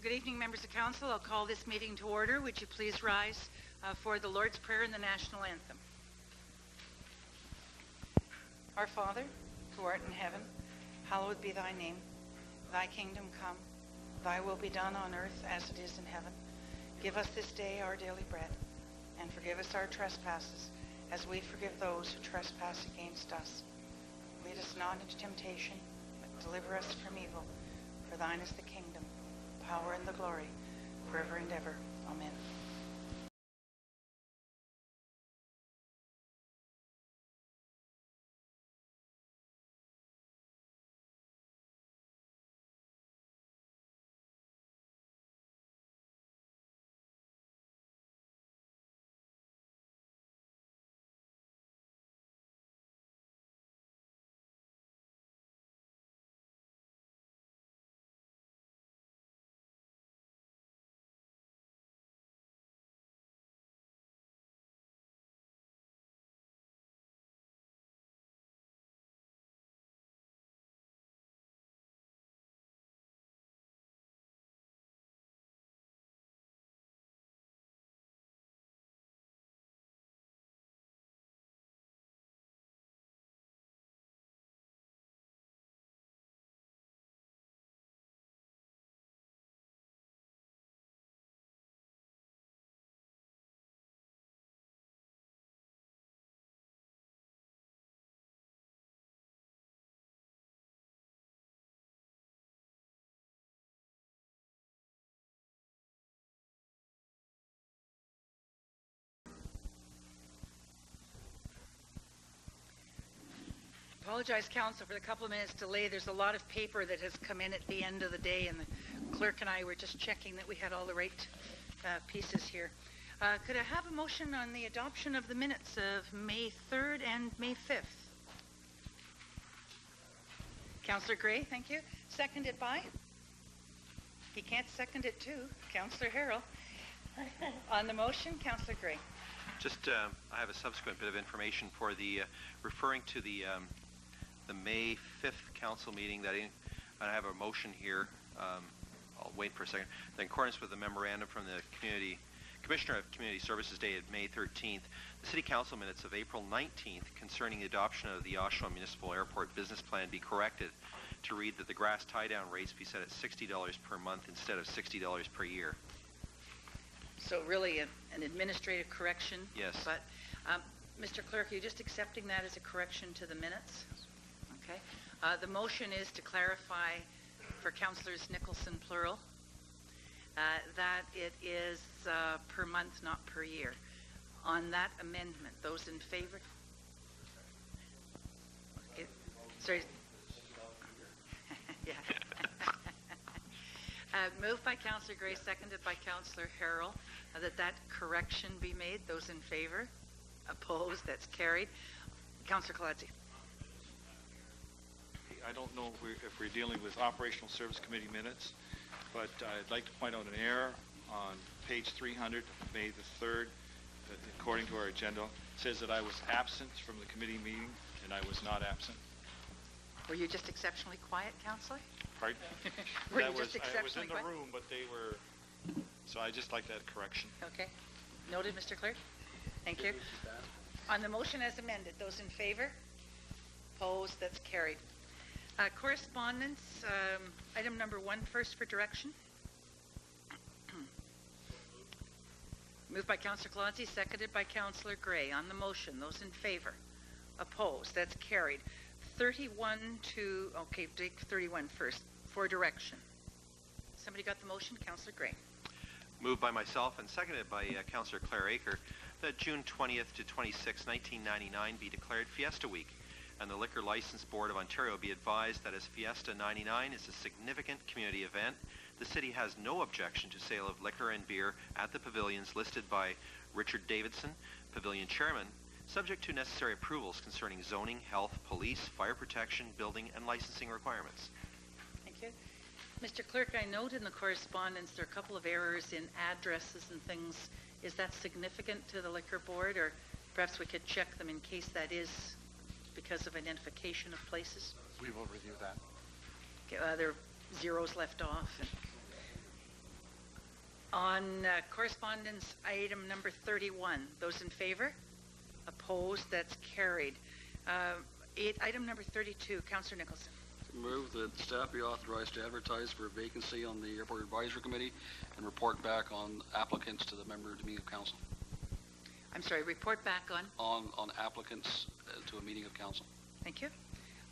Good evening, members of council. I'll call this meeting to order. Would you please rise for the Lord's Prayer and the national anthem. Our Father, who art in heaven, hallowed be thy name. Thy kingdom come, thy will be done on earth as it is in heaven. Give us this day our daily bread, and forgive us our trespasses, as we forgive those who trespass against us. Lead us not into temptation, but deliver us from evil. For thine is the kingdom, power, and the glory, forever and ever. Amen. Apologize, Council, for the couple of minutes delay. There's a lot of paper that has come in at the end of the day, and the clerk and I were just checking that we had all the right pieces here. Could I have a motion on the adoption of the minutes of May 3rd and May 5th? Councillor Gray, thank you. Seconded by? He can't second it too. Councillor Harrell. On the motion, Councillor Gray. Just, I have a subsequent bit of information for the, referring to the May 5th council meeting. That I have a motion here. I'll wait for a second. In accordance with the memorandum from the Commissioner of Community Services dated May 13th, the City Council minutes of April 19th concerning the adoption of the Oshawa Municipal Airport Business Plan be corrected to read that the grass tie-down rates be set at $60 per month instead of $60 per year. So really an administrative correction? Yes. But, Mr. Clerk, are you just accepting that as a correction to the minutes? Okay. The motion is to clarify for Councillors Nicholson, plural, that it is per month, not per year. On that amendment, those in favor? Okay. Sorry. Yeah. Moved by Councillor Gray, seconded by Councillor Harrell, that correction be made. Those in favor? Opposed? That's carried. Councillor Colazzi. I don't know if we're dealing with Operational Service Committee minutes, but I'd like to point out an error on page 300, May the 3rd. According to our agenda, it says that I was absent from the committee meeting, and I was not absent. Were you just exceptionally quiet, Councillor? Pardon? Were you just exceptionally I was in the quiet? room, but they were, so I just like that correction. Okay. Noted, Mr. Clerk. Thank you. On the motion as amended, those in favor? Opposed? That's carried. Correspondence, item number 1 first for direction. Moved by Councillor Colazzi, seconded by Councillor Gray. On the motion, those in favor? Opposed? That's carried. 31 to, okay, take 31 first, for direction. Somebody got the motion? Councillor Gray. Moved by myself and seconded by Councillor Claire Aker that June 20th to 26, 1999 be declared Fiesta Week, and the Liquor License Board of Ontario be advised that as Fiesta 99 is a significant community event, the City has no objection to sale of liquor and beer at the pavilions listed by Richard Davidson, Pavilion Chairman, subject to necessary approvals concerning zoning, health, police, fire protection, building, and licensing requirements. Thank you. Mr. Clerk, I note in the correspondence there are a couple of errors in addresses and things. Is that significant to the Liquor Board, or perhaps we could check them in case that is because of identification of places? We will review that. Okay, there are zeros left off. On correspondence item number 31, those in favor? Opposed? That's carried. Item number 32, Councillor Nicholson. Move that staff be authorized to advertise for a vacancy on the Airport Advisory Committee and report back on applicants to the member of the meeting of council. I'm sorry, report back on? On applicants to a meeting of council. Thank you.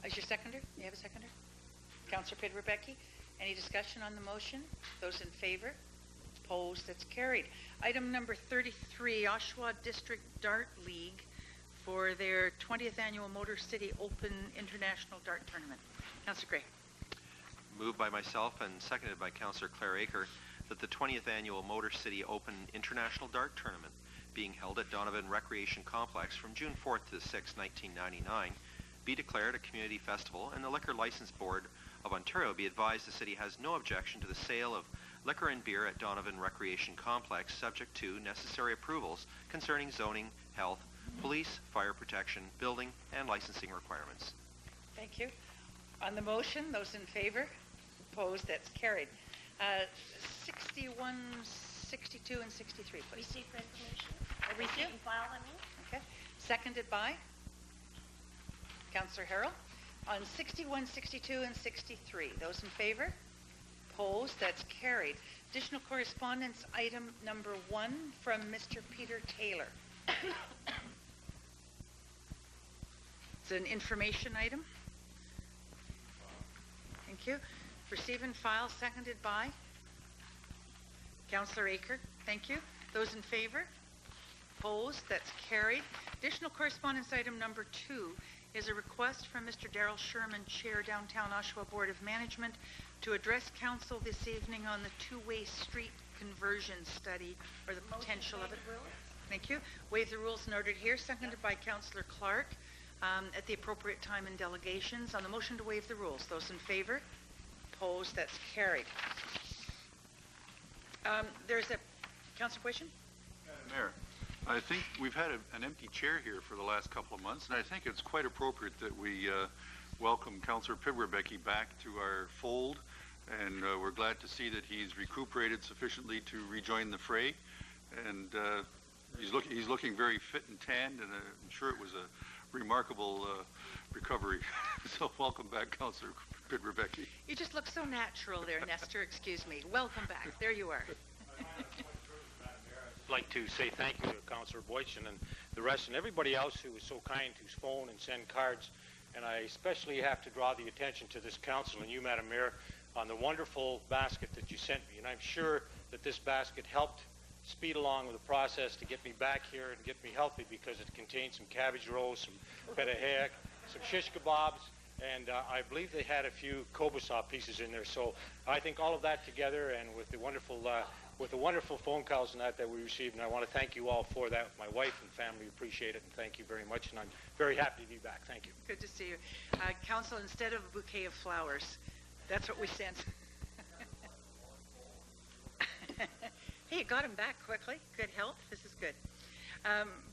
Is your seconder? You have a seconder? Councillor Pidrebecki. Any discussion on the motion? Those in favor? Opposed? That's carried. Item number 33, Oshawa District Dart League for their 20th Annual Motor City Open International Dart Tournament. Councillor Gray. Moved by myself and seconded by Councillor Claire Aker that the 20th Annual Motor City Open International Dart Tournament being held at Donovan Recreation Complex from June 4th to 6, 1999 be declared a community festival, and the Liquor License Board of Ontario be advised the city has no objection to the sale of liquor and beer at Donovan Recreation Complex, subject to necessary approvals concerning zoning, health, police, fire protection, building, and licensing requirements. Thank you. On the motion, those in favor? Opposed? That's carried. 61, 62, and 63, please. Receive for information. Receive and file, I mean. Okay. Seconded by Councillor Harrell. On 61, 62, and 63, those in favor? Opposed? That's carried. Additional correspondence item number 1 from Mr. Peter Taylor. It's an information item. Thank you. Receive and file, seconded by Councillor Aker. Thank you. Those in favor? Opposed? That's carried. Additional correspondence item number 2 is a request from Mr. Darrell Sherman, Chair, Downtown Oshawa Board of Management, to address council this evening on the two-way street conversion study, or the potential of it. Thank you. Waive the rules noted here, seconded by Councillor Clark at the appropriate time in delegations. On the motion to waive the rules, those in favor? Opposed? That's carried. There's a councillor question? Mayor, I think we've had an empty chair here for the last couple of months, and I think it's quite appropriate that we welcome Councillor Pidrebecki back to our fold, and we're glad to see that he's recuperated sufficiently to rejoin the fray, and he's looking very fit and tanned, and I'm sure it was a remarkable recovery. So welcome back, Councillor Pidrebecki. You just look so natural there, Nestor. Excuse me. Welcome back. There you are. I'd like to say thank you to Councillor Boychin and the rest and everybody else who was so kind to phone and send cards. And I especially have to draw the attention to this council and you, Madam Mayor, on the wonderful basket that you sent me. And I'm sure that this basket helped speed along with the process to get me back here and get me healthy, because it contains some cabbage rolls, some feta hake, some shish kebabs, and I believe they had a few kobasa pieces in there. So I think all of that together, and with the wonderful phone calls and that we received, and I want to thank you all for that. My wife and family appreciate it, and thank you very much, and I'm very happy to be back. Thank you. Good to see you. Council, instead of a bouquet of flowers, that's what we sent. Hey, you got him back quickly. Good health. This is good.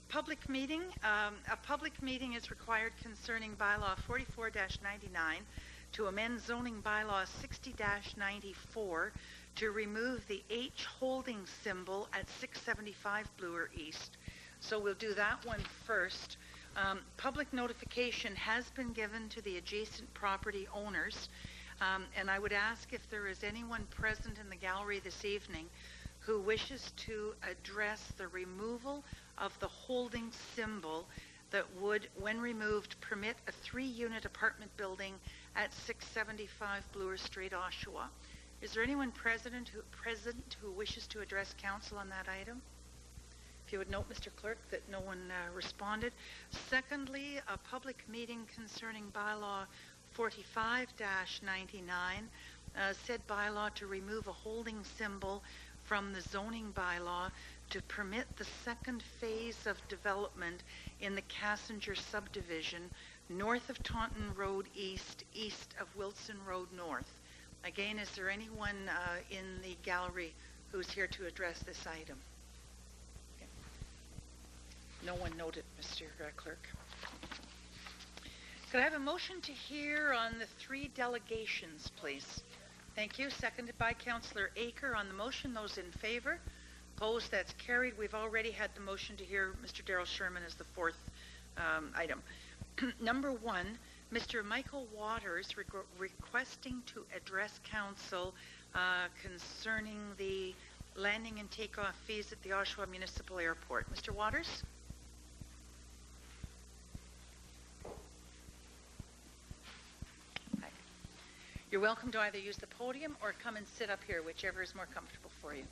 Public meeting. A public meeting is required concerning bylaw 44-99 to amend zoning bylaw 60-94 to remove the H holding symbol at 675 Bloor East. So we'll do that one first. Public notification has been given to the adjacent property owners, and I would ask if there is anyone present in the gallery this evening who wishes to address the removal of the holding symbol that would, when removed, permit a 3-unit apartment building at 675 Bloor Street, Oshawa. Is there anyone present who wishes to address council on that item? If you would note, Mr. Clerk, that no one responded. Secondly, a public meeting concerning bylaw 45-99, said bylaw to remove a holding symbol from the zoning bylaw to permit the second phase of development in the Cassinger subdivision north of Taunton Road East, east of Wilson Road North. Again, is there anyone in the gallery who's here to address this item? Okay. No one noted, Mr. Clerk. Could I have a motion to hear on the 3 delegations, please? Thank you. Seconded by Councillor Aker on the motion. Those in favor? Opposed? That's carried. We've already had the motion to hear Mr. Darrell Sherman as the fourth item. Number 1, Mr. Michael Waters requesting to address council concerning the landing and takeoff fees at the Oshawa Municipal Airport. Mr. Waters? Hi. You're welcome to either use the podium or come and sit up here, whichever is more comfortable for you.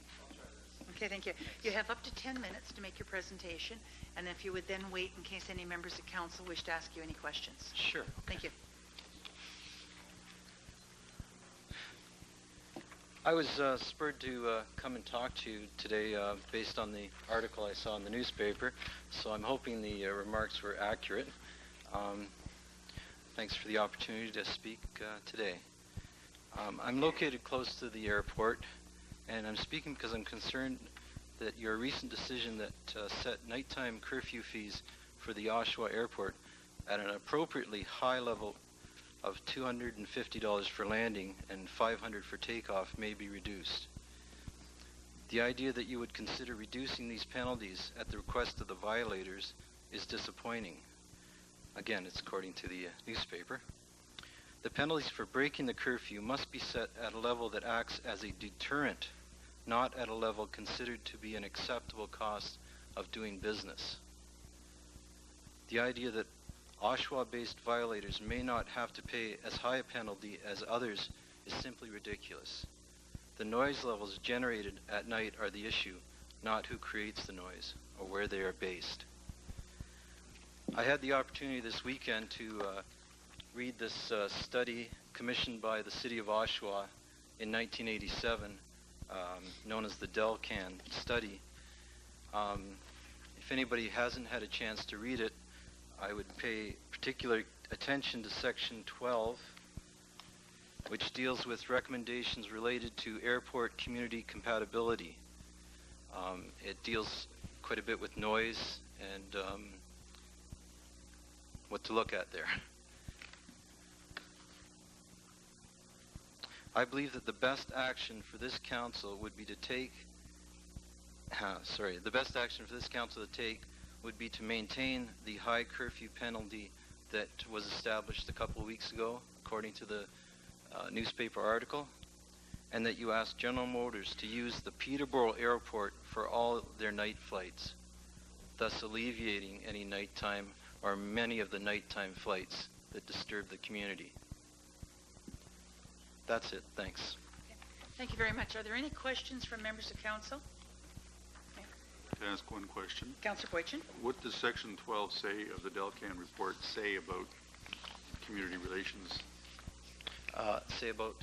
Okay, thank you. You have up to 10 minutes to make your presentation, and if you would then wait in case any members of council wish to ask you any questions. Sure. Thank you. I was spurred to come and talk to you today based on the article I saw in the newspaper, so I'm hoping the remarks were accurate. Thanks for the opportunity to speak today. I'm located close to the airport, and I'm speaking because I'm concerned that your recent decision that set nighttime curfew fees for the Oshawa Airport at an appropriately high level of $250 for landing and $500 for takeoff may be reduced. The idea that you would consider reducing these penalties at the request of the violators is disappointing. Again, it's according to the newspaper. The penalties for breaking the curfew must be set at a level that acts as a deterrent, not at a level considered to be an acceptable cost of doing business. The idea that Oshawa-based violators may not have to pay as high a penalty as others is simply ridiculous. The noise levels generated at night are the issue, not who creates the noise or where they are based. I had the opportunity this weekend to read this study commissioned by the city of Oshawa in 1987, known as the Delcan study. If anybody hasn't had a chance to read it, I would pay particular attention to section 12, which deals with recommendations related to airport community compatibility. It deals quite a bit with noise and what to look at there. I believe that the best action for this council would be to take, the best action for this council to take would be to maintain the high curfew penalty that was established a couple of weeks ago, according to the newspaper article, and that you ask General Motors to use the Peterborough Airport for all their night flights, thus alleviating any nighttime or many of the nighttime flights that disturb the community. That's it. Thanks. Okay. Thank you very much. Are there any questions from members of council? To ask one question. Councillor Boychin. What does section 12 say of the Delcan report say about community relations? Say about?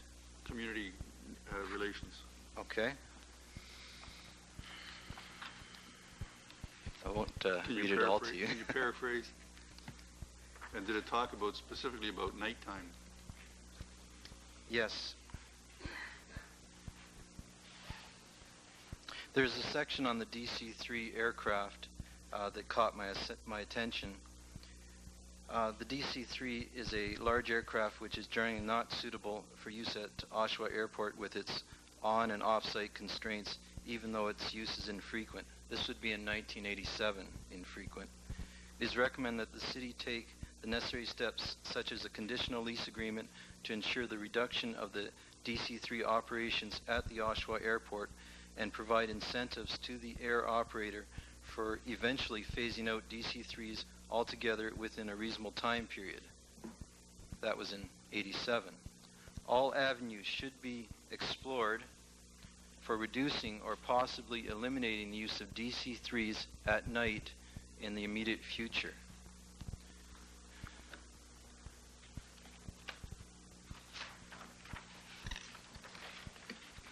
Community relations. Okay. I won't read it all to you. Can you paraphrase? And did it talk about specifically about nighttime? Yes. There's a section on the DC-3 aircraft that caught my attention. The DC-3 is a large aircraft which is generally not suitable for use at Oshawa Airport with its on- and off-site constraints, even though its use is infrequent. This would be in 1987, infrequent. It is recommended that the city take the necessary steps, such as a conditional lease agreement, to ensure the reduction of the DC-3 operations at the Oshawa Airport and provide incentives to the air operator for eventually phasing out DC-3s altogether within a reasonable time period. That was in 87. All avenues should be explored for reducing or possibly eliminating the use of DC-3s at night in the immediate future.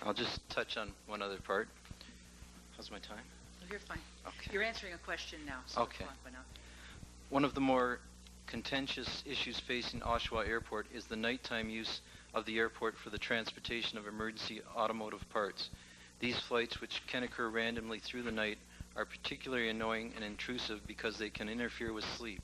I'll just touch on one other part. How's my time? Oh, you're fine. Okay. You're answering a question now, so Okay. the clock went out. One of the more contentious issues facing Oshawa Airport is the nighttime use of the airport for the transportation of emergency automotive parts. These flights, which can occur randomly through the night, are particularly annoying and intrusive because they can interfere with sleep.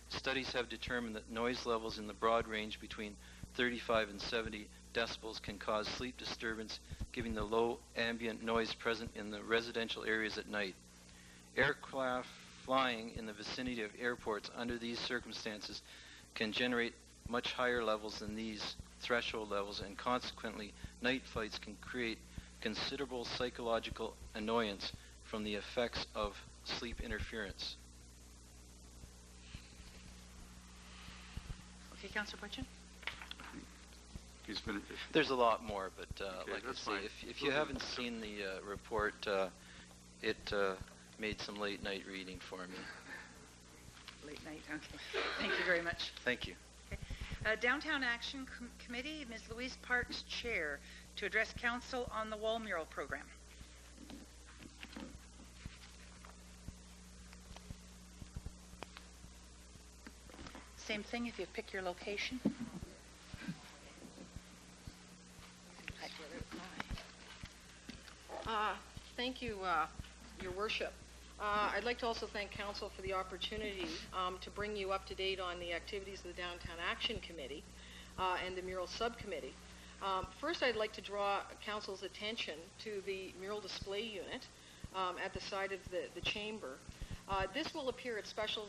Studies have determined that noise levels in the broad range between 35 and 70 decibels can cause sleep disturbance, given the low ambient noise present in the residential areas at night. Aircraft flying in the vicinity of airports under these circumstances can generate much higher levels than these threshold levels, and consequently night flights can create considerable psychological annoyance from the effects of sleep interference. Okay, Councillor Boychin? He's been, There's a lot more, but Okay, like I that's say, fine. if you haven't seen the report, it made some late night reading for me. Late night, okay. Thank you very much. Thank you. Downtown Action Committee, Ms. Louise Parks, Chair, to address Council on the Wall Mural Program. Same thing if you pick your location. Thank you, Your Worship. I'd like to also thank Council for the opportunity to bring you up to date on the activities of the Downtown Action Committee and the Mural Subcommittee. First, I'd like to draw Council's attention to the mural display unit at the side of the chamber. This will appear at special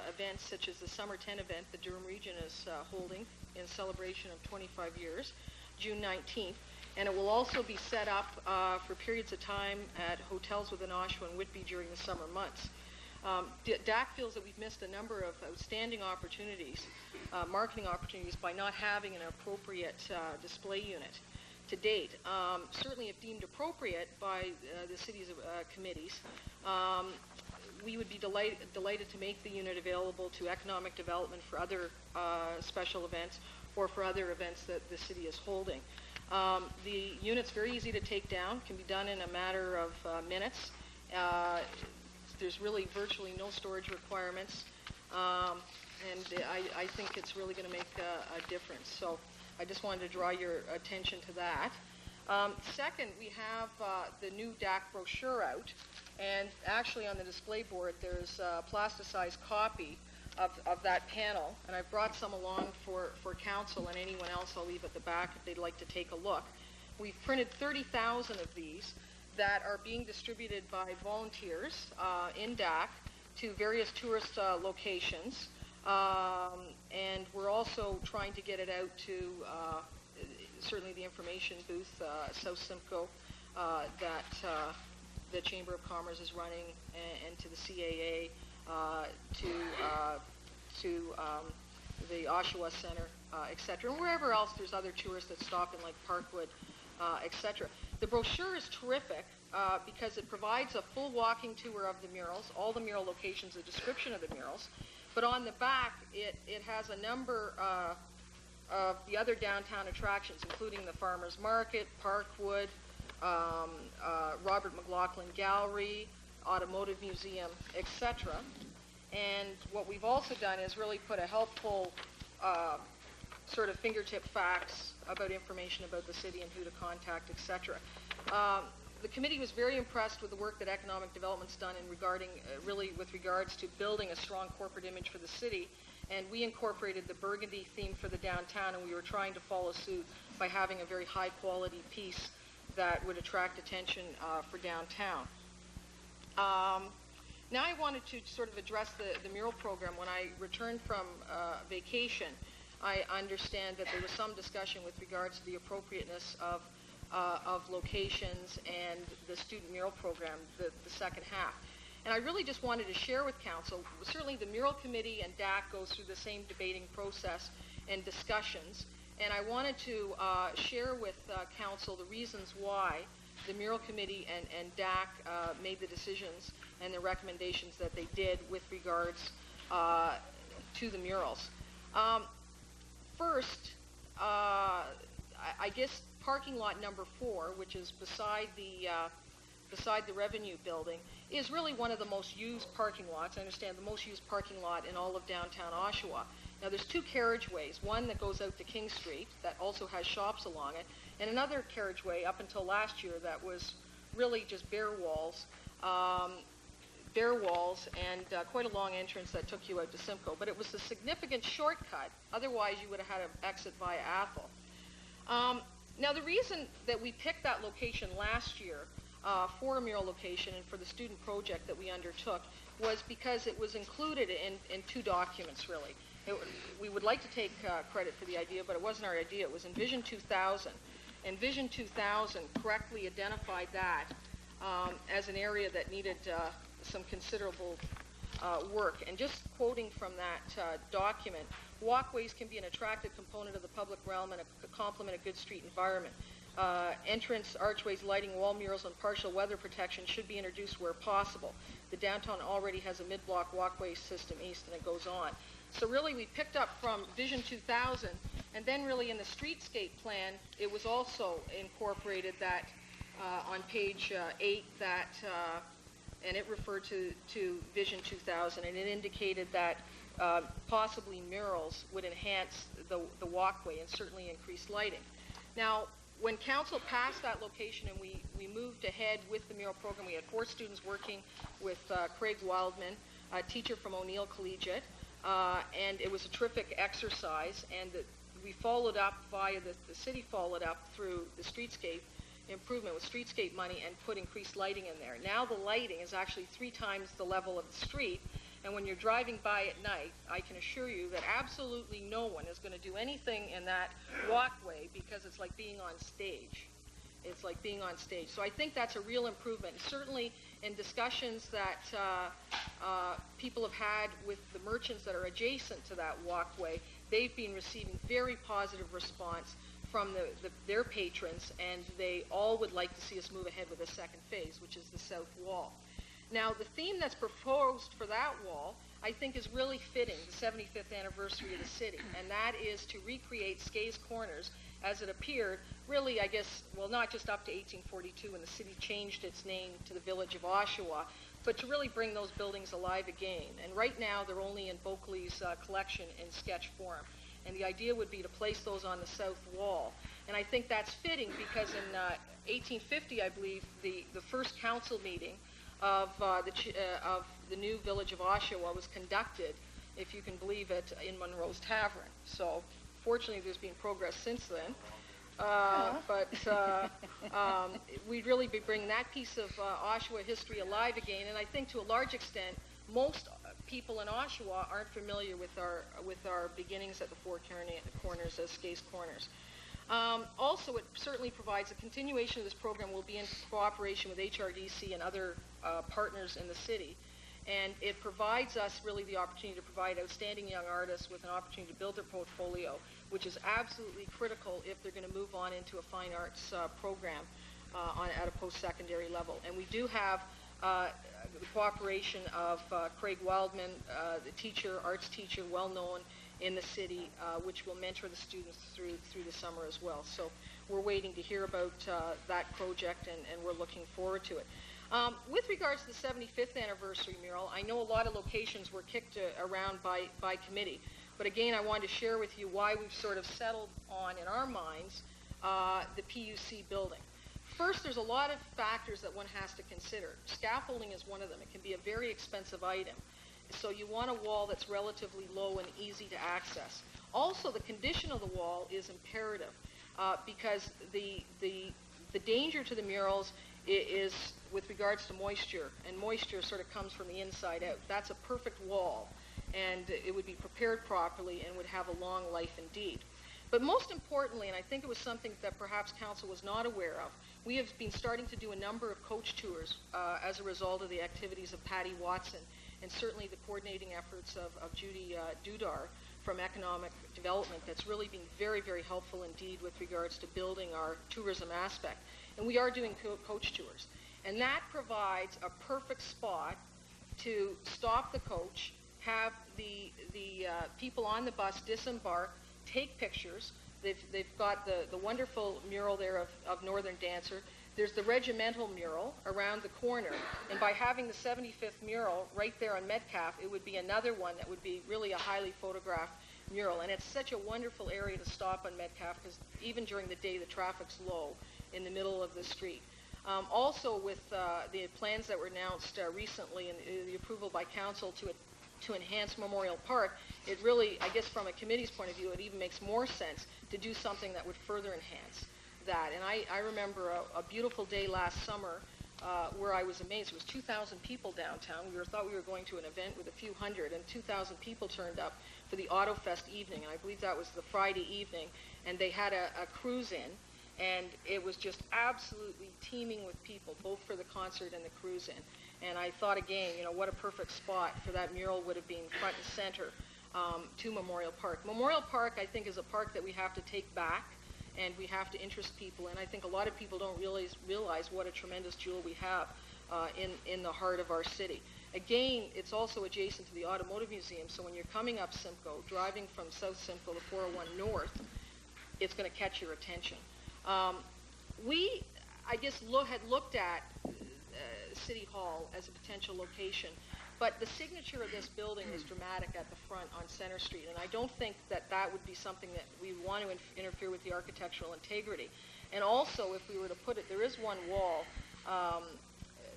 events such as the Summer 10 event the Durham Region is holding in celebration of 25 years, June 19th. And it will also be set up for periods of time at hotels within Oshawa and Whitby during the summer months. DAC feels that we've missed a number of outstanding opportunities, marketing opportunities, by not having an appropriate display unit to date. Certainly if deemed appropriate by the city's committees, we would be delighted to make the unit available to economic development for other special events or for other events that the city is holding. The unit's very easy to take down, can be done in a matter of minutes. There's really virtually no storage requirements, and I think it's really going to make a difference. So I just wanted to draw your attention to that. Second, we have the new DAC brochure out, and actually on the display board there's a plasticized copy of that panel, and I've brought some along for Council and anyone else I'll leave at the back if they'd like to take a look. We've printed 30,000 of these that are being distributed by volunteers in DAC to various tourist locations, and we're also trying to get it out to certainly the information booth, South Simcoe, that the Chamber of Commerce is running, and to the CAA, to the Oshawa Center, etc., and wherever else there's other tourists that stop in, like Parkwood, etc. The brochure is terrific because it provides a full walking tour of the murals, all the mural locations, a description of the murals, but on the back it has a number of the other downtown attractions, including the Farmers Market, Parkwood, Robert McLaughlin Gallery, Automotive Museum, etc. And what we've also done is really put a helpful sort of fingertip facts about information about the city and who to contact, etc. The committee was very impressed with the work that economic development's done in really with regards to building a strong corporate image for the city, and we incorporated the burgundy theme for the downtown, and we were trying to follow suit by having a very high quality piece that would attract attention for downtown. Now I wanted to sort of address the mural program. When I returned from vacation, I understand that there was some discussion with regards to the appropriateness of locations and the student mural program, the second half. And I really just wanted to share with Council, certainly the Mural Committee and DAC goes through the same debating process and discussions, and I wanted to share with Council the reasons why the Mural Committee and DAC made the decisions and the recommendations that they did with regards to the murals. First, I guess parking lot number 4, which is beside the Revenue Building, is really one of the most used parking lots. I understand the most used parking lot in all of downtown Oshawa. Now there's 2 carriageways, one that goes out to King Street that also has shops along it, and another carriageway up until last year that was really just bare walls and quite a long entrance that took you out to Simcoe. But it was a significant shortcut. Otherwise, you would have had to exit via Athol. Now, the reason that we picked that location last year for a mural location and for the student project that we undertook was because it was included in two documents, really. We would like to take credit for the idea, but it wasn't our idea. It was in Vision 2000. And Vision 2000 correctly identified that as an area that needed some considerable work. And just quoting from that document, walkways can be an attractive component of the public realm and complement a good street environment. Entrance, archways, lighting, wall murals, and partial weather protection should be introduced where possible. The downtown already has a mid-block walkway system east, and it goes on. So really, we picked up from Vision 2000, and then really in the streetscape plan, it was also incorporated that on page 8 that, and it referred to Vision 2000, and it indicated that possibly murals would enhance the walkway and certainly increase lighting. Now, when council passed that location and we moved ahead with the mural program, we had 4 students working with Craig Wildman, a teacher from O'Neill Collegiate, and it was a terrific exercise, and we followed up via the city followed up through the streetscape improvement with streetscape money and put increased lighting in there. Now the lighting is actually 3 times the level of the street, and when you're driving by at night, I can assure you that absolutely no one is going to do anything in that walkway because it's like being on stage. It's like being on stage. So I think that's a real improvement. Certainly in discussions that people have had with the merchants that are adjacent to that walkway, they've been receiving very positive response from their patrons, and they all would like to see us move ahead with a second phase, which is the south wall. Now, the theme that's proposed for that wall, I think, is really fitting the 75th anniversary of the city, and that is to recreate Skays Corners as it appeared, really, I guess, well, not just up to 1842 when the city changed its name to the village of Oshawa, but to really bring those buildings alive again. And right now, they're only in Boakley's collection in sketch form. And the idea would be to place those on the south wall. And I think that's fitting because in 1850, I believe, the first council meeting of the new village of Oshawa was conducted, if you can believe it, in Monroe's Tavern. So fortunately, there's been progress since then. But we'd really be bringing that piece of Oshawa history alive again. And I think to a large extent, most people in Oshawa aren't familiar with our beginnings at the 4 corners as Skays Corners. Also, it certainly provides a continuation of this program will be in cooperation with HRDC and other partners in the city. And it provides us really the opportunity to provide outstanding young artists with an opportunity to build their portfolio, which is absolutely critical if they're going to move on into a fine arts program at a post-secondary level. And we do have the cooperation of Craig Wildman, the teacher, arts teacher, well-known in the city, which will mentor the students through the summer as well. So we're waiting to hear about that project, and we're looking forward to it. With regards to the 75th anniversary mural, I know a lot of locations were kicked around by committee, but again, I wanted to share with you why we've sort of settled on, in our minds, the PUC building. First, there's a lot of factors that one has to consider. Scaffolding is one of them. It can be a very expensive item. So you want a wall that's relatively low and easy to access. Also, the condition of the wall is imperative because the danger to the murals is with regards to moisture, and moisture sort of comes from the inside out. That's a perfect wall, and it would be prepared properly and would have a long life indeed. But most importantly, and I think it was something that perhaps council was not aware of, we have been starting to do a number of coach tours as a result of the activities of Patty Watson, and certainly the coordinating efforts of Judy Dudar from Economic Development. That's really been very, very helpful indeed with regards to building our tourism aspect. And we are doing coach tours. And that provides a perfect spot to stop the coach, have the people on the bus disembark, take pictures. They've got the wonderful mural there of Northern Dancer. There's the regimental mural around the corner, and by having the 75th mural right there on Metcalf, it would be another one that would be really a highly photographed mural. And it's such a wonderful area to stop on Metcalf because even during the day the traffic's low in the middle of the street. Also with the plans that were announced recently and the approval by council to to enhance Memorial Park, it really, I guess from a committee's point of view, it even makes more sense to do something that would further enhance that. And I remember a beautiful day last summer where I was amazed. It was 2,000 people downtown. Thought we were going to an event with a few hundred, and 2,000 people turned up for the AutoFest evening, and I believe that was the Friday evening, and they had a cruise in, and it was just absolutely teeming with people, both for the concert and the cruise in. And I thought again, what a perfect spot for that mural would have been, front and center to Memorial Park. Memorial Park, I think, is a park that we have to take back, and we have to interest people. And I think a lot of people don't realize what a tremendous jewel we have in the heart of our city. Again, it's also adjacent to the Automotive Museum, so when you're coming up Simcoe, driving from South Simcoe to 401 North, it's going to catch your attention. We, I guess, had looked at City Hall as a potential location, but the signature of this building is dramatic at the front on Center Street, and I don't think that would be something that we want to interfere with the architectural integrity. And also, if we were to put it, there is one wall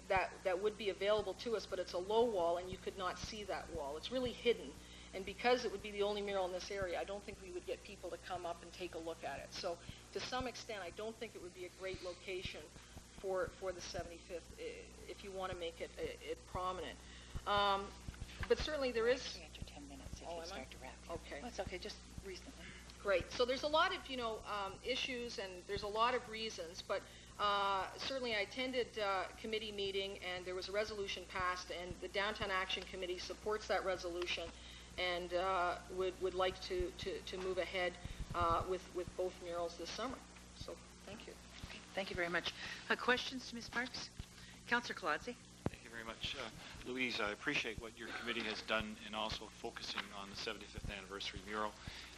that would be available to us, but it's a low wall, and you could not see that wall. It's really hidden, and because it would be the only mural in this area, I don't think we would get people to come up and take a look at it. So, to some extent, I don't think it would be a great location for the 75th if you want to make it prominent. But certainly there is... Actually, after 10 minutes, if you start to wrap. Okay. That's okay, just reasonably. Great. So there's a lot of, issues, and there's a lot of reasons, but certainly I attended a committee meeting, and there was a resolution passed, and the Downtown Action Committee supports that resolution and would like to move ahead with both murals this summer. So thank you. Okay, thank you very much. Questions to Ms. Parks? Councillor Kolodzy. Thank you very much. Louise, I appreciate what your committee has done in also focusing on the 75th anniversary mural,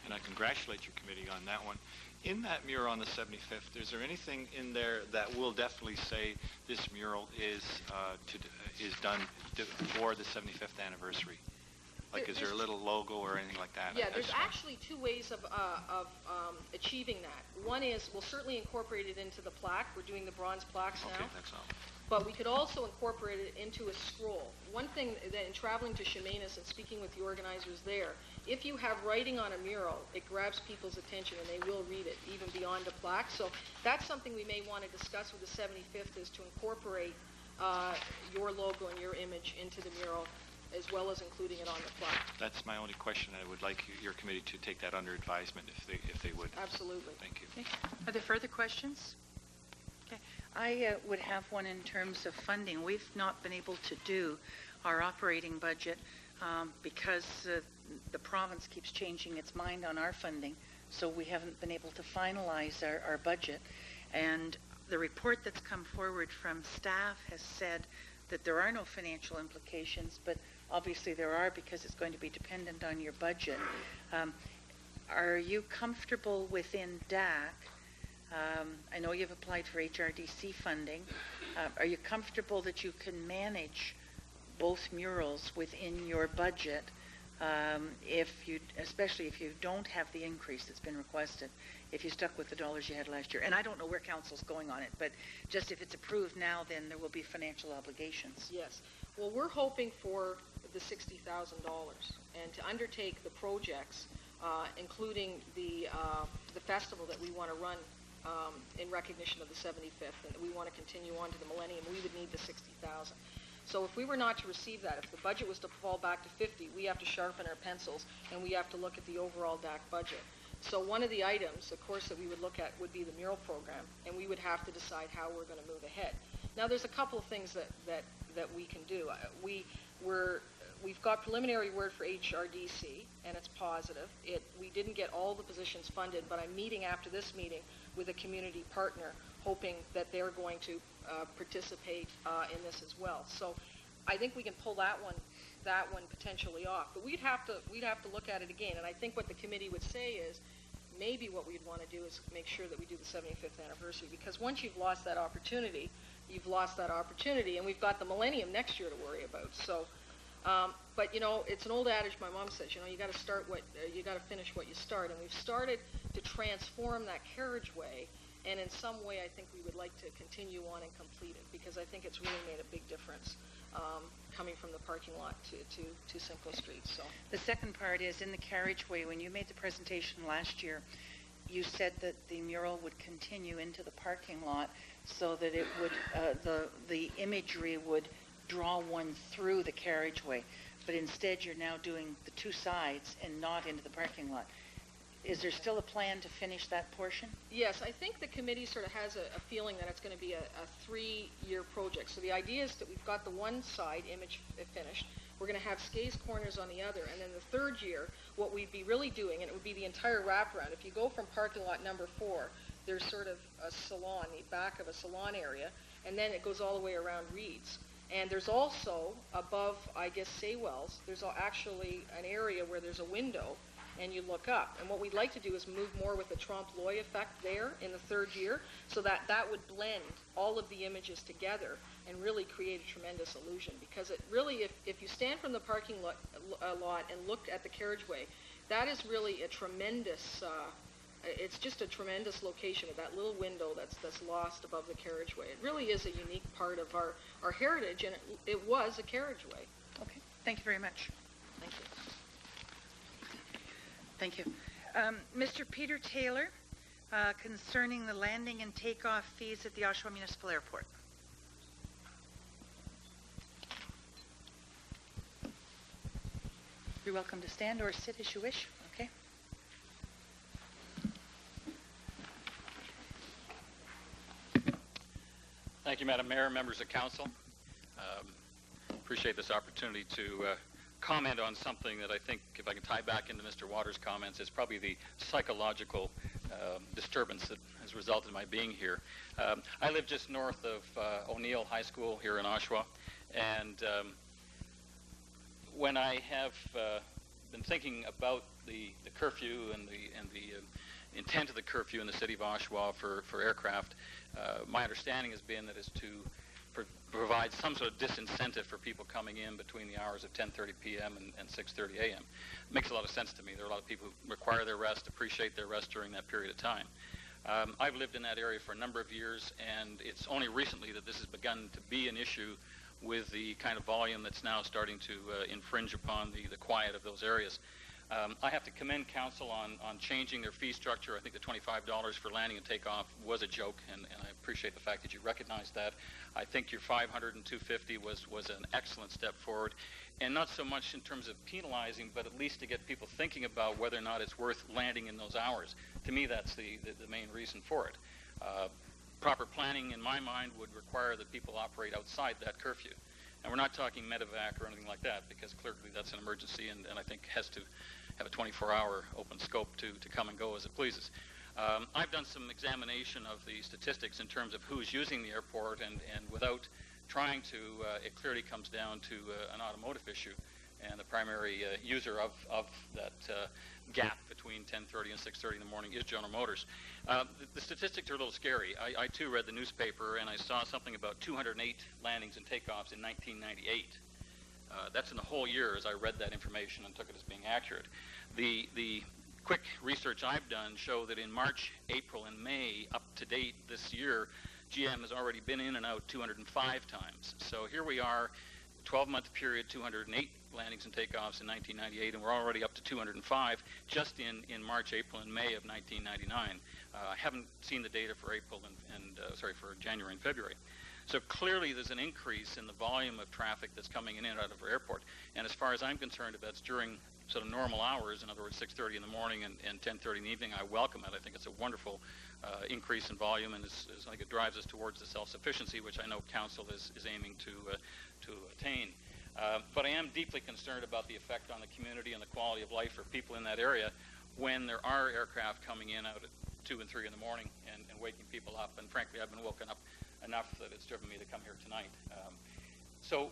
and I congratulate your committee on that one. In that mural on the 75th, is there anything in there that will definitely say this mural is done for the 75th anniversary? Like, is there a little logo or anything like that? Yeah, there's actually two ways of achieving that. One is we'll certainly incorporate it into the plaque. We're doing the bronze plaques now. Okay, that's all. But we could also incorporate it into a scroll. One thing that in traveling to Chemainus and speaking with the organizers there, if you have writing on a mural, it grabs people's attention and they will read it, even beyond a plaque. So that's something we may want to discuss with the 75th, is to incorporate your logo and your image into the mural, as well as including it on the plaque. That's my only question. I would like your committee to take that under advisement if they would. Absolutely. Thank you. Okay. Are there further questions? Okay. I would have one in terms of funding. We've not been able to do our operating budget because the province keeps changing its mind on our funding, so we haven't been able to finalize our budget. And the report that's come forward from staff has said that there are no financial implications, but obviously there are, because it's going to be dependent on your budget. Are you comfortable within DAC? I know you've applied for HRDC funding. Are you comfortable that you can manage both murals within your budget, especially if you don't have the increase that's been requested, if you stuck with the dollars you had last year? And I don't know where council's going on it, but just if it's approved now, then there will be financial obligations. Yes. Well, we're hoping for the $60,000 and to undertake the projects, including the festival that we want to run in recognition of the 75th, and that we want to continue on to the millennium. We would need the $60,000. So if we were not to receive that, if the budget was to fall back to 50, we have to sharpen our pencils and we have to look at the overall DAC budget. So one of the items, of course, that we would look at would be the mural program, and we would have to decide how we're going to move ahead. Now, there's a couple of things that we can do. We've got preliminary word for HRDC, and it's positive. We didn't get all the positions funded, but I'm meeting after this meeting with a community partner, hoping that they're going to participate in this as well. So I think we can pull that one potentially off. But we'd have to look at it again. And I think what the committee would say is, maybe what we'd want to do is make sure that we do the 75th anniversary, because once you've lost that opportunity, you've lost that opportunity, and we've got the millennium next year to worry about. So, but it's an old adage my mom says, you got to finish what you start, and we've started to transform that carriageway And in some way, I think we would like to continue on and complete it, because I think it's really made a big difference coming from the parking lot to Simcoe Street. So The second part is in the carriageway. When you made the presentation last year, you said that the mural would continue into the parking lot so that it would, the imagery would draw one through the carriageway. But instead, you're now doing the two sides and not into the parking lot. Is there still a plan to finish that portion? yes, I think the committee sort of has a feeling that it's going to be a 3-year project. So the idea is that we've got the one side image finished. We're going to have Skays Corners on the other. And then the third year, what we'd be really doing, and it would be the entire wraparound. If you go from parking lot number 4, there's sort of a salon, the back of a salon area, and then it goes all the way around Reed's. And there's also, above, I guess, Saywells, there's actually an area where there's a window, and you look up. And what we'd like to do is move more with the trompe-l'oeil effect there in the third year, so that that would blend all of the images together and really create a tremendous illusion. Because it really, if you stand from the parking lot and look at the carriageway, that is really a tremendous, it's just a tremendous location of that little window that's lost above the carriageway. It really is a unique part of our heritage, and it was a carriageway. Okay, thank you very much. Thank you. Thank you. Mr. Peter Taylor, concerning the landing and takeoff fees at the Oshawa Municipal Airport. You're welcome to stand or sit as you wish. Okay. Thank you, Madam Mayor, members of council. Appreciate this opportunity to comment on something that I think, if I can tie back into Mr. Waters' comments, is probably the psychological disturbance that has resulted in my being here. I live just north of O'Neill High School here in Oshawa, and when I have been thinking about the curfew and the intent of the curfew in the city of Oshawa for aircraft, my understanding has been that it's to provide some sort of disincentive for people coming in between the hours of 10:30 p.m. and 6:30 a.m. It makes a lot of sense to me. There are a lot of people who require their rest, appreciate their rest during that period of time. I've lived in that area for a number of years, and it's only recently that this has begun to be an issue with the kind of volume that's now starting to infringe upon the quiet of those areas. I have to commend council on changing their fee structure. I think the $25 for landing and takeoff was a joke, and I appreciate the fact that you recognize that. I think your $500 and $250 was an excellent step forward, and not so much in terms of penalizing, but at least to get people thinking about whether or not it's worth landing in those hours. To me, that's the main reason for it. Proper planning, in my mind, would require that people operate outside that curfew. And we're not talking medevac or anything like that, because clearly that's an emergency and I think has to have a 24-hour open scope to come and go as it pleases. I've done some examination of the statistics in terms of who's using the airport, and without trying to, it clearly comes down to an automotive issue, and the primary user of that gap between 10:30 and 6:30 in the morning is General Motors. The statistics are a little scary. I too read the newspaper, and I saw something about 208 landings and takeoffs in 1998. That's in the whole year as I read that information and took it as being accurate. The quick research I've done show that in March, April, and May, up to date this year, GM has already been in and out 205 times. So here we are, 12-month period, 208 landings and takeoffs in 1998, and we're already up to 205 just in March, April, and May of 1999. I haven't seen the data for April for January and February. So clearly there's an increase in the volume of traffic that's coming in and out of our airport. And as far as I'm concerned, if that's during sort of normal hours, in other words, 6:30 in the morning and 10:30 in the evening, I welcome it. I think it's a wonderful increase in volume, and I think it drives us towards the self-sufficiency, which I know council is aiming to attain. But I am deeply concerned about the effect on the community and the quality of life for people in that area when there are aircraft coming in out at 2 and 3 in the morning and waking people up. And frankly, I've been woken up enough that it's driven me to come here tonight. So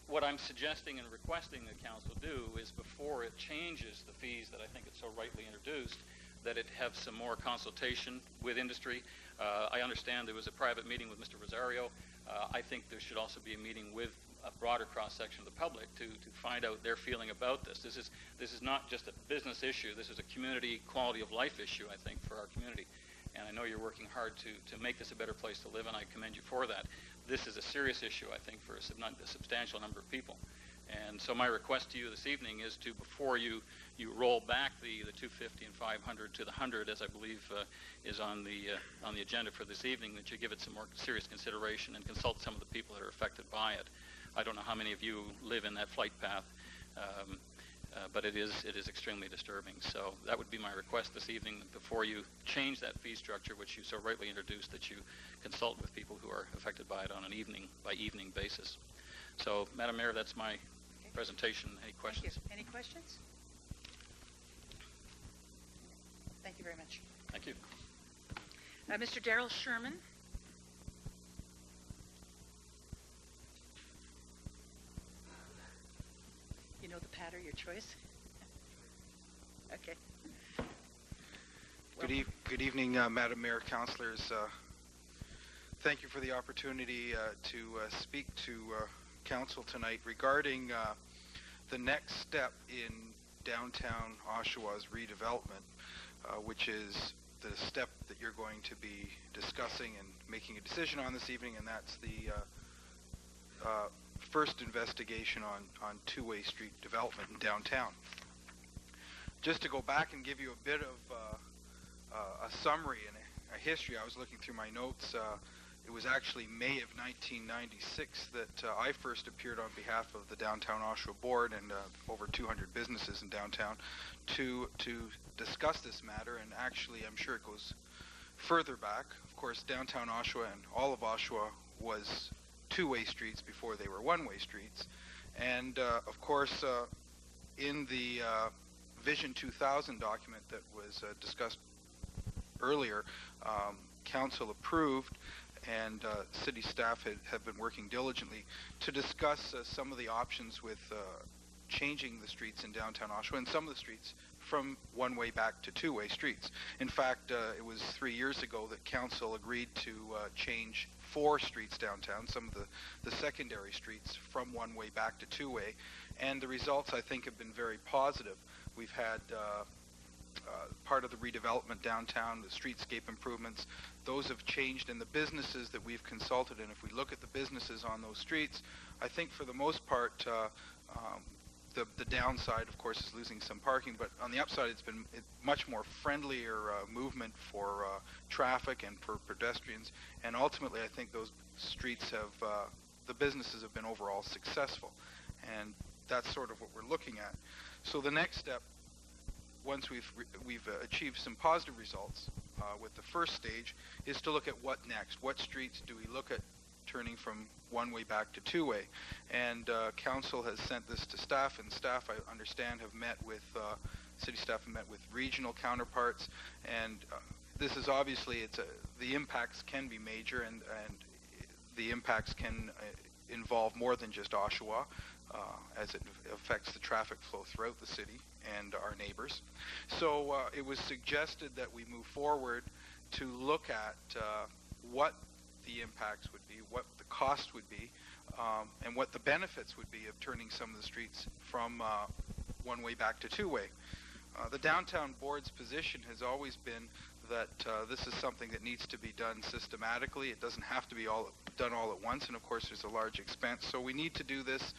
what I'm suggesting and requesting that council do is, before it changes the fees that I think it's so rightly introduced, that it have some more consultation with industry. I understand there was a private meeting with Mr. Rosario. I think there should also be a meeting with a broader cross-section of the public to find out their feeling about this. This is not just a business issue. This is a community quality of life issue, I think, for our community. and I know you're working hard to make this a better place to live, and I commend you for that. This is a serious issue, I think, for a substantial number of people. And so my request to you this evening is to, before you roll back the 250 and 500 to the 100, as I believe is on the agenda for this evening, that you give it some more serious consideration and consult some of the people that are affected by it. I don't know how many of you live in that flight path, but it is extremely disturbing. So that would be my request this evening, before you change that fee structure, which you so rightly introduced, that you consult with people who are affected by it on an evening-by-evening basis. So, Madam Mayor, that's my presentation. Any questions? Thank you. Any questions? Thank you very much. Thank you. Mr. Darrell Sherman. You know the patter, your choice? Okay. Good evening, Madam Mayor, councillors. Thank you for the opportunity to speak to council tonight regarding the next step in downtown Oshawa's redevelopment, which is the step that you're going to be discussing and making a decision on this evening, and that's the first investigation on two-way street development in downtown. Just to go back and give you a bit of a summary and a history, I was looking through my notes. It was actually May of 1996 that I first appeared on behalf of the Downtown Oshawa Board and over 200 businesses in downtown to discuss this matter, and actually I'm sure it goes further back. Of course, downtown Oshawa and all of Oshawa was two-way streets before they were one-way streets, and of course in the Vision 2000 document that was discussed earlier, council approved, and city staff have been working diligently to discuss some of the options with changing the streets in downtown Oshawa and some of the streets from one-way back to two-way streets. In fact, it was 3 years ago that council agreed to change 4 streets downtown, some of the secondary streets, from one-way back to two-way, and the results, I think, have been very positive. We've had part of the redevelopment downtown, the streetscape improvements, those have changed, and the businesses that we've consulted, and if we look at the businesses on those streets, I think for the most part, the downside, of course, is losing some parking, but on the upside, it's been much more friendlier movement for traffic and for pedestrians, and ultimately, I think those streets have, the businesses have been overall successful, and that's sort of what we're looking at. So the next step, once we've achieved some positive results with the first stage, is to look at what next. What streets do we look at turning from one-way back to two-way? And council has sent this to staff, and staff, I understand, have met with, city staff have met with regional counterparts, and this is obviously, the impacts can be major, and the impacts can involve more than just Oshawa, as it affects the traffic flow throughout the city and our neighbors. So it was suggested that we move forward to look at what the impacts would be, what the cost would be, and what the benefits would be of turning some of the streets from one-way back to two-way. The downtown board's position has always been that this is something that needs to be done systematically. It doesn't have to be done all at once, and of course there's a large expense. So we need to do this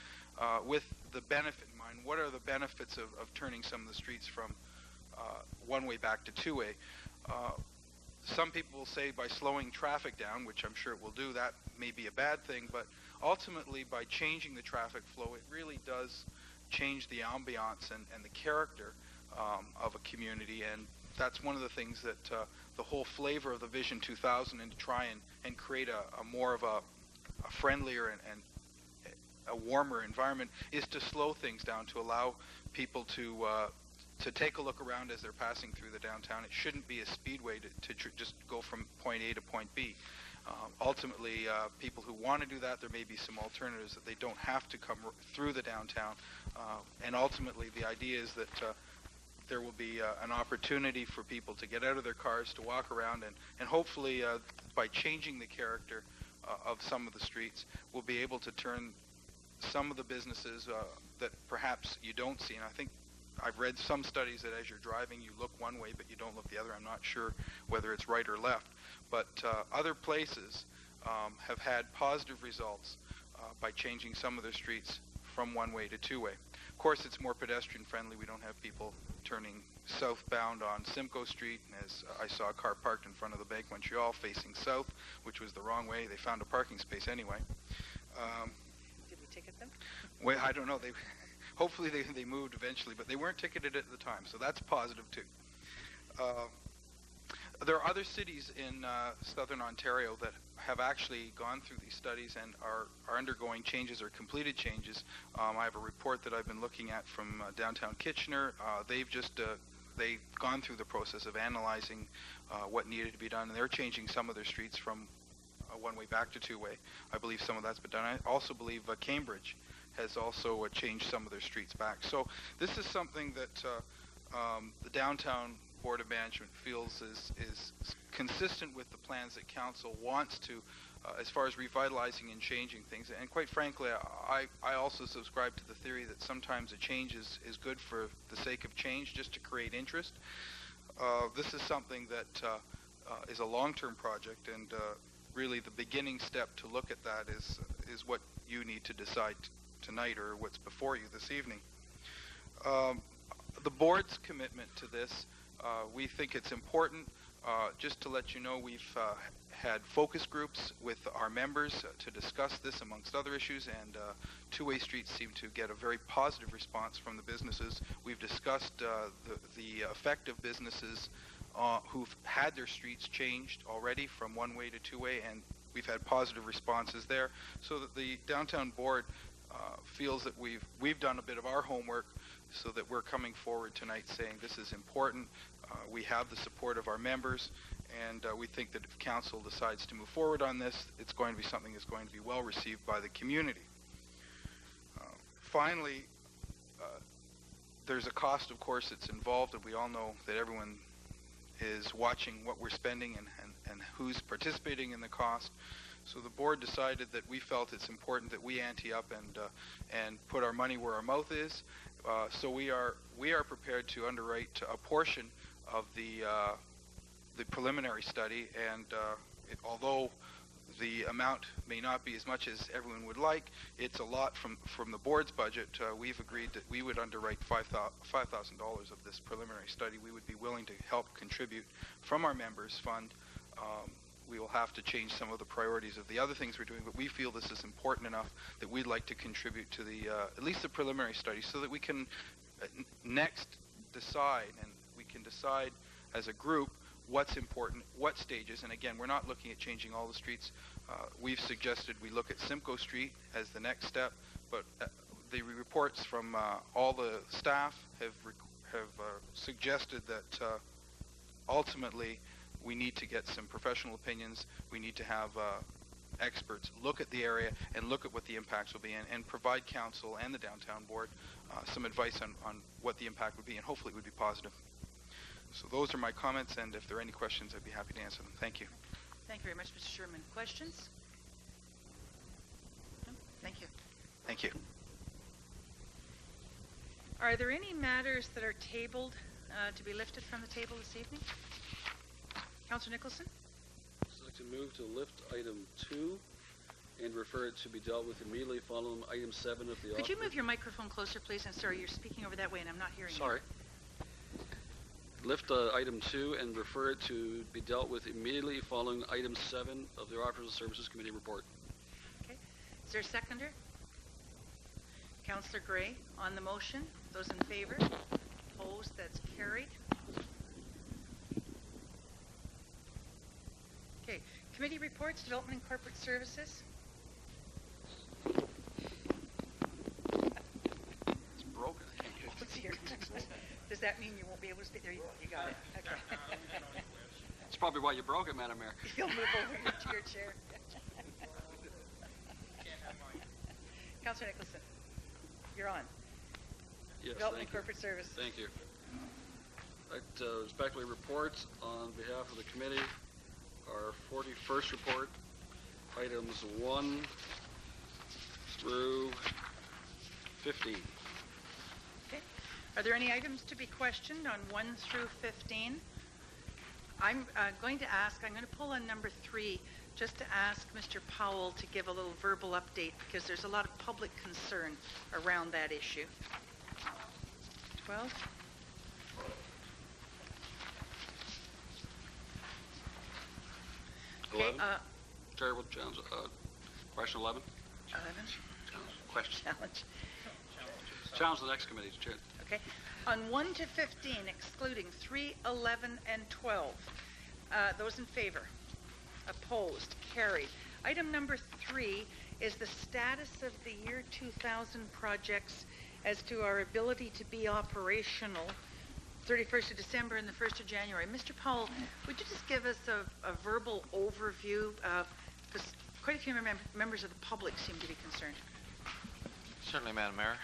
with the benefit in mind. What are the benefits of turning some of the streets from one-way back to two-way? Some people will say by slowing traffic down, which I'm sure it will do, that may be a bad thing, but ultimately by changing the traffic flow, it really does change the ambiance and the character of a community, and that's one of the things that the whole flavor of the Vision 2000, and to try and create a more of a friendlier and a warmer environment, is to slow things down, to allow people to take a look around as they're passing through the downtown. It shouldn't be a speedway to just go from point A to point B. Ultimately, people who want to do that, there may be some alternatives that they don't have to come through the downtown. And ultimately, the idea is that there will be an opportunity for people to get out of their cars, to walk around, and hopefully by changing the character of some of the streets, we'll be able to turn some of the businesses that perhaps you don't see. And I think I've read some studies that as you're driving, you look one way, but you don't look the other. I'm not sure whether it's right or left. But other places have had positive results by changing some of their streets from one-way to two-way. Of course, it's more pedestrian-friendly. We don't have people turning southbound on Simcoe Street, as I saw a car parked in front of the Bank Montreal facing south, which was the wrong way. They found a parking space anyway. Did we ticket them? Well, I don't know. Hopefully they moved eventually, but they weren't ticketed at the time, so that's positive too. There are other cities in southern Ontario that have actually gone through these studies and are undergoing changes or completed changes. I have a report that I've been looking at from downtown Kitchener. They've gone through the process of analyzing what needed to be done, and they're changing some of their streets from one-way back to two-way. I believe some of that's been done. I also believe Cambridge has also changed some of their streets back. So this is something that the Downtown Board of Management feels is consistent with the plans that Council wants to, as far as revitalizing and changing things. And quite frankly, I also subscribe to the theory that sometimes a change is good for the sake of change, just to create interest. This is something that is a long-term project, and really the beginning step to look at that is what you need to decide tonight, or what's before you this evening. The board's commitment to this, we think it's important. Just to let you know, we've had focus groups with our members to discuss this amongst other issues, and two-way streets seem to get a very positive response from the businesses. We've discussed the effect of businesses who've had their streets changed already from one-way to two-way, and we've had positive responses there, so that the downtown board feels that we've done a bit of our homework, so that we're coming forward tonight saying this is important. We have the support of our members, and we think that if council decides to move forward on this, it's going to be something that's going to be well received by the community. Finally, there's a cost, of course, that's involved, and we all know that everyone is watching what we're spending and who's participating in the cost. So the board decided that we felt it's important that we ante up and put our money where our mouth is. So we are prepared to underwrite a portion of the preliminary study, and although the amount may not be as much as everyone would like, it's a lot from the board's budget. We've agreed that we would underwrite $5,000 of this preliminary study. We would be willing to help contribute from our members' fund. We will have to change some of the priorities of the other things we're doing, but we feel this is important enough that we'd like to contribute to the at least the preliminary study, so that we can next decide, and we can decide as a group what's important, what stages. And again, we're not looking at changing all the streets. We've suggested we look at Simcoe Street as the next step, but the reports from all the staff have suggested that ultimately we need to get some professional opinions. We need to have experts look at the area and look at what the impacts will be, and provide council and the downtown board some advice on what the impact would be, and hopefully it would be positive. So those are my comments, and if there are any questions, I'd be happy to answer them. Thank you. Thank you very much, Mr. Sherman. Questions? No? Thank you. Thank you. Are there any matters that are tabled to be lifted from the table this evening? Councillor Nicholson? I'd like to move to lift item 2 and refer it to be dealt with immediately following item 7 of the... Could you move your microphone closer, please? I'm sorry, you're speaking over that way and I'm not hearing you. Sorry. Lift item 2 and refer it to be dealt with immediately following item 7 of the Operational Services Committee report. Okay. Is there a seconder? Councillor Gray, on the motion. Those in favor? Opposed? That's carried. Okay. Committee reports, Development and Corporate Services. It's broken. I can't get It's here. Does that mean you won't be able to speak? There you go. You got it. Okay. That's probably why you broke it, Madam Mayor. You'll move over to your chair. Councillor Nicholson, you're on. Yes, Development and thank you. Corporate Service. Thank you. I'd respectfully report on behalf of the committee our 41st report, items 1 through 15. Okay. Are there any items to be questioned on 1 through 15? I'm going to pull on number 3 just to ask Mr. Powell to give a little verbal update because there's a lot of public concern around that issue. 12? Okay, 11. Chair will challenge. Question 11. 11? Question. Challenge. Challenge the next committee, Chair. Okay. On 1 to 15, excluding 3, 11, and 12. Those in favor? Opposed? Carried. Item number 3 is the status of the year 2000 projects as to our ability to be operational 31st of December and the 1st of January. Mr. Powell, would you just give us a verbal overview? Because quite a few members of the public seem to be concerned. Certainly, Madam Mayor.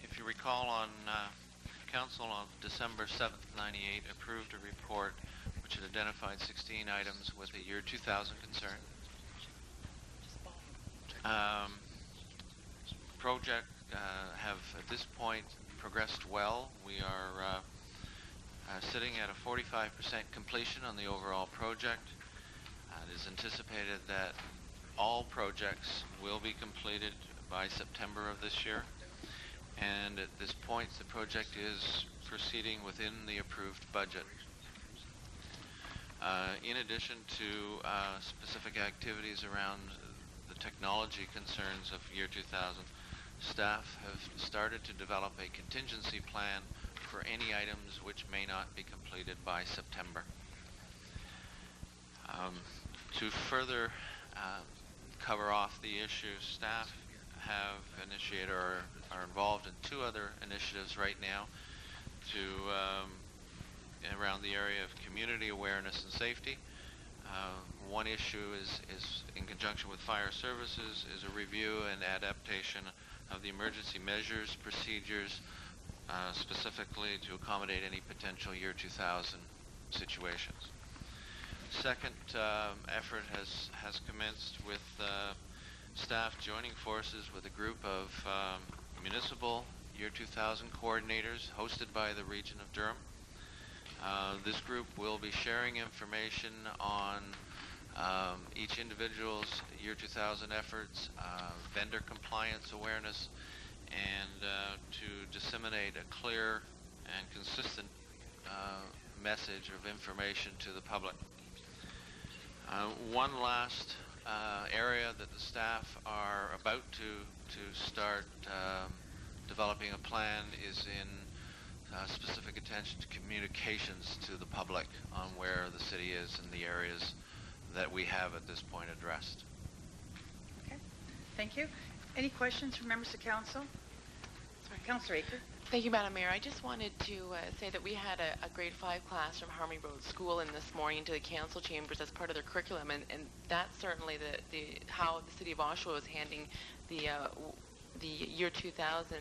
If you recall, on Council on December 7th, 98, approved a report which had identified 16 items with a year 2000 concern. Project have at this point progressed well. We are sitting at a 45% completion on the overall project. It is anticipated that all projects will be completed by September of this year. And at this point, the project is proceeding within the approved budget. In addition to specific activities around the technology concerns of year 2000, staff have started to develop a contingency plan for any items which may not be completed by September. To further cover off the issue, staff have initiated or are involved in 2 other initiatives right now to around the area of community awareness and safety. One issue is in conjunction with fire services is a review and adaptation of the emergency measures, procedures, specifically to accommodate any potential year 2000 situations. Second effort has commenced with staff joining forces with a group of municipal year 2000 coordinators hosted by the region of Durham. This group will be sharing information on each individual's year 2000 efforts, vendor compliance awareness, and to disseminate a clear and consistent message of information to the public. One last area that the staff are about to start developing a plan is in specific attention to communications to the public on where the city is and the areas that we have at this point addressed. Okay, thank you. Any questions from members of council? Sorry, Councillor Aker. Thank you, Madam Mayor. I just wanted to say that we had a grade 5 class from Harmony Road School in this morning to the council chambers as part of their curriculum, and that's certainly how the city of Oshawa is handling the year 2000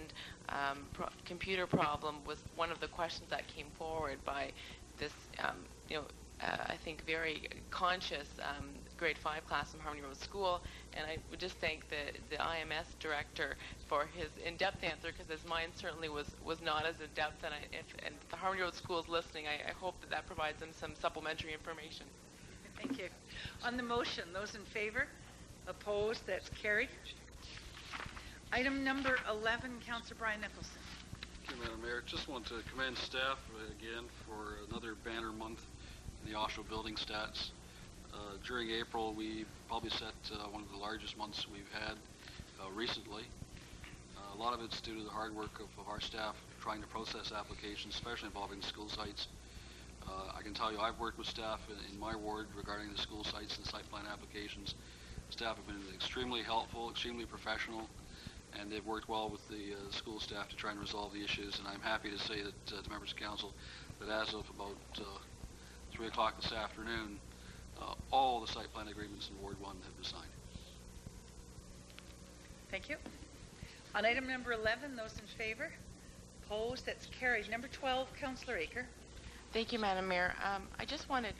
computer problem was one of the questions that came forward by this, I think very conscious grade 5 class from Harmony Road School, and I would just thank the IMS director for his in-depth answer, because his mind certainly was not as in-depth, and if the Harmony Road School is listening, I hope that provides them some supplementary information. Thank you. On the motion, those in favor? Opposed? That's carried. Item number 11, Councillor Brian Nicholson. Thank you, Madam Mayor. Just want to commend staff again for another banner month in the Oshawa building stats. During April, we probably set one of the largest months we've had recently. A lot of it's due to the hard work of our staff trying to process applications, especially involving school sites. I can tell you I've worked with staff in my ward regarding the school sites and site plan applications. Staff have been extremely helpful, extremely professional, and they've worked well with the school staff to try and resolve the issues. And I'm happy to say that to members of council that as of about 3 o'clock this afternoon, all the site plan agreements in Ward 1 have been signed. Thank you. On item number 11, those in favor? Opposed? That's carried. Number 12, Councillor Aker. Thank you, Madam Mayor. I just wanted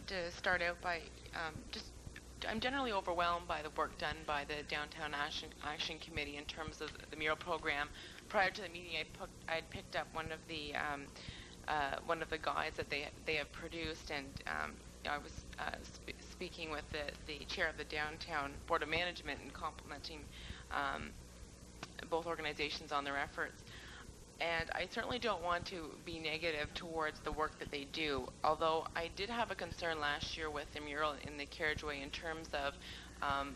to start out by I'm generally overwhelmed by the work done by the Downtown Action Committee in terms of the mural program. prior to the meeting, I'd picked up one of the guides that they have produced, and I was speaking with the chair of the Downtown Board of Management and complimenting both organizations on their efforts. And I certainly don't want to be negative towards the work that they do, although I did have a concern last year with the mural in the carriageway in terms of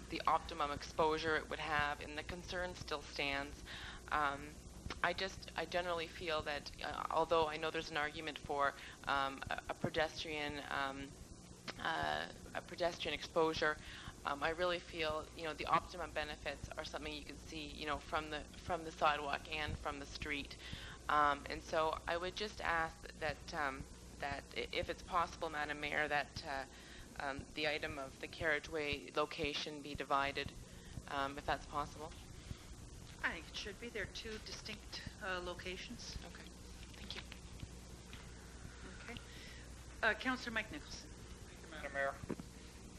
the optimum exposure it would have, and the concern still stands. I generally feel that although I know there's an argument for a pedestrian exposure, I really feel the optimum benefits are something you can see from the sidewalk and from the street, and so I would just ask that if it's possible, Madam Mayor, that the item of the carriageway location be divided, if that's possible. I think it should be. They're two distinct locations. Okay, thank you. Okay. Councillor Mike Nicholson. Thank you, Madam Mayor.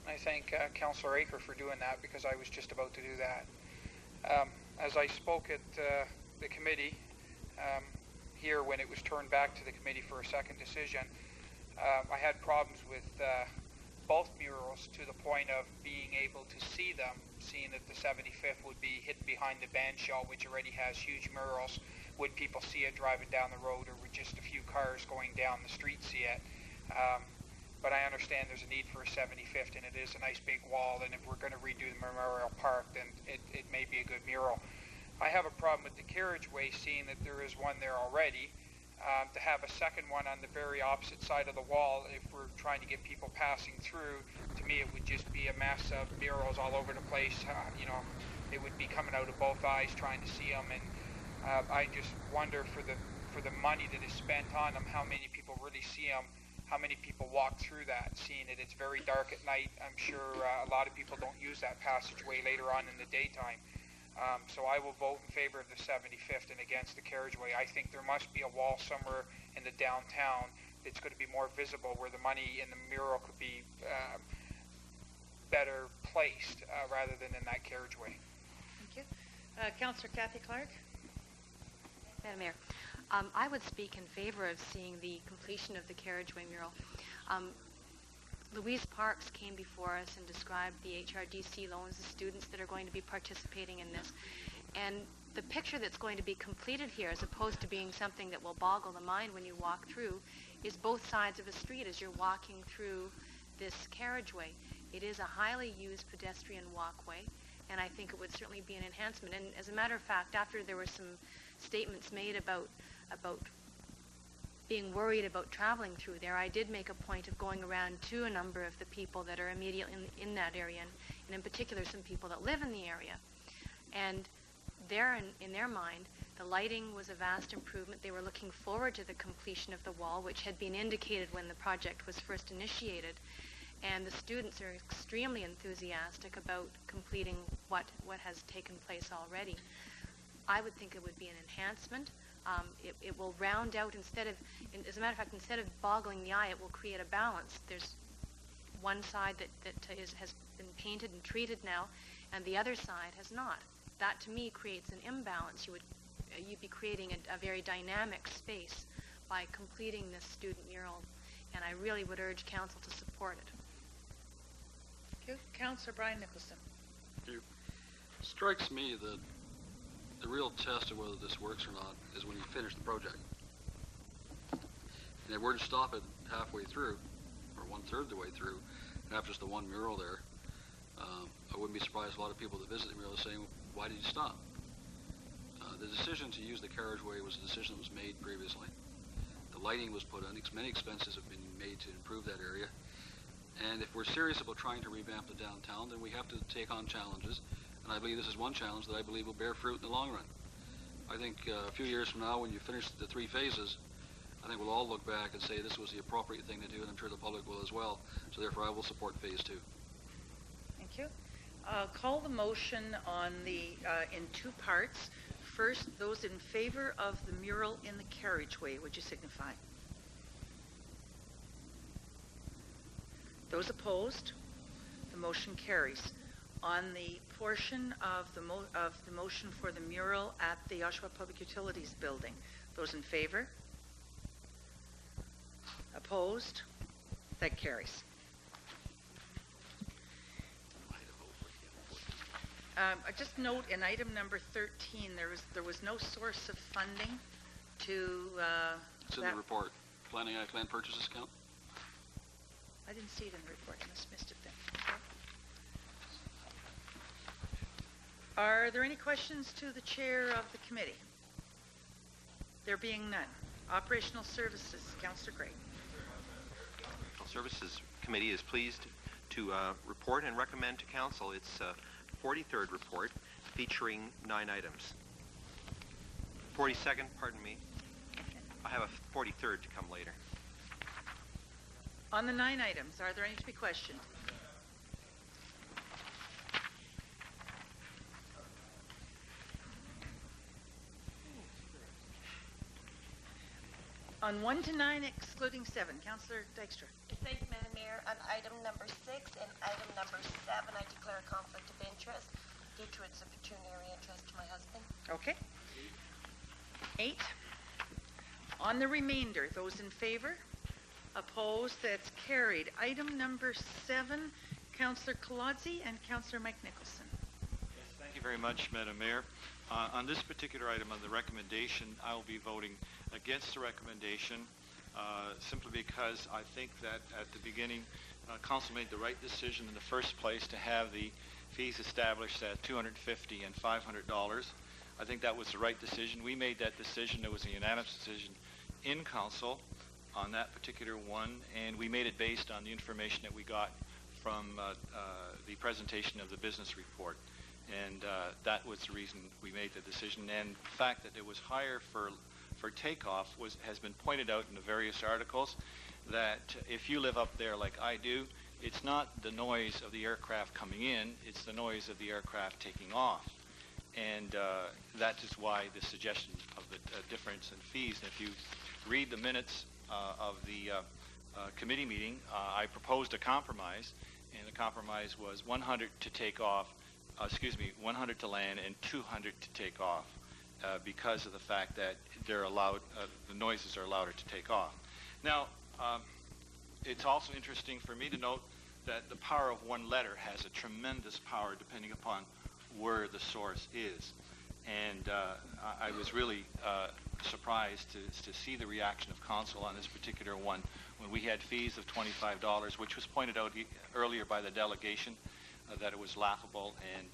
I thank Councillor Aker for doing that, because I was just about to do that. As I spoke at the committee here when it was turned back to the committee for a second decision, I had problems with both murals to the point of being able to see them, seeing that the 75th would be hidden behind the band shell, which already has huge murals. Would people see it driving down the road, or would just a few cars going down the street see it? But I understand there's a need for a 75th, and it is a nice big wall, and if we're going to redo the Memorial Park, then it may be a good mural. I have a problem with the carriageway, seeing that there is one there already. To have a second one on the very opposite side of the wall, if we're trying to get people passing through, to me it would just be a mess of murals all over the place. It would be coming out of both eyes trying to see them, and I just wonder for the money that is spent on them, how many people really see them. How many people walk through that, seeing it? It's very dark at night. I'm sure a lot of people don't use that passageway later on in the daytime. So I will vote in favor of the 75th and against the carriageway. I think there must be a wall somewhere in the downtown that's going to be more visible, where the money in the mural could be better placed rather than in that carriageway. Thank you. Councillor Kathy Clark. Madam Mayor, I would speak in favor of seeing the completion of the carriageway mural. Louise Parks came before us and described the HRDC loans, the students that are going to be participating in this. And the picture that's going to be completed here, as opposed to being something that will boggle the mind when you walk through, is both sides of a street as you're walking through this carriageway. It is a highly used pedestrian walkway, and I think it would certainly be an enhancement. And as a matter of fact, after there were some statements made about being worried about traveling through there, I did make a point of going around to a number of the people that are immediately in that area, and in particular some people that live in the area. And in their mind, the lighting was a vast improvement. They were looking forward to the completion of the wall, which had been indicated when the project was first initiated. And the students are extremely enthusiastic about completing what has taken place already. I would think it would be an enhancement. It will round out, as a matter of fact, instead of boggling the eye, it will create a balance. There's one side that has been painted and treated now, and the other side has not. That, to me, creates an imbalance. You'd be creating a very dynamic space by completing this student mural, and I really would urge Council to support it. Thank you. Councillor Brian Nicholson. Thank you. It strikes me that the real test of whether this works or not is when you finish the project. And if we're to stop it halfway through, or one-third of the way through, and have just the one mural there, I wouldn't be surprised a lot of people that visit the mural are saying, why did you stop? The decision to use the carriageway was a decision that was made previously. The lighting was put in. Many expenses have been made to improve that area. And if we're serious about trying to revamp the downtown, then we have to take on challenges. And I believe this is one challenge that I believe will bear fruit in the long run. I think a few years from now, when you finish the 3 phases, I think we'll all look back and say this was the appropriate thing to do, and I'm sure the public will as well. So therefore, I will support phase 2. Thank you. Call the motion on in 2 parts. First, those in favor of the mural in the carriageway, would you signify? Those opposed? The motion carries. on the portion of the motion for the mural at the Oshawa Public Utilities Building. Those in favor? Opposed? That carries. I just note in item number 13, there was no source of funding to It's in the report. Planning Act land purchases account. I didn't see it in the report. I must have missed it then. Are there any questions to the chair of the committee? There being none. Operational Services, Councillor Gray. Services Committee is pleased to report and recommend to Council its 43rd report featuring 9 items. 42nd, pardon me. I have a 43rd to come later. On the 9 items, are there any to be questioned? On 1 to 9, excluding 7, Councillor Dykstra. Thank you, Madam Mayor. On item number 6 and item number 7, I declare a conflict of interest due to its pecuniary interest to my husband. Okay. 8. On the remainder, those in favor? Opposed? That's carried. Item number 7, Councillor Kolodzi and Councillor Mike Nicholson. Yes, thank you very much, Madam Mayor. On this particular item on the recommendation, I will be voting against the recommendation simply because I think that at the beginning, Council made the right decision in the first place to have the fees established at $250 and $500. I think that was the right decision. We made that decision. It was a unanimous decision in Council on that particular one, and we made it based on the information that we got from the presentation of the business report. And that was the reason we made the decision. And the fact that it was higher for takeoff has been pointed out in the various articles, that if you live up there like I do, it's not the noise of the aircraft coming in, it's the noise of the aircraft taking off. And that is why the suggestion of the difference in fees. And if you read the minutes of the committee meeting, I proposed a compromise, and the compromise was 100 to take off, 100 to land and 200 to take off, because of the fact that they're allowed, the noises are louder to take off. Now, it's also interesting for me to note that the power of one letter has a tremendous power depending upon where the source is. And I was really surprised to see the reaction of Council on this particular one when we had fees of $25, which was pointed out earlier by the delegation that it was laughable, and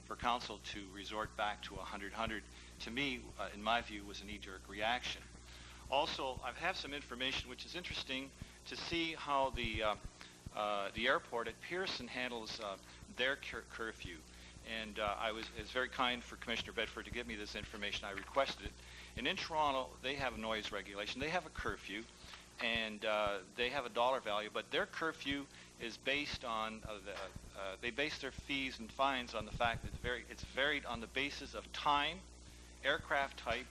for Council to resort back to 100, to me, in my view, was a knee-jerk reaction. Also, I have some information which is interesting to see how the airport at Pearson handles their curfew. And it's very kind for Commissioner Bedford to give me this information. I requested it. And in Toronto, they have a noise regulation. They have a curfew, and they have a dollar value, but their curfew is based on, they base their fees and fines on the fact that it's varied on the basis of time, aircraft type,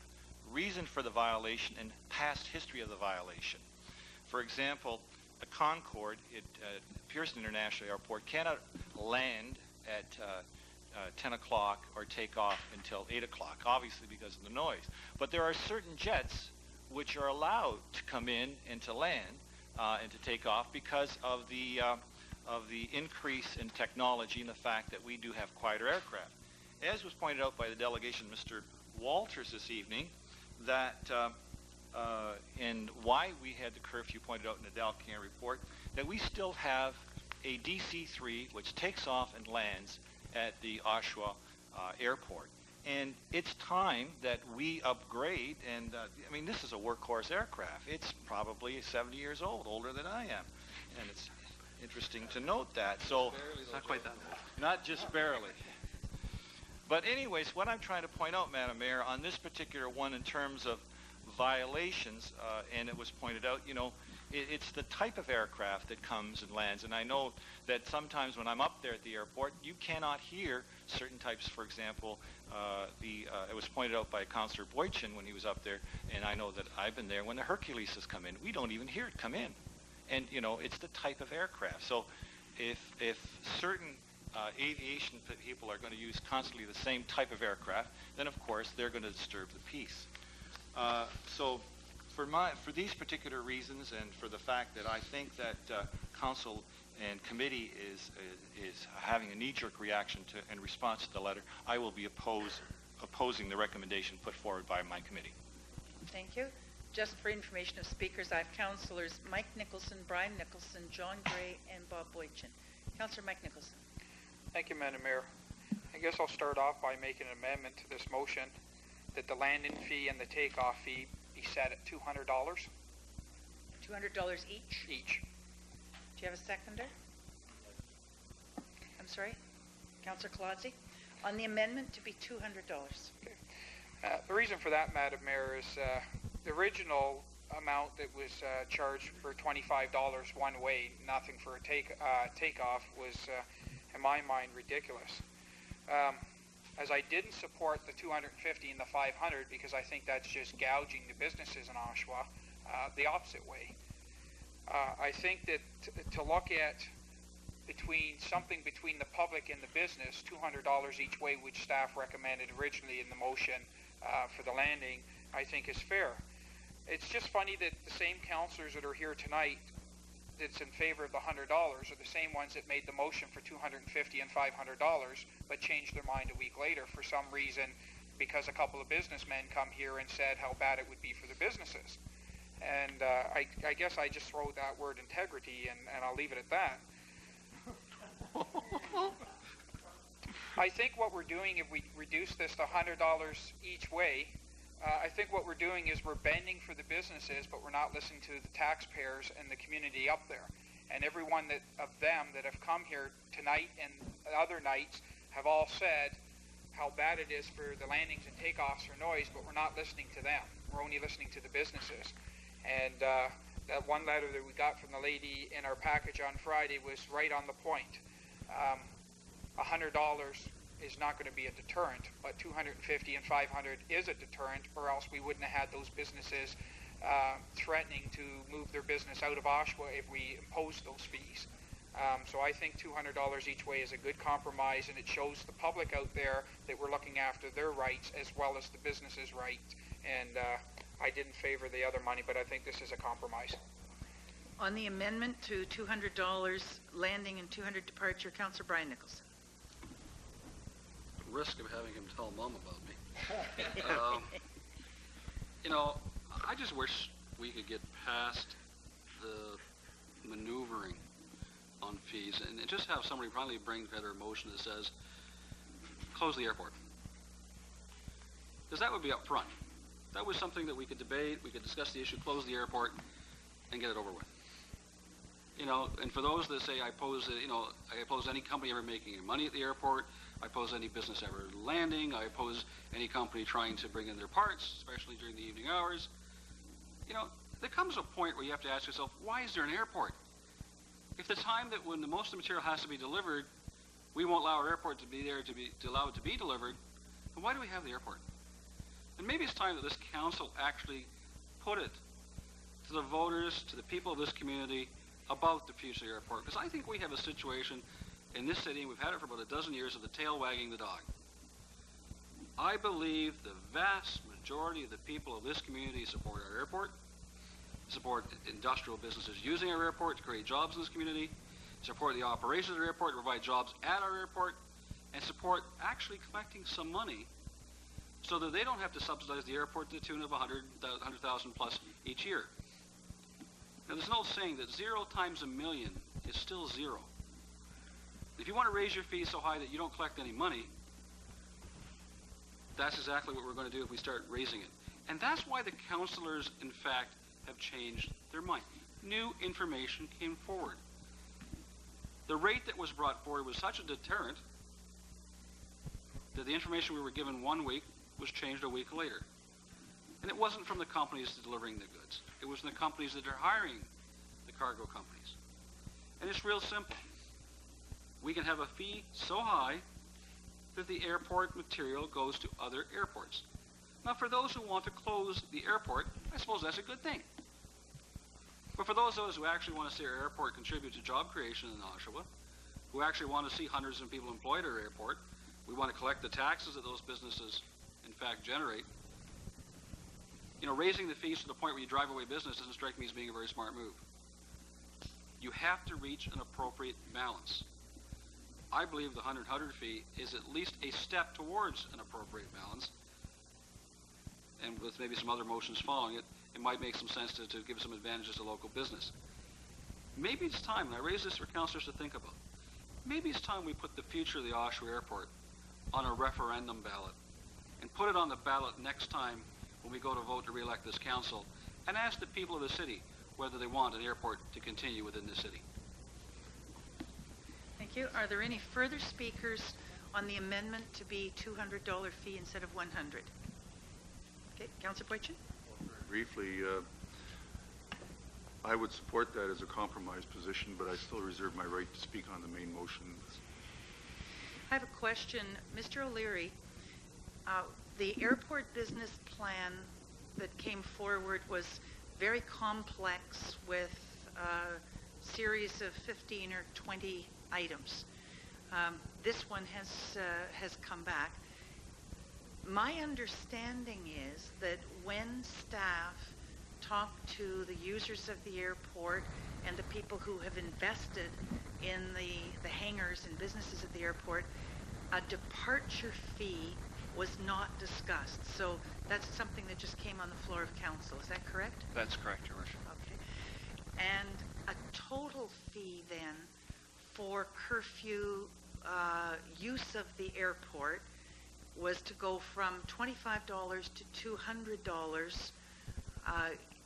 reason for the violation, and past history of the violation. For example, a Concorde at Pearson International Airport cannot land at 10 o'clock or take off until 8 o'clock, obviously because of the noise. But there are certain jets which are allowed to come in and to land and to take off because of the increase in technology and the fact that we do have quieter aircraft. As was pointed out by the delegation, Mr. Walters, this evening, that and why we had the curfew pointed out in the Dalcan report, that we still have a DC-3 which takes off and lands at the Oshawa airport. And it's time that we upgrade, and I mean, this is a workhorse aircraft. It's probably 70 years old, older than I am. And it's interesting to note that. So, it's not quite that old. Not just barely. But anyways, what I'm trying to point out, Madam Mayor, on this particular one in terms of violations, and it was pointed out, you know, it's the type of aircraft that comes and lands. And I know that sometimes when I'm up there at the airport, you cannot hear certain types. For example, it was pointed out by Councillor Boychin when he was up there, and I know that I've been there when the Hercules has come in. We don't even hear it come in. And, you know, it's the type of aircraft. So if certain aviation people are going to use constantly the same type of aircraft, then of course they're going to disturb the peace. So for these particular reasons, and for the fact that I think that council and committee is having a knee-jerk reaction in response to the letter, I will be opposing the recommendation put forward by my committee. Thank you. Just for information of speakers, I have Councillors Mike Nicholson, Brian Nicholson, John Gray, and Bob Boychin. Councillor Mike Nicholson. Thank you, Madam Mayor. I guess I'll start off by making an amendment to this motion that the landing fee and the takeoff fee be set at $200. $200 each? Each. Do you have a seconder? I'm sorry? Councillor Colazzi? On the amendment to be $200. Okay. The reason for that, Madam Mayor, is the original amount that was charged for $25 one way, nothing for a takeoff, was, in my mind, ridiculous. As I didn't support the 250 and the 500 because I think that's just gouging the businesses in Oshawa the opposite way. I think that to look at something between the public and the business, $200 each way, which staff recommended originally in the motion for the landing, I think is fair. It's just funny that the same councillors that are here tonight that's in favor of the $100 are the same ones that made the motion for $250 and $500, but changed their mind a week later for some reason, because a couple of businessmen come here and said how bad it would be for the businesses. And I guess I just throw that word integrity, and I'll leave it at that. I think what we're doing, if we reduce this to $100 each way, I think what we're doing is we're bending for the businesses, but we're not listening to the taxpayers and the community up there. And everyone of them that have come here tonight and other nights have all said how bad it is for the landings and takeoffs for noise, but we're not listening to them. We're only listening to the businesses. And that one letter that we got from the lady in our package on Friday was right on the point. $100 is not going to be a deterrent, but $250 and $500 is a deterrent, or else we wouldn't have had those businesses threatening to move their business out of Oshawa if we imposed those fees. So I think $200 each way is a good compromise, and it shows the public out there that we're looking after their rights as well as the businesses' rights. And I didn't favor the other money, but I think this is a compromise. On the amendment to $200 landing and $200 departure, Councillor Brian Nicholson. Risk of having him tell Mom about me. I just wish we could get past the maneuvering on fees and just have somebody finally bring together a motion that says, close the airport. Because that would be up front. That was something that we could debate, we could discuss the issue, close the airport, and get it over with. And for those that say I oppose any company ever making any money at the airport, I oppose any business ever landing, I oppose any company trying to bring in their parts, especially during the evening hours. There comes a point where you have to ask yourself, why is there an airport? If the time that when the most of the material has to be delivered, we won't allow our airport to be there to allow it to be delivered, then why do we have the airport? And maybe it's time that this council actually put it to the voters, to the people of this community, about the future airport. Because I think we have a situation in this city, and we've had it for about a dozen years, of the tail wagging the dog. I believe the vast majority of the people of this community support our airport, support industrial businesses using our airport to create jobs in this community, support the operations of our airport to provide jobs at our airport, and support actually collecting some money so that they don't have to subsidize the airport to the tune of $100,000 plus each year. Now, there's an old saying that 0 times a million is still 0. If you want to raise your fees so high that you don't collect any money, that's exactly what we're going to do if we start raising it. And that's why the councillors, in fact, have changed their mind. New information came forward. The rate that was brought forward was such a deterrent that the information we were given 1 week was changed a week later. And it wasn't from the companies delivering the goods. It was from the companies that are hiring the cargo companies. And it's real simple. We can have a fee so high that the airport material goes to other airports. Now, for those who want to close the airport, I suppose that's a good thing. But for those of us who actually want to see our airport contribute to job creation in Oshawa, who actually want to see hundreds of people employed at our airport. We want to collect the taxes that those businesses, in fact, generate. You know, raising the fees to the point where you drive away business doesn't strike me as being a very smart move. You have to reach an appropriate balance. I believe the 100 fee is at least a step towards an appropriate balance. And with maybe some other motions following it, it might make some sense to give some advantages to local business. Maybe it's time, and I raise this for councillors to think about, maybe it's time we put the future of the Oshawa Airport on a referendum ballot and put it on the ballot next time when we go to vote to re-elect this council and ask the people of the city whether they want an airport to continue within the city. Thank you. Are there any further speakers on the amendment to be $200 fee instead of 100? Okay, Councillor Boychin? Briefly, I would support that as a compromise position, but I still reserve my right to speak on the main motion. I have a question. Mr. O'Leary, the airport business plan that came forward was very complex with a series of 15 or 20 items. This one has come back. My understanding is that when staff talk to the users of the airport and the people who have invested in the hangars and businesses at the airport, a departure fee was not discussed. So that's something that just came on the floor of council. Is that correct? That's correct, Your Worship. Okay. And a total fee then for curfew use of the airport was to go from $25 to $200,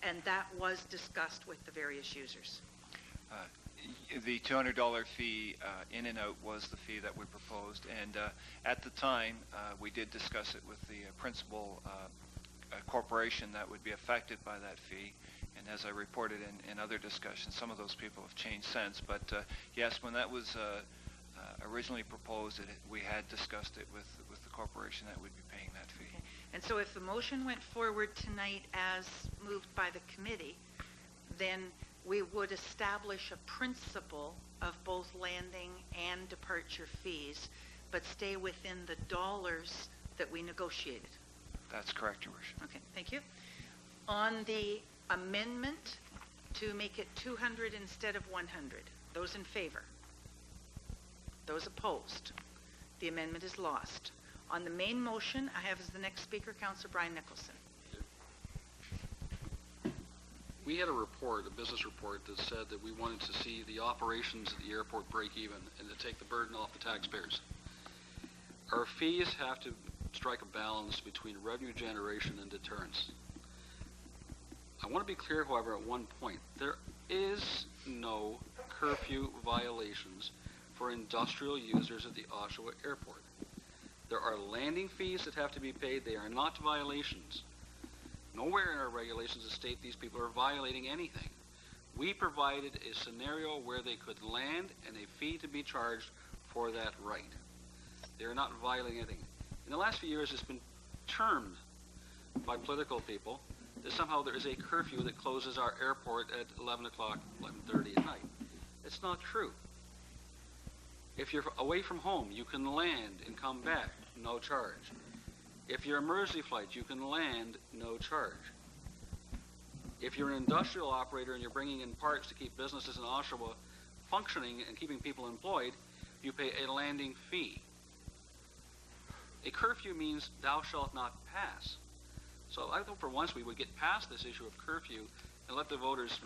and that was discussed with the various users. The $200 fee in and out was the fee that we proposed, and at the time we did discuss it with the principal corporation that would be affected by that fee, and as I reported in other discussions, some of those people have changed since, but yes, when that was originally proposed, we had discussed it with the corporation that would be paying that fee. Okay. And so if the motion went forward tonight as moved by the committee, then we would establish a principle of both landing and departure fees, but stay within the dollars that we negotiated. That's correct, Your Worship. Okay, thank you. On the amendment to make it 200 instead of 100, those in favor? Those opposed? The amendment is lost. On the main motion, I have as the next speaker, Councillor Brian Nicholson. We had a business report that said that we wanted to see the operations at the airport break even and to take the burden off the taxpayers. Our fees have to strike a balance between revenue generation and deterrence. I want to be clear, however, at one point. There is no curfew violations for industrial users at the Oshawa Airport. There are landing fees that have to be paid. They are not violations. Nowhere in our regulations that state these people are violating anything. We provided a scenario where they could land and a fee to be charged for that right. They are not violating anything. In the last few years, it's been termed by political people that somehow there is a curfew that closes our airport at 11 o'clock, 11:30 at night. It's not true. If you're away from home, you can land and come back, no charge. If you're an emergency flight, you can land, no charge. If you're an industrial operator and you're bringing in parts to keep businesses in Oshawa functioning and keeping people employed, you pay a landing fee. A curfew means thou shalt not pass. So I think for once we would get past this issue of curfew and let the voters,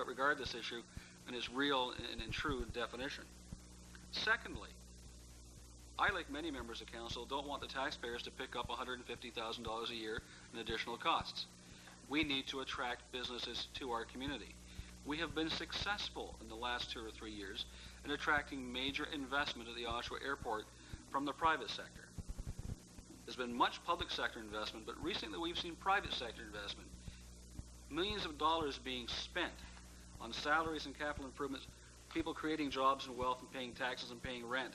regard this issue in its real and in true definition. Secondly, I, like many members of council, don't want the taxpayers to pick up $150,000 a year in additional costs. We need to attract businesses to our community. We have been successful in the last 2 or 3 years in attracting major investment at the Oshawa Airport from the private sector. There's been much public sector investment, but recently we've seen private sector investment. Millions of dollars being spent on salaries and capital improvements, people creating jobs and wealth and paying taxes and paying rent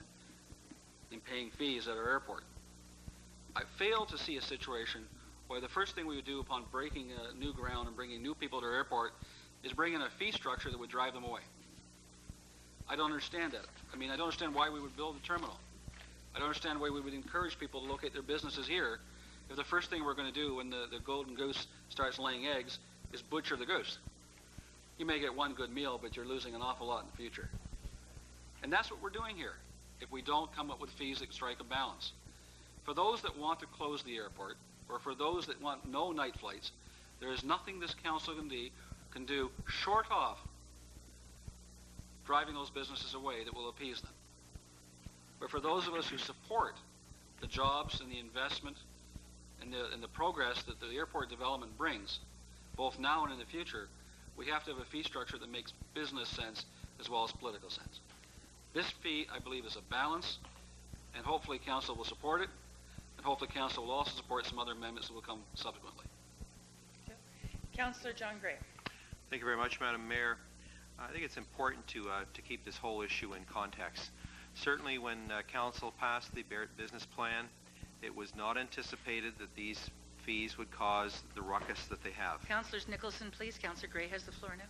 and paying fees at our airport. I fail to see a situation where the first thing we would do upon breaking new ground and bringing new people to our airport is bring in a fee structure that would drive them away. I don't understand that. I mean, I don't understand why we would build a terminal. I don't understand why we would encourage people to locate their businesses here if the first thing we're going to do when the golden goose starts laying eggs is butcher the goose. You may get one good meal, but you're losing an awful lot in the future. And that's what we're doing here if we don't come up with fees that strike a balance. For those that want to close the airport, or for those that want no night flights, there is nothing this council can do short of driving those businesses away that will appease them. But for those of us who support the jobs and the investment and the progress that the airport development brings, both now and in the future, we have to have a fee structure that makes business sense as well as political sense. This fee, I believe, is a balance, and hopefully council will support it, and hopefully council will also support some other amendments that will come subsequently. Councillor John Gray. Thank you very much, Madam Mayor. I think it's important to keep this whole issue in context. Certainly when council passed the business plan, it was not anticipated that these fees would cause the ruckus that they have. Councillors Nicholson, please. Councillor Gray has the floor now.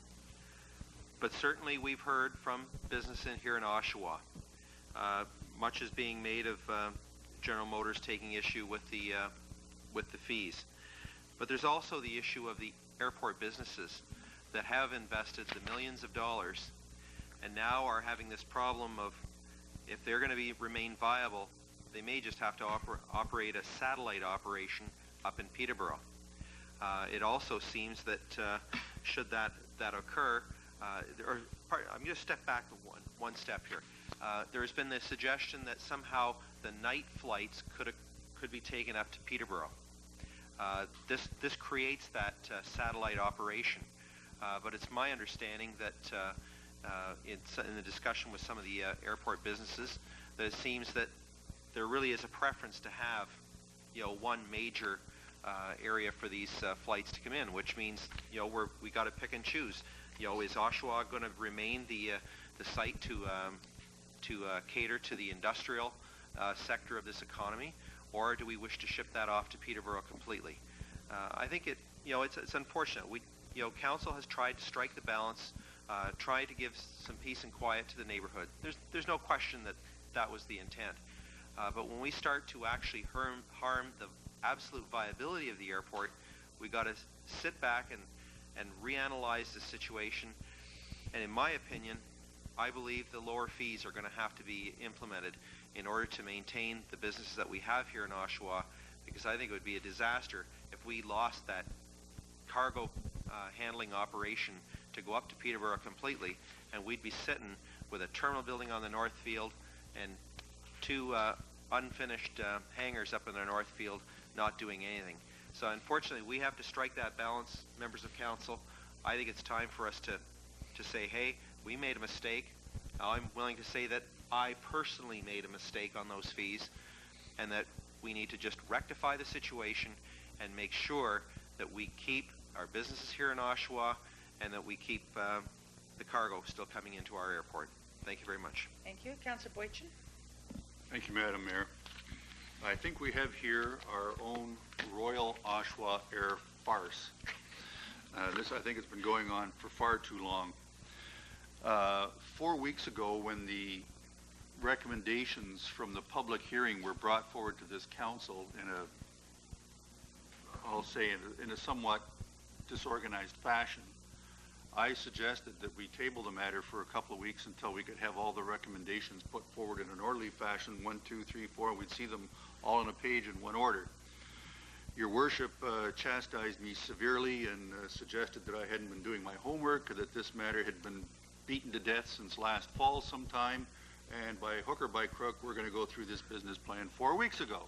But certainly we've heard from business here in Oshawa. Much is being made of General Motors taking issue with the fees. But there's also the issue of the airport businesses that have invested the millions of dollars and now are having this problem of, if they're going to remain viable, they may just have to operate a satellite operation up in Peterborough. It also seems that should that occur, I'm going to step back one step here. There has been the suggestion that somehow the night flights could be taken up to Peterborough. This creates that satellite operation, but it's my understanding that in the discussion with some of the airport businesses, that it seems that there really is a preference to have, one major area for these flights to come in, which means, we got to pick and choose. Is Oshawa going to remain the site to cater to the industrial sector of this economy, or do we wish to ship that off to Peterborough completely? I think it's unfortunate. Council has tried to strike the balance, tried to give some peace and quiet to the neighborhood. There's no question that was the intent. But when we start to actually harm the absolute viability of the airport, we got to sit back and reanalyze the situation. And in my opinion, I believe the lower fees are going to have to be implemented in order to maintain the businesses that we have here in Oshawa, because I think it would be a disaster if we lost that cargo handling operation to go up to Peterborough completely, and we'd be sitting with a terminal building on the north field and two unfinished hangars up in the north field not doing anything. So unfortunately, we have to strike that balance, members of council. I think it's time for us to say, hey, we made a mistake. I'm willing to say that I personally made a mistake on those fees, and that we need to just rectify the situation and make sure that we keep our businesses here in Oshawa and that we keep the cargo still coming into our airport. Thank you very much. Thank you. Councillor Boychin. Thank you, Madam Mayor. I think we have here our own Royal Oshawa Air farce. This, I think, has been going on for far too long. 4 weeks ago, when the recommendations from the public hearing were brought forward to this council in a somewhat disorganized fashion, I suggested that we table the matter for a couple of weeks until we could have all the recommendations put forward in an orderly fashion, 1, 2, 3, 4, we'd see them all on a page in one order. Your worship chastised me severely and suggested that I hadn't been doing my homework, that this matter had been beaten to death since last fall sometime, and by hook or by crook, we're going to go through this business plan 4 weeks ago.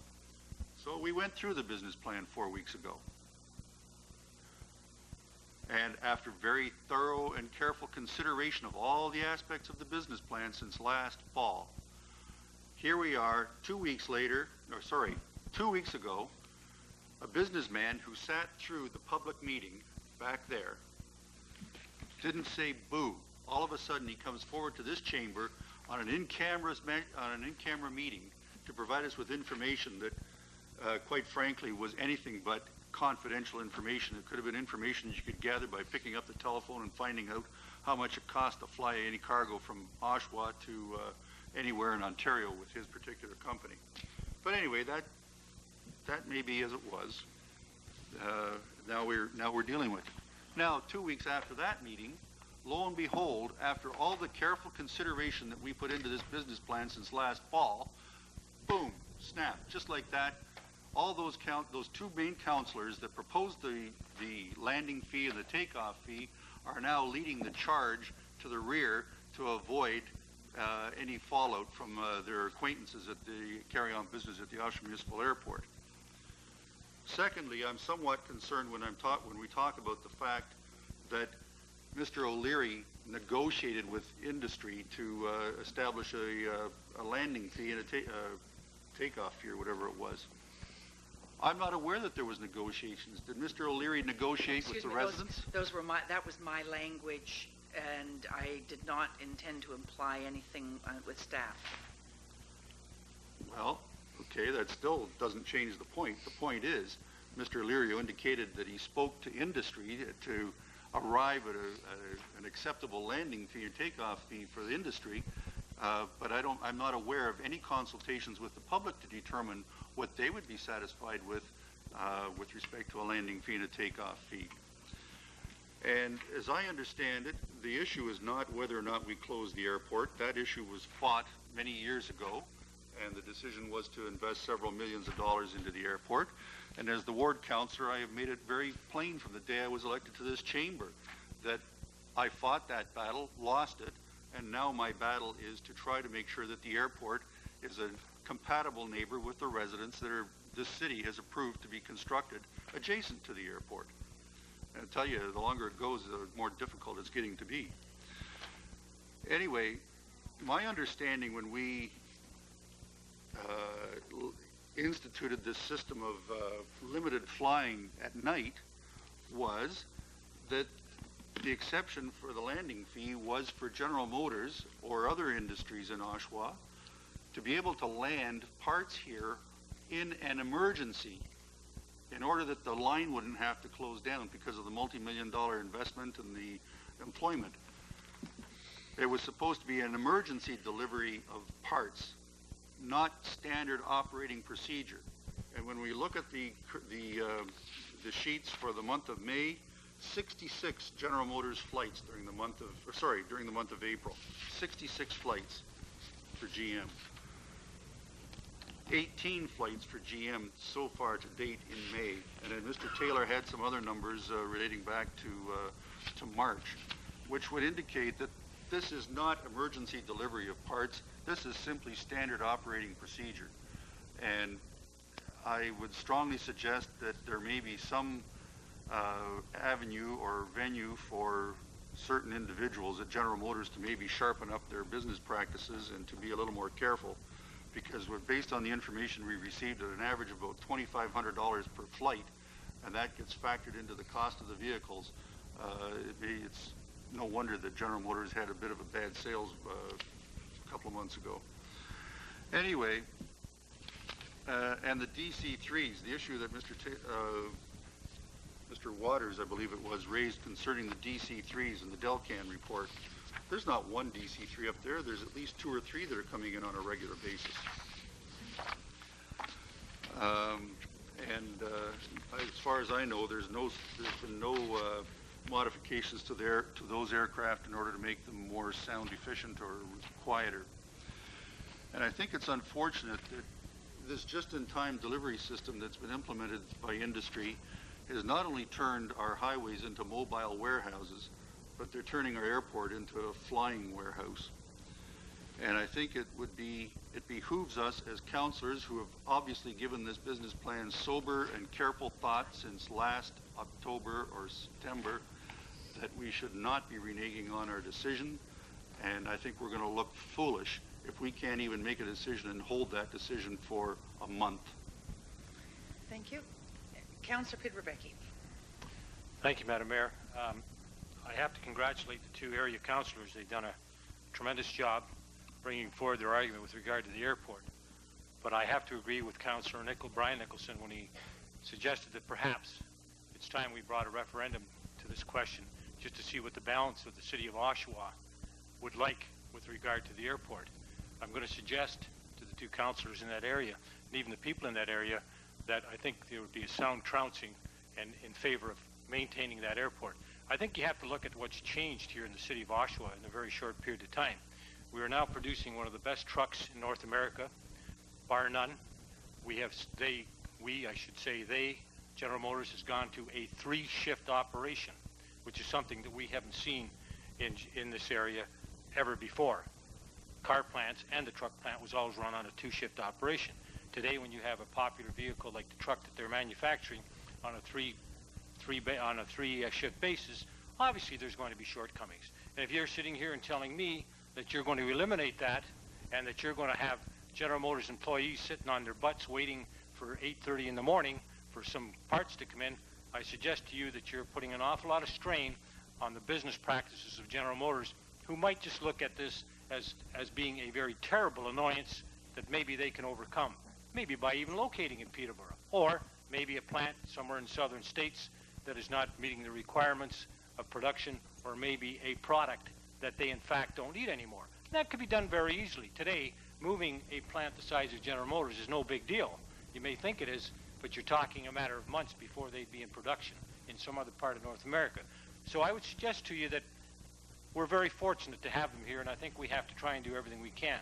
So we went through the business plan 4 weeks ago. And after very thorough and careful consideration of all the aspects of the business plan since last fall, here we are 2 weeks later, 2 weeks ago, a businessman who sat through the public meeting back there didn't say boo. All of a sudden he comes forward to this chamber on an in-camera meeting to provide us with information that, quite frankly, was anything but confidential information. It could have been information that you could gather by picking up the telephone and finding out how much it cost to fly any cargo from Oshawa to anywhere in Ontario with his particular company. But anyway, that may be as it was. Now we're dealing with it. Now, 2 weeks after that meeting, lo and behold, after all the careful consideration that we put into this business plan since last fall, boom, snap, just like that, all those two main councillors that proposed the landing fee and the takeoff fee are now leading the charge to the rear to avoid any fallout from their acquaintances at the carry-on business at the Oshawa Municipal Airport. Secondly, I'm somewhat concerned when we talk about the fact that Mr. O'Leary negotiated with industry to establish a landing fee and a takeoff fee or whatever it was. I'm not aware that there was negotiations. Did Mr. O'Leary negotiate with the residents? That was my language, and I did not intend to imply anything with staff. Well, okay, that still doesn't change the point. The point is, Mr. O'Leary indicated that he spoke to industry to arrive at an acceptable landing fee or takeoff fee for the industry, but I'm not aware of any consultations with the public to determine what they would be satisfied with respect to a landing fee and a takeoff fee. And as I understand it, the issue is not whether or not we close the airport. That issue was fought many years ago, and the decision was to invest several millions of dollars into the airport. And as the ward councillor, I have made it very plain from the day I was elected to this chamber that I fought that battle, lost it, and now my battle is to try to make sure that the airport is a compatible neighbor with the residents that this city has approved to be constructed adjacent to the airport. And I tell you, the longer it goes, the more difficult it's getting to be. Anyway, my understanding when we instituted this system of limited flying at night was that the exception for the landing fee was for General Motors or other industries in Oshawa to be able to land parts here in an emergency in order that the line wouldn't have to close down because of the multi-million-dollar investment and the employment. It was supposed to be an emergency delivery of parts, not standard operating procedure. And when we look at the sheets for the month of May, 66 General Motors flights during the month of April. 66 flights for GM. 18 flights for GM so far to date in May. And then Mr. Taylor had some other numbers relating back to March, which would indicate that this is not emergency delivery of parts. This is simply standard operating procedure. And I would strongly suggest that there may be some avenue or venue for certain individuals at General Motors to maybe sharpen up their business practices and to be a little more careful, because we're based on the information we received at an average of about $2,500 per flight, and that gets factored into the cost of the vehicles. It's no wonder that General Motors had a bit of a bad sales a couple of months ago. Anyway, and the DC-3s, the issue that Mr. Waters, I believe it was, raised concerning the DC-3s in the Delcan report. There's not one DC-3 up there. There's at least 2 or 3 that are coming in on a regular basis. As far as I know, there's been no modifications to those aircraft in order to make them more sound efficient or quieter. And I think it's unfortunate that this just-in-time delivery system that's been implemented by industry has not only turned our highways into mobile warehouses, but they're turning our airport into a flying warehouse. And I think it behooves us as councillors who have obviously given this business plan sober and careful thought since last October or September that we should not be reneging on our decision. And I think we're going to look foolish if we can't even make a decision and hold that decision for a month. Thank you. Councillor Pidberbecki. Thank you, Madam Mayor. I have to congratulate the 2 area councillors. They've done a tremendous job bringing forward their argument with regard to the airport. But I have to agree with Councillor Brian Nicholson when he suggested that perhaps it's time we brought a referendum to this question just to see what the balance of the city of Oshawa would like with regard to the airport. I'm going to suggest to the two councillors in that area, and even the people in that area, that I think there would be a sound trouncing and in favor of maintaining that airport. I think you have to look at what's changed here in the city of Oshawa in a very short period of time. We are now producing one of the best trucks in North America, bar none. General Motors has gone to a 3-shift operation, which is something that we haven't seen in this area ever before. Car plants and the truck plant was always run on a 2-shift operation. Today, when you have a popular vehicle like the truck that they're manufacturing on a 3-shift basis, obviously there's going to be shortcomings. And if you're sitting here and telling me that you're going to eliminate that and that you're going to have General Motors employees sitting on their butts waiting for 8:30 in the morning for some parts to come in, I suggest to you that you're putting an awful lot of strain on the business practices of General Motors, who might just look at this as being a very terrible annoyance that maybe they can overcome, maybe by even locating in Peterborough, or maybe a plant somewhere in southern states that is not meeting the requirements of production, or maybe a product that they in fact don't need anymore. That could be done very easily. Today, moving a plant the size of General Motors is no big deal. You may think it is, but you're talking a matter of months before they'd be in production in some other part of North America. So I would suggest to you that we're very fortunate to have them here, and I think we have to try and do everything we can.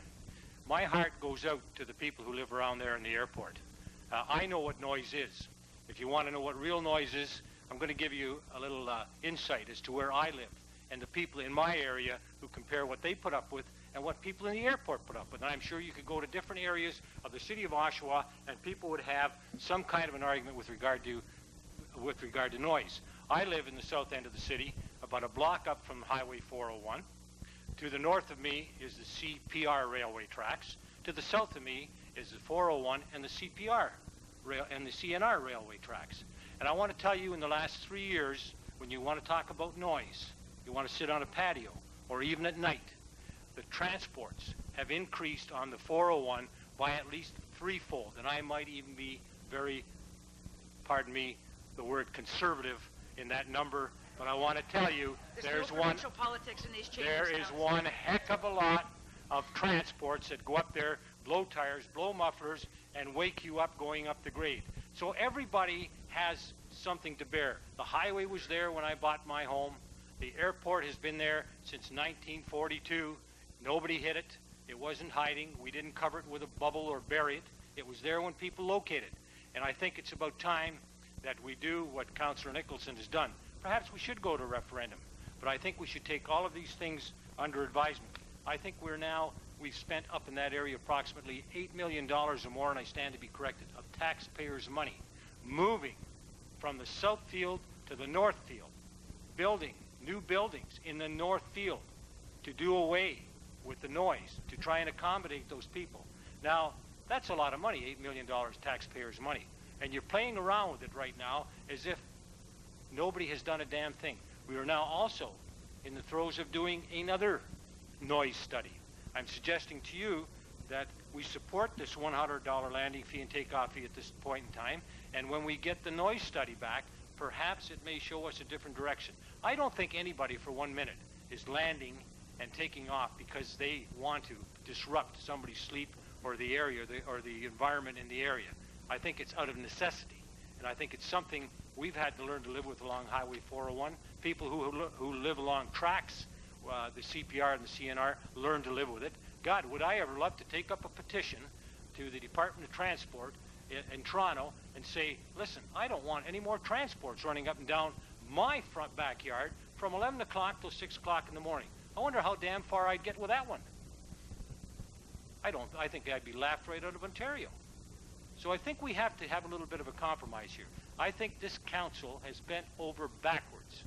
My heart goes out to the people who live around there in the airport. I know what noise is. If you want to know what real noise is, I'm going to give you a little insight as to where I live and the people in my area who compare what they put up with and what people in the airport put up with. And I'm sure you could go to different areas of the city of Oshawa and people would have some kind of an argument with regard to noise. I live in the south end of the city, about a block up from Highway 401. To the north of me is the CPR railway tracks. To the south of me is the 401 and the CPR and the CNR railway tracks. And I want to tell you, in the last 3 years, when you want to talk about noise, you want to sit on a patio, or even at night, the transports have increased on the 401 by at least threefold. And I might even be very, pardon me, the word conservative in that number, but I want to tell you there is one heck of a lot of transports that go up there, blow tires, blow mufflers, and wake you up going up the grade. So everybody has something to bear. The highway was there when I bought my home. The airport has been there since 1942. Nobody hit it. It wasn't hiding. We didn't cover it with a bubble or bury it. It was there when people located. And I think it's about time that we do what Councillor Nicholson has done. Perhaps we should go to a referendum, but I think we should take all of these things under advisement. I think we've spent up in that area approximately $8 million or more, and I stand to be corrected, of taxpayers' money, moving from the south field to the north field, building new buildings in the north field to do away with the noise, to try and accommodate those people. Now, that's a lot of money, $8 million taxpayers' money. And you're playing around with it right now as if nobody has done a damn thing. We are now also in the throes of doing another noise study. I'm suggesting to you that we support this $100 landing fee and takeoff fee at this point in time, and when we get the noise study back, perhaps it may show us a different direction. I don't think anybody for 1 minute is landing and taking off because they want to disrupt somebody's sleep or the area or the environment in the area. I think it's out of necessity, and I think it's something we've had to learn to live with along Highway 401. People who live along tracks, the CPR and the CNR, learn to live with it. God, would I ever love to take up a petition to the Department of Transport in Toronto and say, listen, I don't want any more transports running up and down my front backyard from 11 o'clock till 6 o'clock in the morning. I wonder how damn far I'd get with that one. I think I'd be laughed right out of Ontario. So I think we have to have a little bit of a compromise here. I think this council has bent over backwards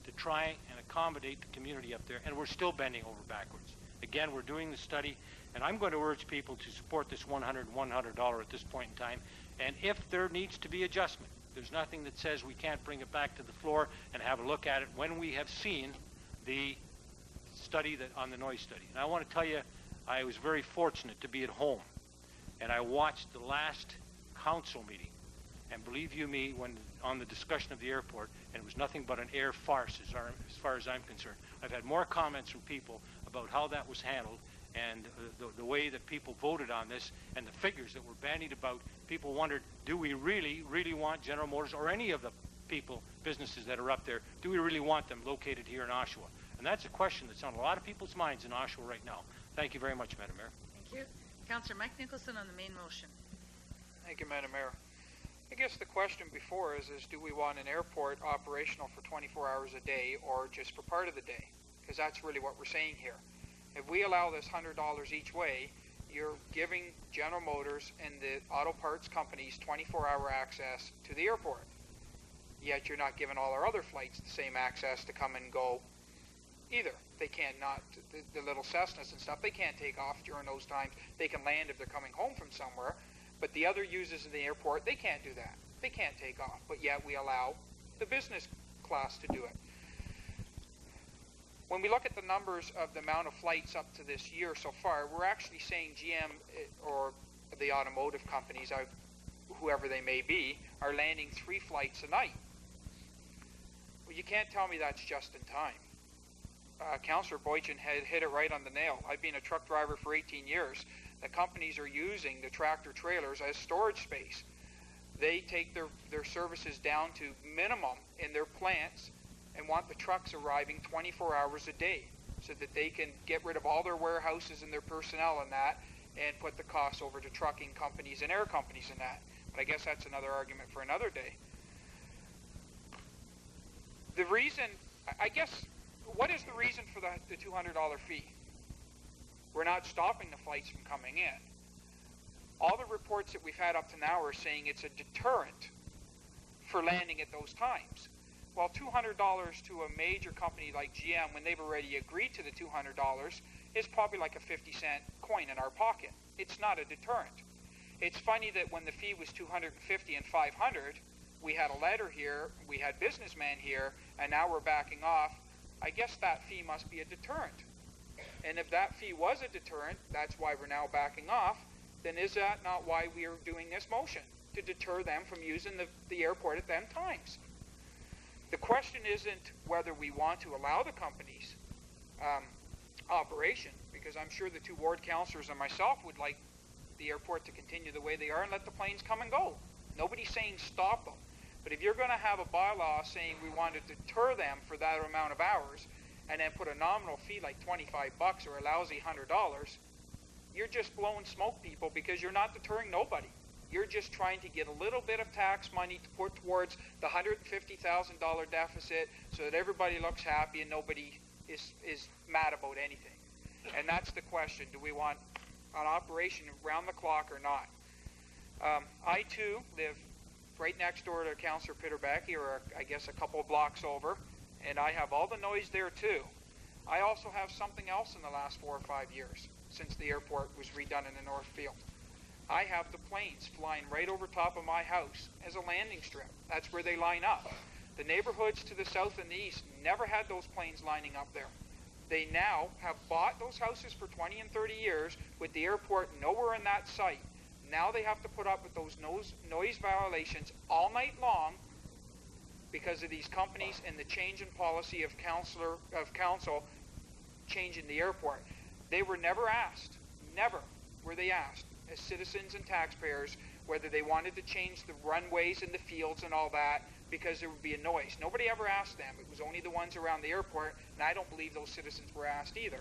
to try and accommodate the community up there, and we're still bending over backwards. Again, we're doing the study, and I'm going to urge people to support this $100 at this point in time. And if there needs to be adjustment, there's nothing that says we can't bring it back to the floor and have a look at it when we have seen the study on the noise study. And I want to tell you, I was very fortunate to be at home, and I watched the last council meeting And believe you me, when on the discussion of the airport, and it was nothing but an air farce as far as I'm concerned. I've had more comments from people about how that was handled and the way that people voted on this and the figures that were bandied about. People wondered, do we really want General Motors or any of the businesses that are up there, do we really want them located here in Oshawa? And that's a question that's on a lot of people's minds in Oshawa right now. Thank you very much, Madam Mayor. Thank you. Councillor Mike Nicholson on the main motion. Thank you, Madam Mayor. I guess the question before is do we want an airport operational for 24 hours a day or just for part of the day? Because that's really what we're saying here. If we allow this $100 each way, you're giving General Motors and the auto parts companies 24-hour access to the airport. Yet you're not giving all our other flights the same access to come and go either. They cannot, the little Cessnas and stuff, they can't take off during those times. They can land if they're coming home from somewhere. But the other users of the airport, they can't do that. They can't take off. But yet we allow the business class to do it. When we look at the numbers of the amount of flights up to this year so far, we're actually saying GM or the automotive companies, whoever they may be, are landing 3 flights a night. Well, you can't tell me that's just in time. Councillor Boychin had hit it right on the nail. I've been a truck driver for 18 years. The companies are using the tractor trailers as storage space. They take their services down to minimum in their plants and want the trucks arriving 24 hours a day so that they can get rid of all their warehouses and their personnel and that and put the costs over to trucking companies and air companies and that. But I guess that's another argument for another day. The reason, I guess, what is the reason for the $200 fee? We're not stopping the flights from coming in. All the reports that we've had up to now are saying it's a deterrent for landing at those times. Well, $200 to a major company like GM, when they've already agreed to the $200, is probably like a 50-cent coin in our pocket. It's not a deterrent. It's funny that when the fee was $250 and $500, we had a letter here, we had businessmen here, and now we're backing off. I guess that fee must be a deterrent. And if that fee was a deterrent, that's why we're now backing off, then is that not why we are doing this motion? To deter them from using the airport at them times. The question isn't whether we want to allow the company's operation, because I'm sure the 2 ward councillors and myself would like the airport to continue the way they are and let the planes come and go. Nobody's saying stop them. But if you're going to have a bylaw saying we want to deter them for that amount of hours and then put a nominal fee like $25 or a lousy $100, you're just blowing smoke, people, because you're not deterring nobody. You're just trying to get a little bit of tax money to put towards the $150,000 deficit so that everybody looks happy and nobody is mad about anything. And that's the question. Do we want an operation round the clock or not? I, too, live right next door to Councillor Pitterbecki, or I guess a couple of blocks over, and I have all the noise there, too. I also have something else in the last 4 or 5 years since the airport was redone in the North Field. I have the planes flying right over top of my house as a landing strip. That's where they line up. The neighborhoods to the south and the east never had those planes lining up there. They now have bought those houses for 20 and 30 years with the airport nowhere in that site. Now they have to put up with those noise violations all night long because of these companies and the change in policy of council changing the airport. They were never asked, never were they asked, as citizens and taxpayers, whether they wanted to change the runways and the fields and all that because there would be a noise. Nobody ever asked them. It was only the ones around the airport, and I don't believe those citizens were asked either.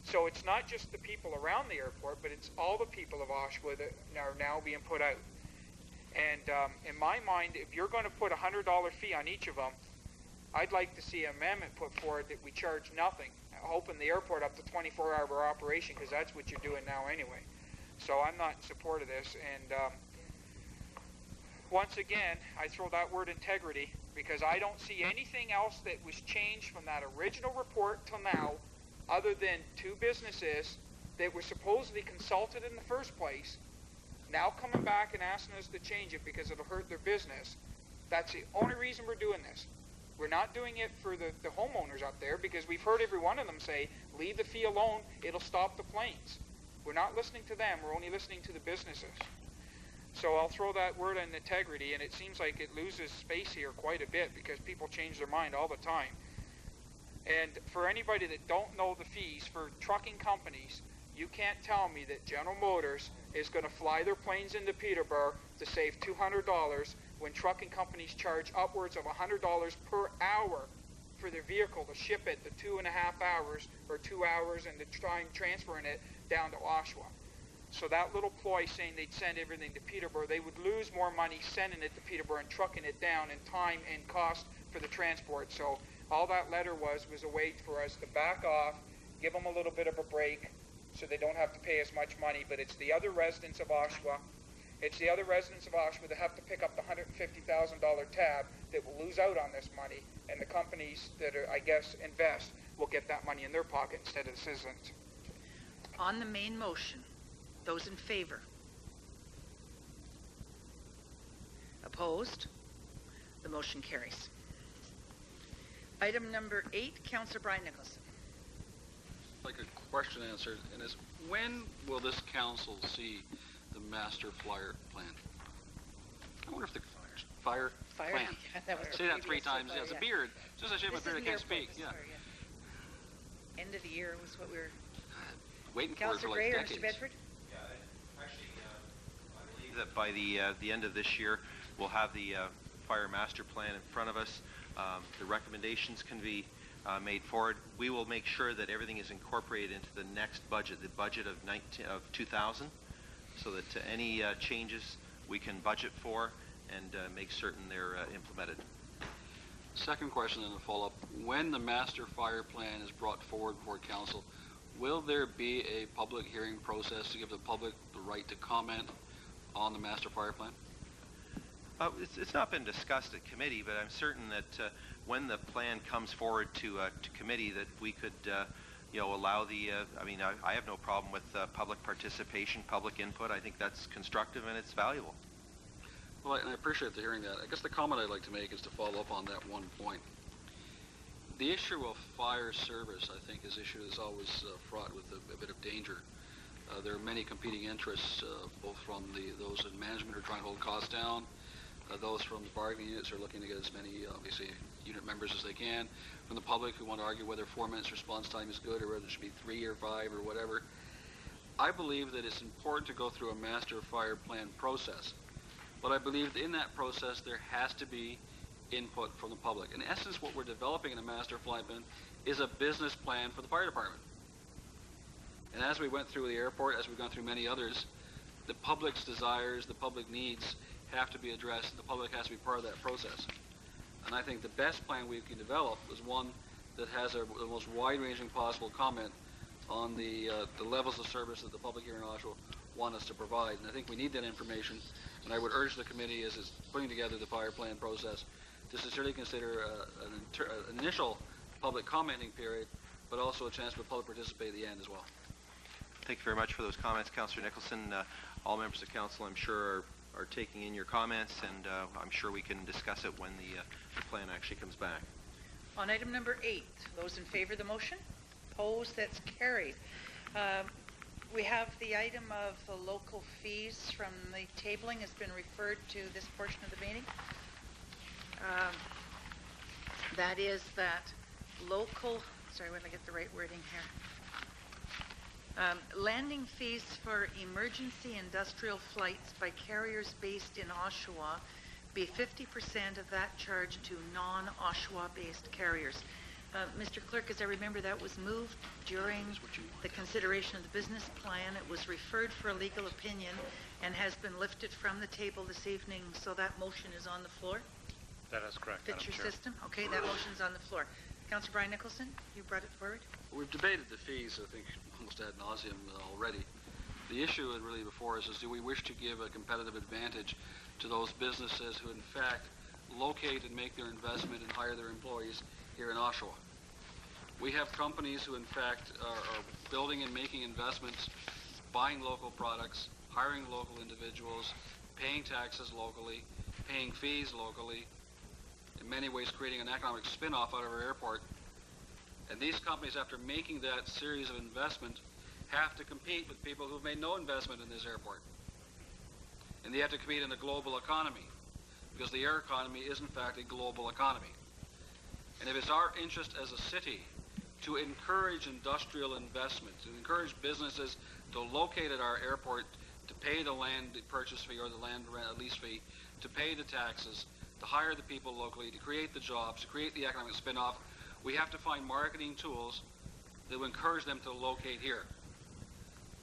So it's not just the people around the airport, but it's all the people of Oshawa that are now being put out. And in my mind, if you're going to put a $100 fee on each of them, I'd like to see an amendment put forward that we charge nothing, open the airport up to 24-hour operation, because that's what you're doing now anyway. So I'm not in support of this. And once again, I throw that word integrity, because I don't see anything else that was changed from that original report till now, other than 2 businesses that were supposedly consulted in the first place, now coming back and asking us to change it because it'll hurt their business. That's the only reason we're doing this. We're not doing it for the homeowners up there, because we've heard every one of them say, leave the fee alone, it'll stop the planes. We're not listening to them, we're only listening to the businesses. So I'll throw that word on integrity, and it seems like it loses space here quite a bit because people change their mind all the time. And for anybody that don't know the fees for trucking companies, you can't tell me that General Motors is going to fly their planes into Peterborough to save $200 when trucking companies charge upwards of $100 per hour for their vehicle to ship it the 2.5 hours or 2 hours and the time transferring it down to Oshawa. So that little ploy saying they'd send everything to Peterborough, they would lose more money sending it to Peterborough and trucking it down in time and cost for the transport. So all that letter was a way for us to back off, give them a little bit of a break so they don't have to pay as much money. But it's the other residents of Oshawa, that have to pick up the $150,000 tab that will lose out on this money, and the companies that are, I guess, invest will get that money in their pocket instead of the citizens. On the main motion, those in favor? Opposed? The motion carries. Item number 8, Councillor Brian Nicholson. Like a question answered, and is when will this council see the master flyer plan? I wonder if the fire plan. Yeah, that was Say that 3 previous so times. far, Yeah, it's yeah. a beard. As soon as I shave my This beard, I is can't near speak. focus, Yeah. sorry, End of the year was what we were... Waiting for it Councillor for Gray like or decades. Mr. Bedford? I believe that by the end of this year, we'll have the fire master plan in front of us. The recommendations can be made forward. We will make sure that everything is incorporated into the next budget, the budget of 2000, so that any changes we can budget for and make certain they're implemented. Second question and a follow-up. When the master fire plan is brought forward before council, will there be a public hearing process to give the public the right to comment on the master fire plan? It's not been discussed at committee, but I'm certain that when the plan comes forward to committee, that we could, allow the. I have no problem with public participation, public input. I think that's constructive and it's valuable. Well, and I appreciate the hearing that. I guess the comment I'd like to make is to follow up on that one point. The issue of fire service, I think, is an issue that's always fraught with a bit of danger. There are many competing interests, both from those in management who are trying to hold costs down, those from the bargaining units are looking to get as many, obviously, unit members as they can, from the public who want to argue whether 4 minutes response time is good or whether it should be 3 or 5 or whatever. I believe that it's important to go through a master fire plan process. But I believe that in that process there has to be input from the public. In essence, what we're developing in a master fire plan is a business plan for the fire department. And as we went through the airport, as we've gone through many others, the public's desires, the public needs have to be addressed. The public has to be part of that process. And I think the best plan we can develop is one that has the most wide-ranging possible comment on the levels of service that the public here in Oshawa want us to provide. And I think we need that information. And I would urge the committee, as it's putting together the fire plan process, to sincerely consider an initial public commenting period, but also a chance for the public to participate at the end as well. Thank you very much for those comments, Councillor Nicholson. All members of council, I'm sure, are taking in your comments, and I'm sure we can discuss it when the plan actually comes back. On item number 8, those in favor of the motion? Opposed? That's carried. We have the item of the local fees from the tabling has been referred to this portion of the meeting. That is that local, sorry, when I get the right wording here. Landing fees for emergency industrial flights by carriers based in Oshawa be 50% of that charge to non-Oshawa based carriers. Mr. Clerk, as I remember, that was moved during the consideration of the business plan. It was referred for a legal opinion and has been lifted from the table this evening, so that motion is on the floor. That is correct, Fits Madam your Chair. system? Okay, that motion's on the floor. Councillor Brian Nicholson, you brought it forward. We've debated the fees, I think, almost ad nauseum already. The issue really before us is, do we wish to give a competitive advantage to those businesses who, in fact, locate and make their investment and hire their employees here in Oshawa? We have companies who, in fact, are building and making investments, buying local products, hiring local individuals, paying taxes locally, paying fees locally, in many ways creating an economic spin-off out of our airport. And these companies, after making that series of investment, have to compete with people who've made no investment in this airport. and they have to compete in the global economy, because the air economy is in fact a global economy. And if it's our interest as a city to encourage industrial investment, to encourage businesses to locate at our airport, to pay the land purchase fee or the land lease fee, to pay the taxes, to hire the people locally, to create the jobs, to create the economic spin-off, we have to find marketing tools that will encourage them to locate here.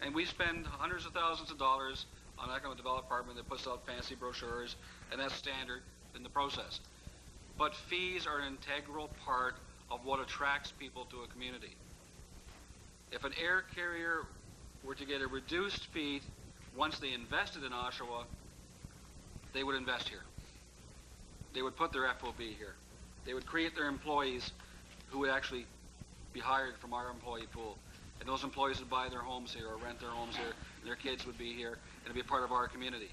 And we spend hundreds of thousands of dollars on an economic development department that puts out fancy brochures, and that's standard in the process. But fees are an integral part of what attracts people to a community. If an air carrier were to get a reduced fee once they invested in Oshawa, they would invest here. They would put their FOB here. They would create their employees who would actually be hired from our employee pool. And those employees would buy their homes here or rent their homes here, and their kids would be here, and be a part of our community.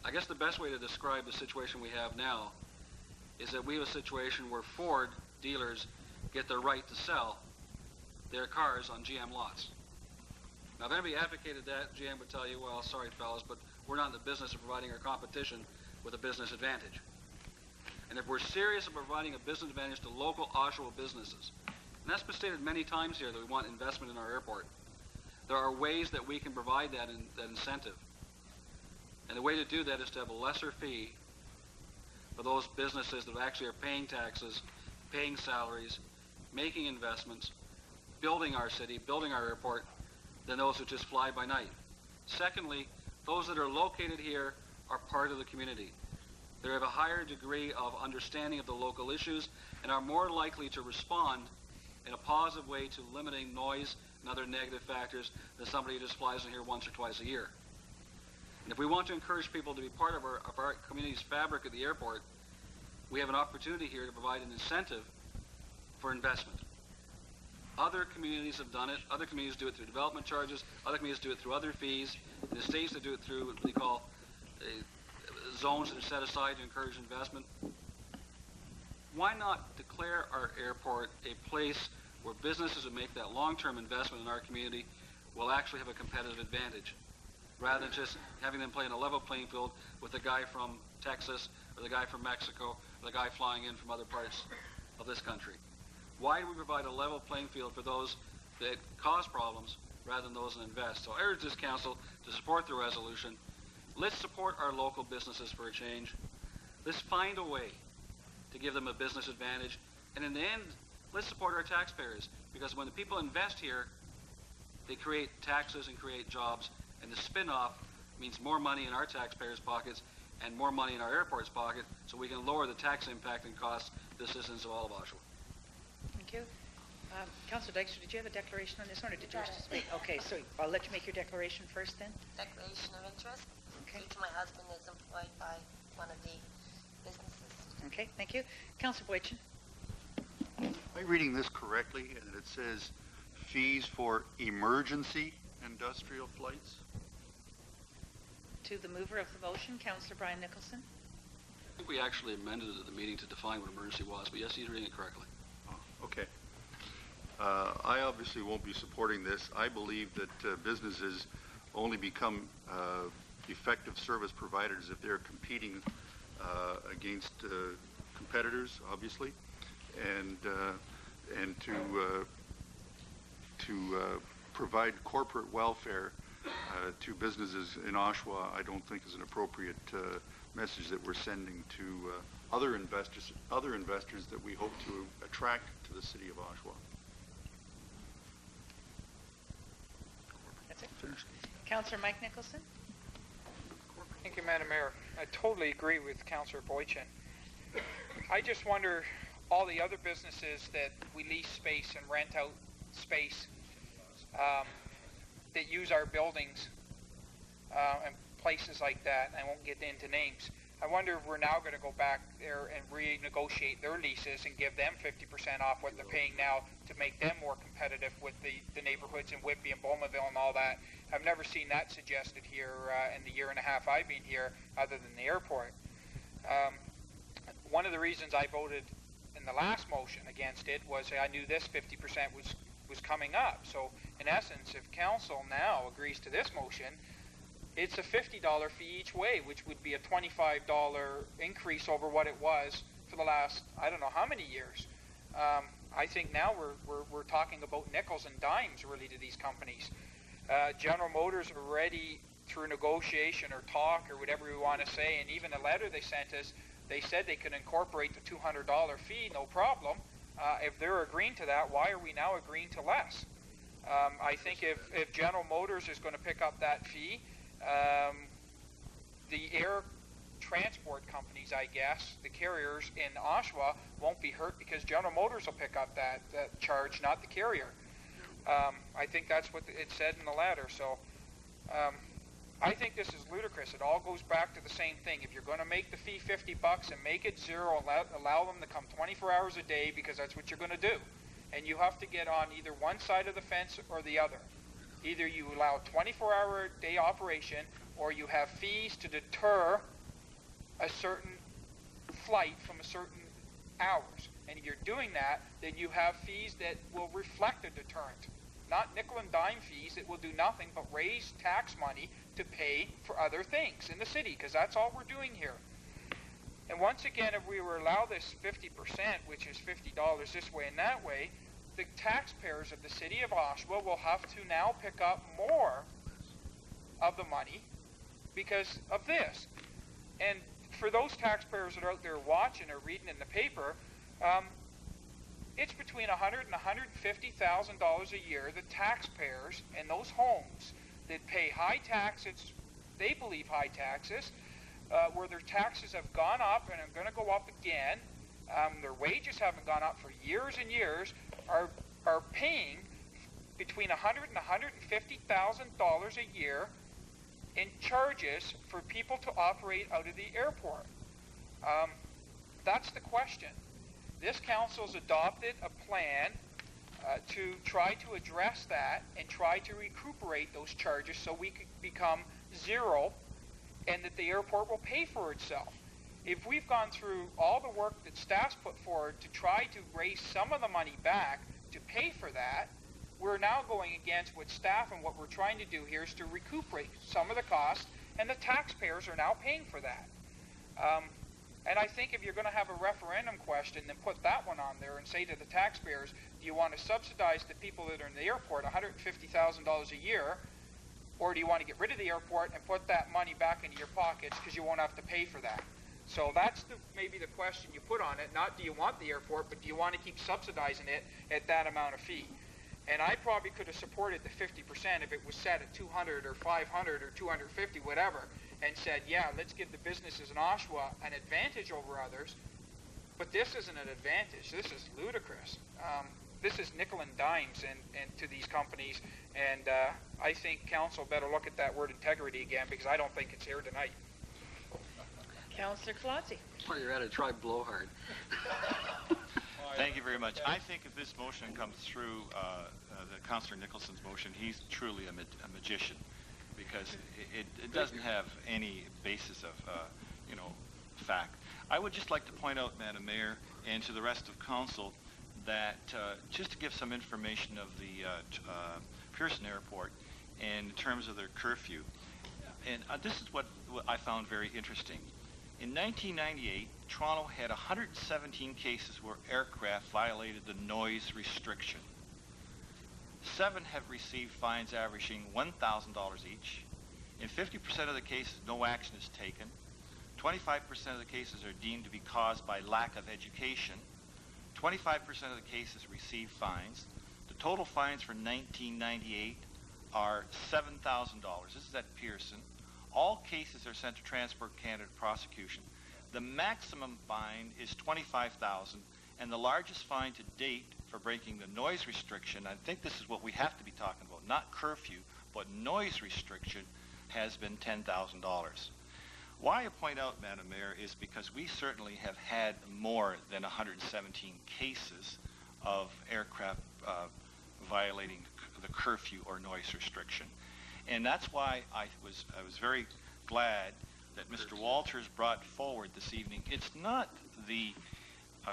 I guess the best way to describe the situation we have now is that we have a situation where Ford dealers get the right to sell their cars on GM lots. Now, if anybody advocated that, GM would tell you, well, sorry, fellas, but we're not in the business of providing our competition with a business advantage. And if we're serious about providing a business advantage to local Oshawa businesses, and that's been stated many times here that we want investment in our airport, there are ways that we can provide that incentive. And the way to do that is to have a lesser fee for those businesses that actually are paying taxes, paying salaries, making investments, building our city, building our airport, than those who just fly by night. Secondly, those that are located here are part of the community. They have a higher degree of understanding of the local issues and are more likely to respond in a positive way to limiting noise and other negative factors than somebody who just flies in here once or twice a year. And if we want to encourage people to be part of our community's fabric at the airport, we have an opportunity here to provide an incentive for investment. Other communities have done it. Other communities do it through development charges. Other communities do it through other fees. In the states, they do it through what they call zones that are set aside to encourage investment. Why not declare our airport a place where businesses who make that long-term investment in our community will actually have a competitive advantage, rather than just having them play in a level playing field with the guy from Texas or the guy from Mexico or the guy flying in from other parts of this country? Why do we provide a level playing field for those that cause problems rather than those that invest? So I urge this council to support the resolution. Let's support our local businesses for a change. Let's find a way to give them a business advantage. And in the end, let's support our taxpayers, because when the people invest here, they create taxes and create jobs, and the spin-off means more money in our taxpayers' pockets and more money in our airport's pocket, so we can lower the tax impact and costs to the citizens of all of Oshawa. Thank you. Councillor Dykstra, did you have a declaration on this one, or did you wish to speak? Okay, so I'll let you make your declaration first then. Declaration of interest. Okay. Due to my husband is employed by one of the businesses. Okay, thank you. Councillor Boychin. Am I reading this correctly? And it says fees for emergency industrial flights? To the mover of the motion, Councillor Brian Nicholson. I think we actually amended it at the meeting to define what emergency was, but yes, he's reading it correctly. Oh, okay. I obviously won't be supporting this. I believe that businesses only become effective service providers if they're competing against competitors, obviously, and to provide corporate welfare to businesses in Oshawa, I don't think is an appropriate message that we're sending to other investors that we hope to attract to the city of Oshawa. That's it. Finished. Councillor Mike Nicholson. Thank you, Madam Mayor. I totally agree with Councillor Boychin. I just wonder, all the other businesses that we lease space and rent out space that use our buildings and places like that, I won't get into names, I wonder if we're now going to go back there and renegotiate their leases and give them 50% off what they're paying now to make them more competitive with the neighborhoods in Whitby and Bowmanville and all that. I've never seen that suggested here in the year and a half I've been here, other than the airport. One of the reasons I voted in the last motion against it was I knew this 50% was coming up. So in essence, if council now agrees to this motion, it's a $50 fee each way, which would be a $25 increase over what it was for the last, I don't know how many years. I think now we're talking about nickels and dimes really to these companies. General Motors already, through negotiation or talk or whatever we want to say, and even a letter they sent us, they said they could incorporate the $200 fee, no problem. If they're agreeing to that, why are we now agreeing to less? I think if General Motors is going to pick up that fee, the air transport companies, I guess, the carriers in Oshawa won't be hurt because General Motors will pick up that charge, not the carrier. I think that's what it said in the letter. So I think this is ludicrous. It all goes back to the same thing. If you're going to make the fee $50 and make it zero, allow them to come 24 hours a day because that's what you're going to do. And you have to get on either one side of the fence or the other. Either you allow 24-hour-a-day operation or you have fees to deter a certain flight from a certain hours. And if you're doing that, then you have fees that will reflect a deterrent. Not nickel and dime fees that will do nothing but raise tax money to pay for other things in the city, because that's all we're doing here. And once again, if we were allow this 50%, which is $50 this way and that way, the taxpayers of the city of Oshawa will have to now pick up more of the money because of this. And for those taxpayers that are out there watching or reading in the paper, it's between $100,000 and $150,000 a year, the taxpayers in those homes that pay high taxes, they believe high taxes, where their taxes have gone up and are going to go up again, their wages haven't gone up for years and years, are paying between $100,000 and $150,000 a year in charges for people to operate out of the airport. That's the question. This council's adopted a plan to try to address that and try to recuperate those charges so we could become zero and that the airport will pay for itself. If we've gone through all the work that staff's put forward to try to raise some of the money back to pay for that, we're now going against what staff and what we're trying to do here is to recuperate some of the costs, and the taxpayers are now paying for that. And I think if you're going to have a referendum question, then put that one on there and say to the taxpayers, do you want to subsidize the people that are in the airport $150,000 a year, or do you want to get rid of the airport and put that money back into your pockets because you won't have to pay for that? So that's maybe the question you put on it, not do you want the airport, but do you want to keep subsidizing it at that amount of fee? And I probably could have supported the 50% if it was set at 200 or 500 or 250, whatever, and said, yeah, let's give the businesses in Oshawa an advantage over others. But this isn't an advantage. This is ludicrous. This is nickel and dimes and to these companies. And I think council better look at that word integrity again, because I don't think it's here tonight. Councillor Colazzi. While you're at it, try blowhard. Thank you very much. I think if this motion comes through, the Councillor Nicholson's motion, he's truly a magician, because it doesn't have any basis of, fact. I would just like to point out, Madam Mayor, and to the rest of council, that just to give some information of the Pearson Airport in terms of their curfew, and this is what I found very interesting. In 1998, Toronto had 117 cases where aircraft violated the noise restriction. 7 have received fines averaging $1,000 each. In 50% of the cases, no action is taken. 25% of the cases are deemed to be caused by lack of education. 25% of the cases receive fines. The total fines for 1998 are $7,000. This is at Pearson. All cases are sent to Transport Canada prosecution. The maximum fine is $25,000, and the largest fine to date for breaking the noise restriction, I think this is what we have to be talking about, not curfew, but noise restriction, has been $10,000. Why I point out, Madam Mayor, is because we certainly have had more than 117 cases of aircraft violating the curfew or noise restriction. And that's why I was very glad that Mr. Walters brought forward this evening. It's not the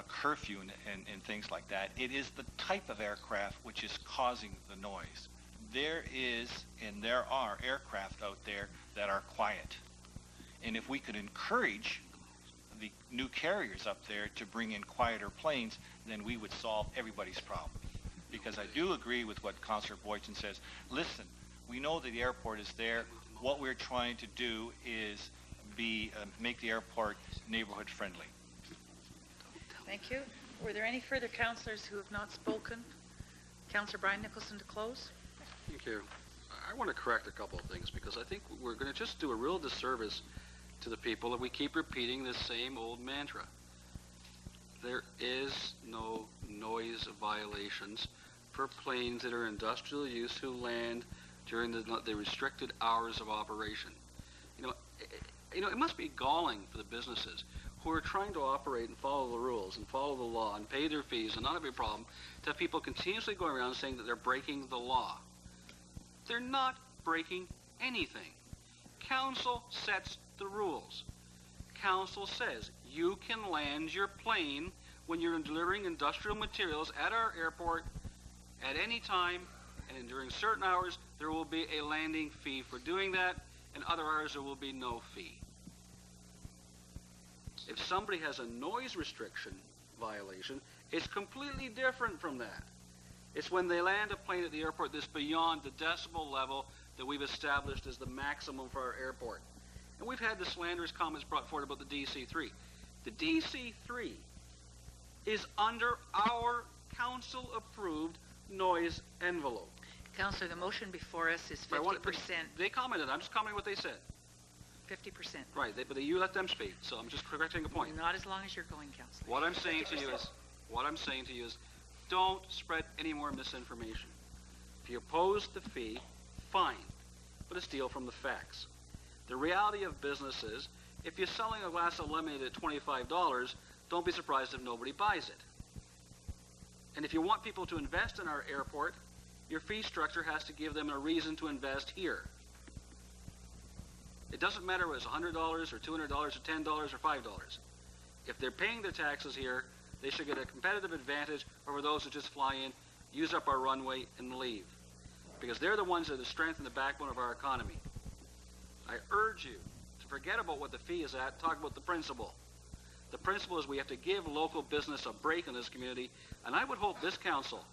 curfew and things like that. It is the type of aircraft which is causing the noise. There is and there are aircraft out there that are quiet. And if we could encourage the new carriers up there to bring in quieter planes, then we would solve everybody's problem. Because I do agree with what Councillor Boyton says. Listen, we know that the airport is there. What we're trying to do is make the airport neighborhood friendly. Thank you. Were there any further councillors who have not spoken? Councillor Brian Nicholson to close. Thank you. I want to correct a couple of things because I think we're going to just do a real disservice to the people if we keep repeating the same old mantra. There is no noise violations for planes that are industrial use who land during the restricted hours of operation. It must be galling for the businesses who are trying to operate and follow the rules and follow the law and pay their fees and not have a problem to have people continuously going around saying that they're breaking the law. They're not breaking anything. Council sets the rules. Council says you can land your plane when you're delivering industrial materials at our airport at any time, and during certain hours there will be a landing fee for doing that, and other hours there will be no fee. If somebody has a noise restriction violation, it's completely different from that. It's when they land a plane at the airport that's beyond the decibel level that we've established as the maximum for our airport. And we've had the slanderous comments brought forward about the DC-3. The DC-3 is under our council-approved noise envelope. Councillor, the motion before us is 50%. They commented. I'm just commenting what they said. 50%. Right, but you let them speak, so I'm just correcting a point. Not as long as you're going, Councillor. What I'm saying to you is, don't spread any more misinformation. If you oppose the fee, fine, but it's deal from the facts. The reality of business is, if you're selling a glass of lemonade at $25, don't be surprised if nobody buys it. And if you want people to invest in our airport, your fee structure has to give them a reason to invest here. It doesn't matter whether it's $100 or $200 or $10 or $5. If they're paying their taxes here, they should get a competitive advantage over those who just fly in, use up our runway, and leave. Because they're the ones that are the strength and the backbone of our economy. I urge you to forget about what the fee is at, talk about the principle. The principle is we have to give local business a break in this community, and I would hope this council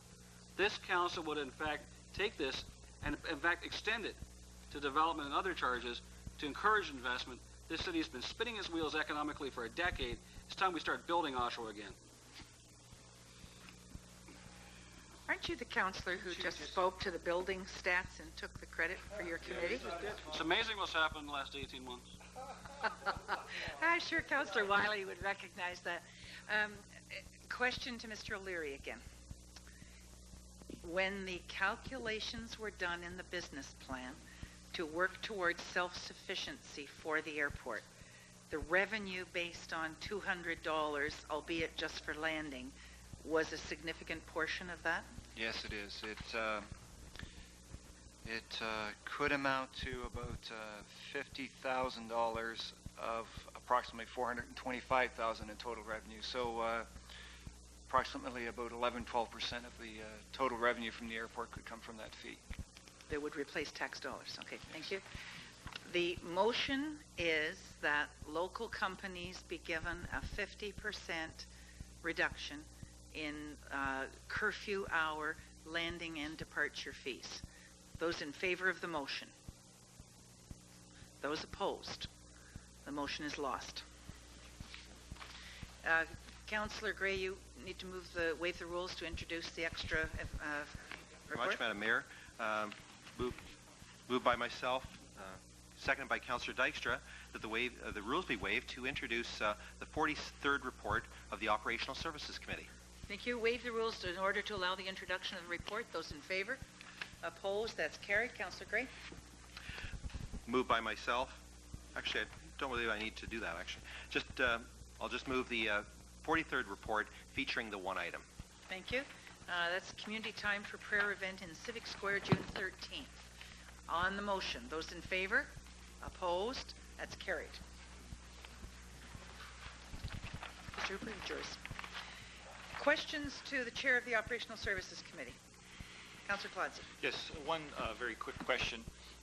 would in fact take this and in fact extend it to development and other charges to encourage investment. This city has been spinning its wheels economically for a decade. It's time we start building Oshawa again. Aren't you the councillor who just spoke to the building stats and took the credit for your committee? It's amazing what's happened in the last 18 months. I'm sure Councillor Wiley would recognize that. Question to Mr. O'Leary again. When the calculations were done in the business plan to work towards self-sufficiency for the airport, the revenue based on $200, albeit just for landing, was a significant portion of that? Yes, it is. It could amount to about $50,000 of approximately $425,000 in total revenue. So approximately about 11-12% of the total revenue from the airport could come from that fee. That would replace tax dollars. Okay, thank you. The motion is that local companies be given a 50% reduction in curfew hour landing and departure fees. Those in favor of the motion? Those opposed? The motion is lost. Councillor Gray, you need to waive the rules to introduce the extra report. Much, Madam Mayor. Moved by myself, seconded by Councillor Dykstra, that the rules be waived to introduce the 43rd report of the Operational Services Committee. Thank you. Waive the rules in order to allow the introduction of the report. Those in favor? Opposed? That's carried. Councillor Gray. Moved by myself. Actually, I don't believe I need to do that, actually. I'll just move the 43rd report featuring the one item. Thank you. That's Community Time for Prayer event in Civic Square, June 13th. On the motion, those in favor? Opposed? That's carried. Mr. Hooper, yours. Questions to the Chair of the Operational Services Committee. Councillor Clodsey. Yes, one very quick question,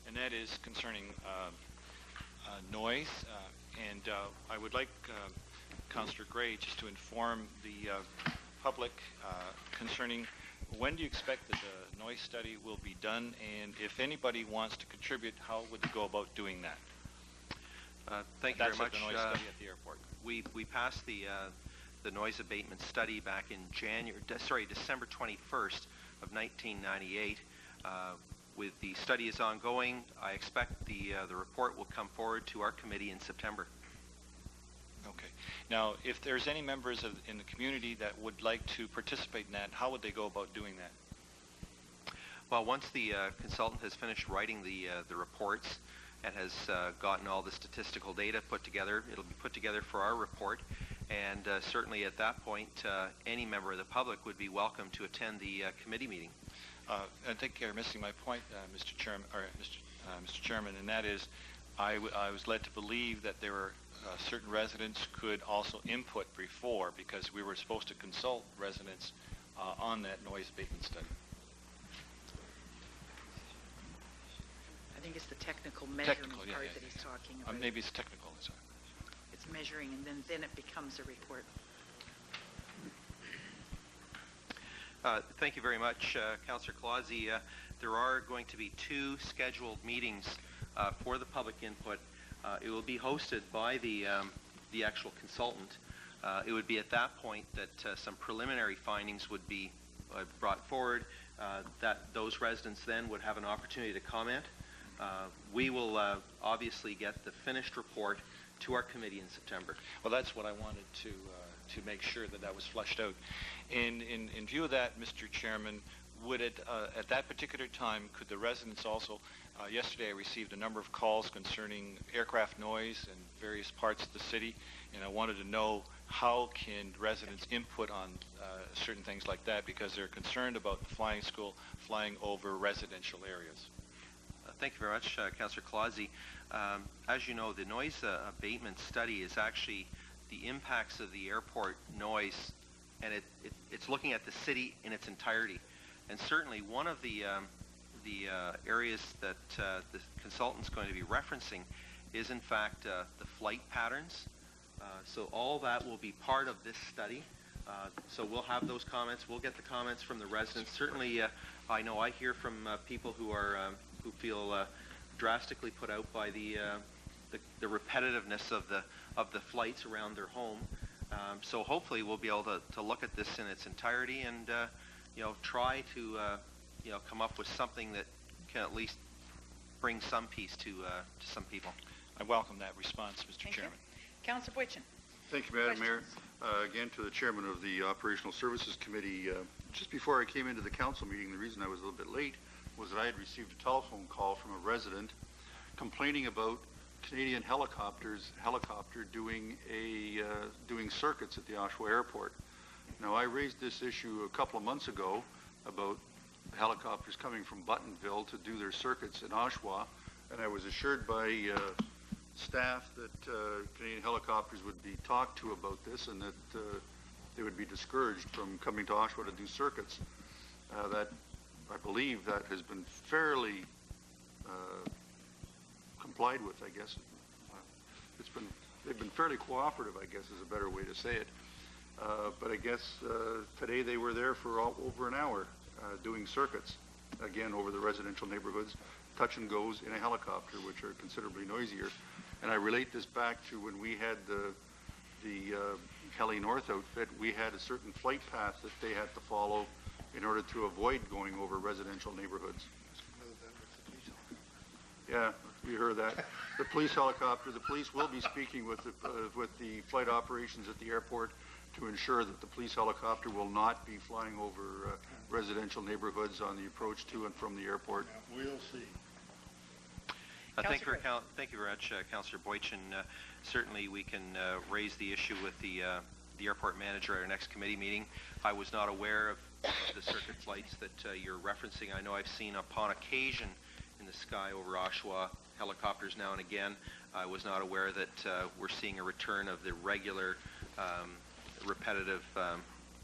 and that is concerning noise, and I would like Councillor Gray just to inform the public concerning when do you expect that the noise study will be done, and if anybody wants to contribute, how would they go about doing that? Thank you very much. The noise study at the airport. We passed the noise abatement study back in December 21st of 1998. With the study is ongoing, I expect the report will come forward to our committee in September. Okay. Now, if there's any members in the community that would like to participate in that, how would they go about doing that? Well, once the consultant has finished writing the reports and has gotten all the statistical data put together, it'll be put together for our report. And certainly at that point, any member of the public would be welcome to attend the committee meeting. I think you're missing my point, Mr. Chairman, Mr. Chairman, and that is, I was led to believe that there were certain residents could also input before, because we were supposed to consult residents on that noise abatement study. I think it's the technical measurement yeah, part that he's talking about. Maybe it's technical. It's measuring, and then it becomes a report. Thank you very much, Councillor Clausey. There are going to be 2 scheduled meetings for the public input. It will be hosted by the actual consultant. It would be at that point that some preliminary findings would be brought forward, that those residents then would have an opportunity to comment. We will obviously get the finished report to our committee in September. Well, that's what I wanted to make sure that was fleshed out. In view of that, Mr. Chairman, would it, at that particular time, could the residents also, yesterday I received a number of calls concerning aircraft noise in various parts of the city, and I wanted to know how can residents input on certain things like that, because they're concerned about the flying school flying over residential areas. Thank you very much, Councillor Clausey. As you know, the noise abatement study is actually the impacts of the airport noise, and it's looking at the city in its entirety. And certainly one of the areas that the consultant's going to be referencing is in fact the flight patterns. So all that will be part of this study. So we'll have those comments. We'll get the comments from the residents. Certainly, I know I hear from people who are who feel drastically put out by the repetitiveness of the flights around their home. So hopefully we'll be able to look at this in its entirety and try to come up with something that can at least bring some peace to some people. I welcome that response, Mr. Chairman. Councillor Boychin. Thank you, Madam Mayor. Again, to the Chairman of the Operational Services Committee, just before I came into the council meeting, the reason I was a little bit late was that I had received a telephone call from a resident complaining about Canadian helicopter doing circuits at the Oshawa Airport. Now, I raised this issue a couple of months ago about helicopters coming from Buttonville to do their circuits in Oshawa, and I was assured by staff that Canadian helicopters would be talked to about this and that they would be discouraged from coming to Oshawa to do circuits. That I believe that has been fairly complied with, I guess. They've been fairly cooperative, I guess is a better way to say it. But I guess today they were there for over an hour doing circuits, again over the residential neighborhoods, touch and goes in a helicopter, which are considerably noisier. And I relate this back to when we had the Heli North outfit. We had a certain flight path that they had to follow in order to avoid going over residential neighborhoods. Yeah, we heard that. The police helicopter, the police will be speaking with the flight operations at the airport to ensure that the police helicopter will not be flying over residential neighborhoods on the approach to and from the airport. We'll see. Thank you very much, Councillor Boychin. Certainly we can raise the issue with the airport manager at our next committee meeting. I was not aware of the circuit flights that you're referencing. I know I've seen upon occasion in the sky over Oshawa helicopters now and again. I was not aware that we're seeing a return of the regular repetitive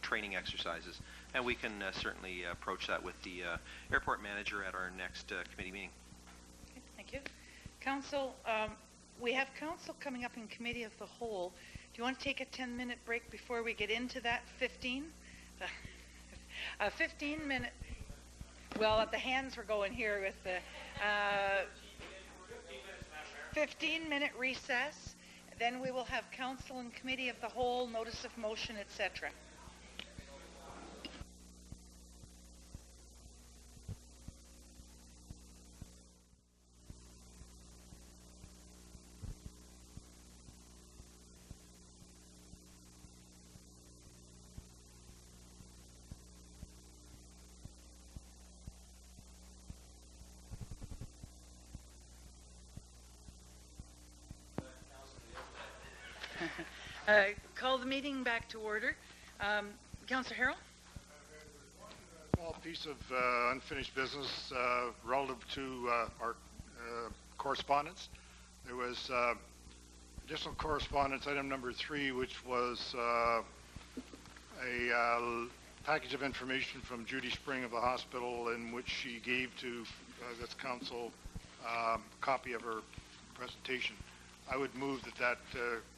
training exercises. And we can certainly approach that with the airport manager at our next committee meeting. Okay, thank you. Council, We have council coming up in committee of the whole. Do you want to take a 10-minute break before we get into that 15? A 15-minute. Well, the hands were going here with the 15-minute recess. Then we will have council and committee of the whole, notice of motion, etc. Call the meeting back to order. Councillor Harrell? Small piece of unfinished business relative to our correspondence. There was additional correspondence, item number 3, which was a package of information from Judy Spring of the hospital, in which she gave to this council a copy of her presentation. I would move that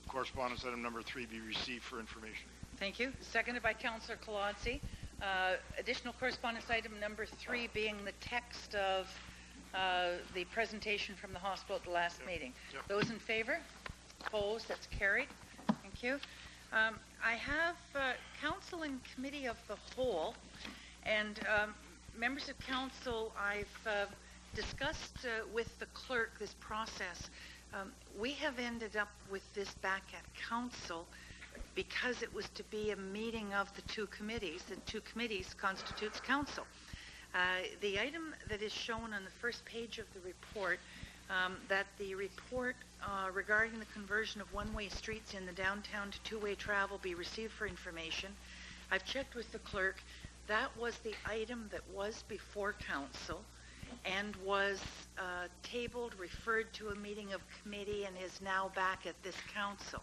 correspondence item number 3 be received for information. Thank you. Seconded by Councillor Colodzi. Additional correspondence item number 3 being the text of the presentation from the hospital at the last meeting. Yep. Those in favor? Opposed? That's carried. Thank you. I have council and committee of the whole, and members of council, I've discussed with the clerk this process. We have ended up with this back at council because it was to be a meeting of the two committees. The two committees constitutes council. The item that is shown on the first page of the report, that the report regarding the conversion of one-way streets in the downtown to two-way travel be received for information. I've checked with the clerk. That was the item that was before council and was tabled, referred to a meeting of committee, and is now back at this council.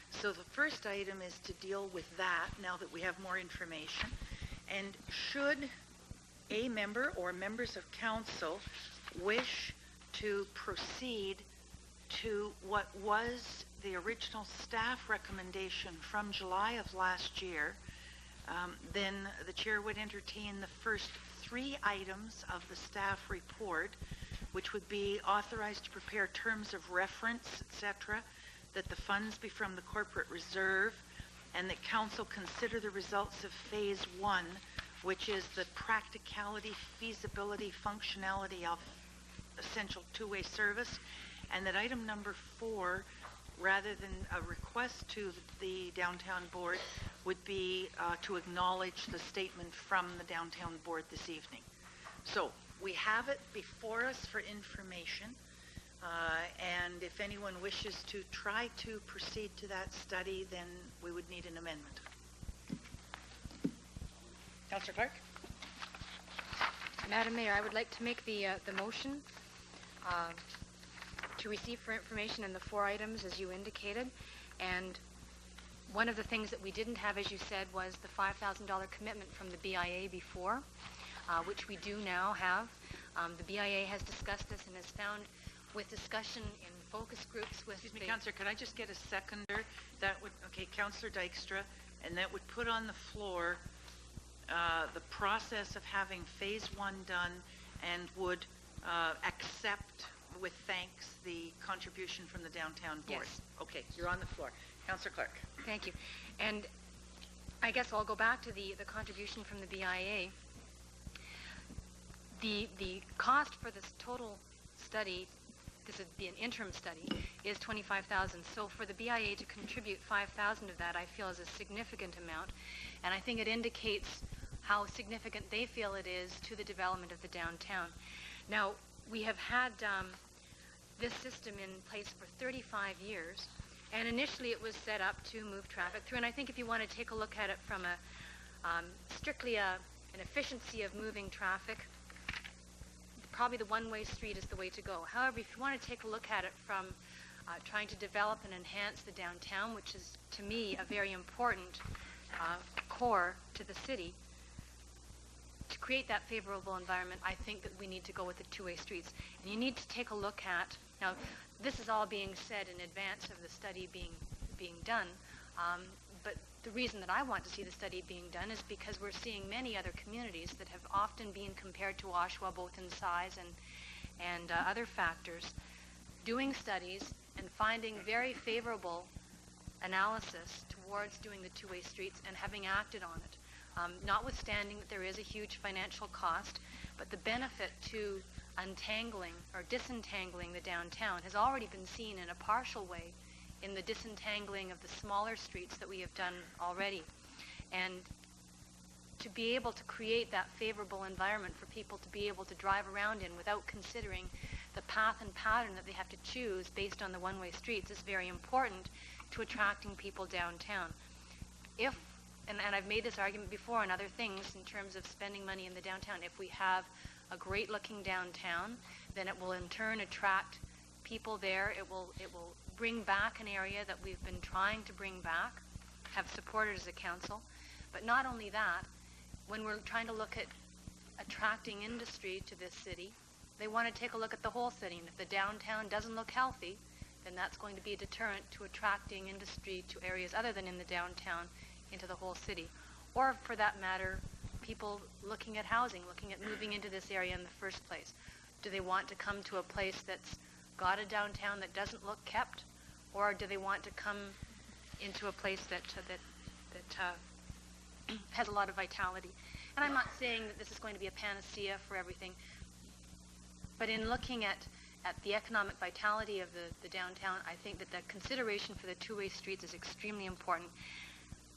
So the first item is to deal with that now that we have more information. And should a member or members of council wish to proceed to what was the original staff recommendation from July of last year, then the chair would entertain the first 3 items of the staff report, which would be authorized to prepare terms of reference, etc., that the funds be from the corporate reserve, and that council consider the results of phase 1, which is the practicality, feasibility, functionality of essential two-way service, and that item number 4, rather than a request to the downtown board, would be to acknowledge the statement from the downtown board this evening. So we have it before us for information, and if anyone wishes to try to proceed to that study, then we would need an amendment. Councillor Clark? Madam Mayor, I would like to make the motion to receive for information in the 4 items as you indicated. And one of the things that we didn't have, as you said, was the $5,000 commitment from the BIA before, which we do now have. The BIA has discussed this and has found, with discussion in focus groups with... Excuse me, Councillor, could I just get a seconder? That would, okay, Councillor Dykstra, and that would put on the floor the process of having phase 1 done, and would accept with thanks the contribution from the downtown board. Yes. Okay, you're on the floor. Councillor Clark. Thank you. And I guess I'll go back to the contribution from the BIA. The cost for this total study, this would be an interim study, is $25,000. So for the BIA to contribute $5,000 of that, I feel is a significant amount, and I think it indicates how significant they feel it is to the development of the downtown. Now, we have had this system in place for 35 years, and initially it was set up to move traffic through, and I think if you want to take a look at it from a strictly an efficiency of moving traffic, probably the one-way street is the way to go. However, if you want to take a look at it from trying to develop and enhance the downtown, which is, to me, a very important core to the city, to create that favorable environment, I think that we need to go with the two-way streets. And you need to take a look at, now, this is all being said in advance of the study being done. But the reason that I want to see the study being done is because we're seeing many other communities that have often been compared to Oshawa, both in size and other factors, doing studies and finding very favorable analysis towards doing the two-way streets and having acted on it. Notwithstanding that there is a huge financial cost, but the benefit to untangling or disentangling the downtown has already been seen in a partial way in the disentangling of the smaller streets that we have done already. And to be able to create that favorable environment for people to be able to drive around in without considering the path and pattern that they have to choose based on the one-way streets is very important to attracting people downtown. If, and I've made this argument before on other things in terms of spending money in the downtown, if we have a great looking downtown, then it will in turn attract people there. It will bring back an area that we've been trying to bring back, have supported as a council. But not only that, when we're trying to look at attracting industry to this city, they want to take a look at the whole city. And if the downtown doesn't look healthy, then that's going to be a deterrent to attracting industry to areas other than in the downtown into the whole city. Or for that matter, people looking at housing, looking at moving into this area in the first place. Do they want to come to a place that's got a downtown that doesn't look kept? Or do they want to come into a place that has a lot of vitality? And I'm not saying that this is going to be a panacea for everything, but in looking at the economic vitality of the downtown, I think that the consideration for the two-way streets is extremely important.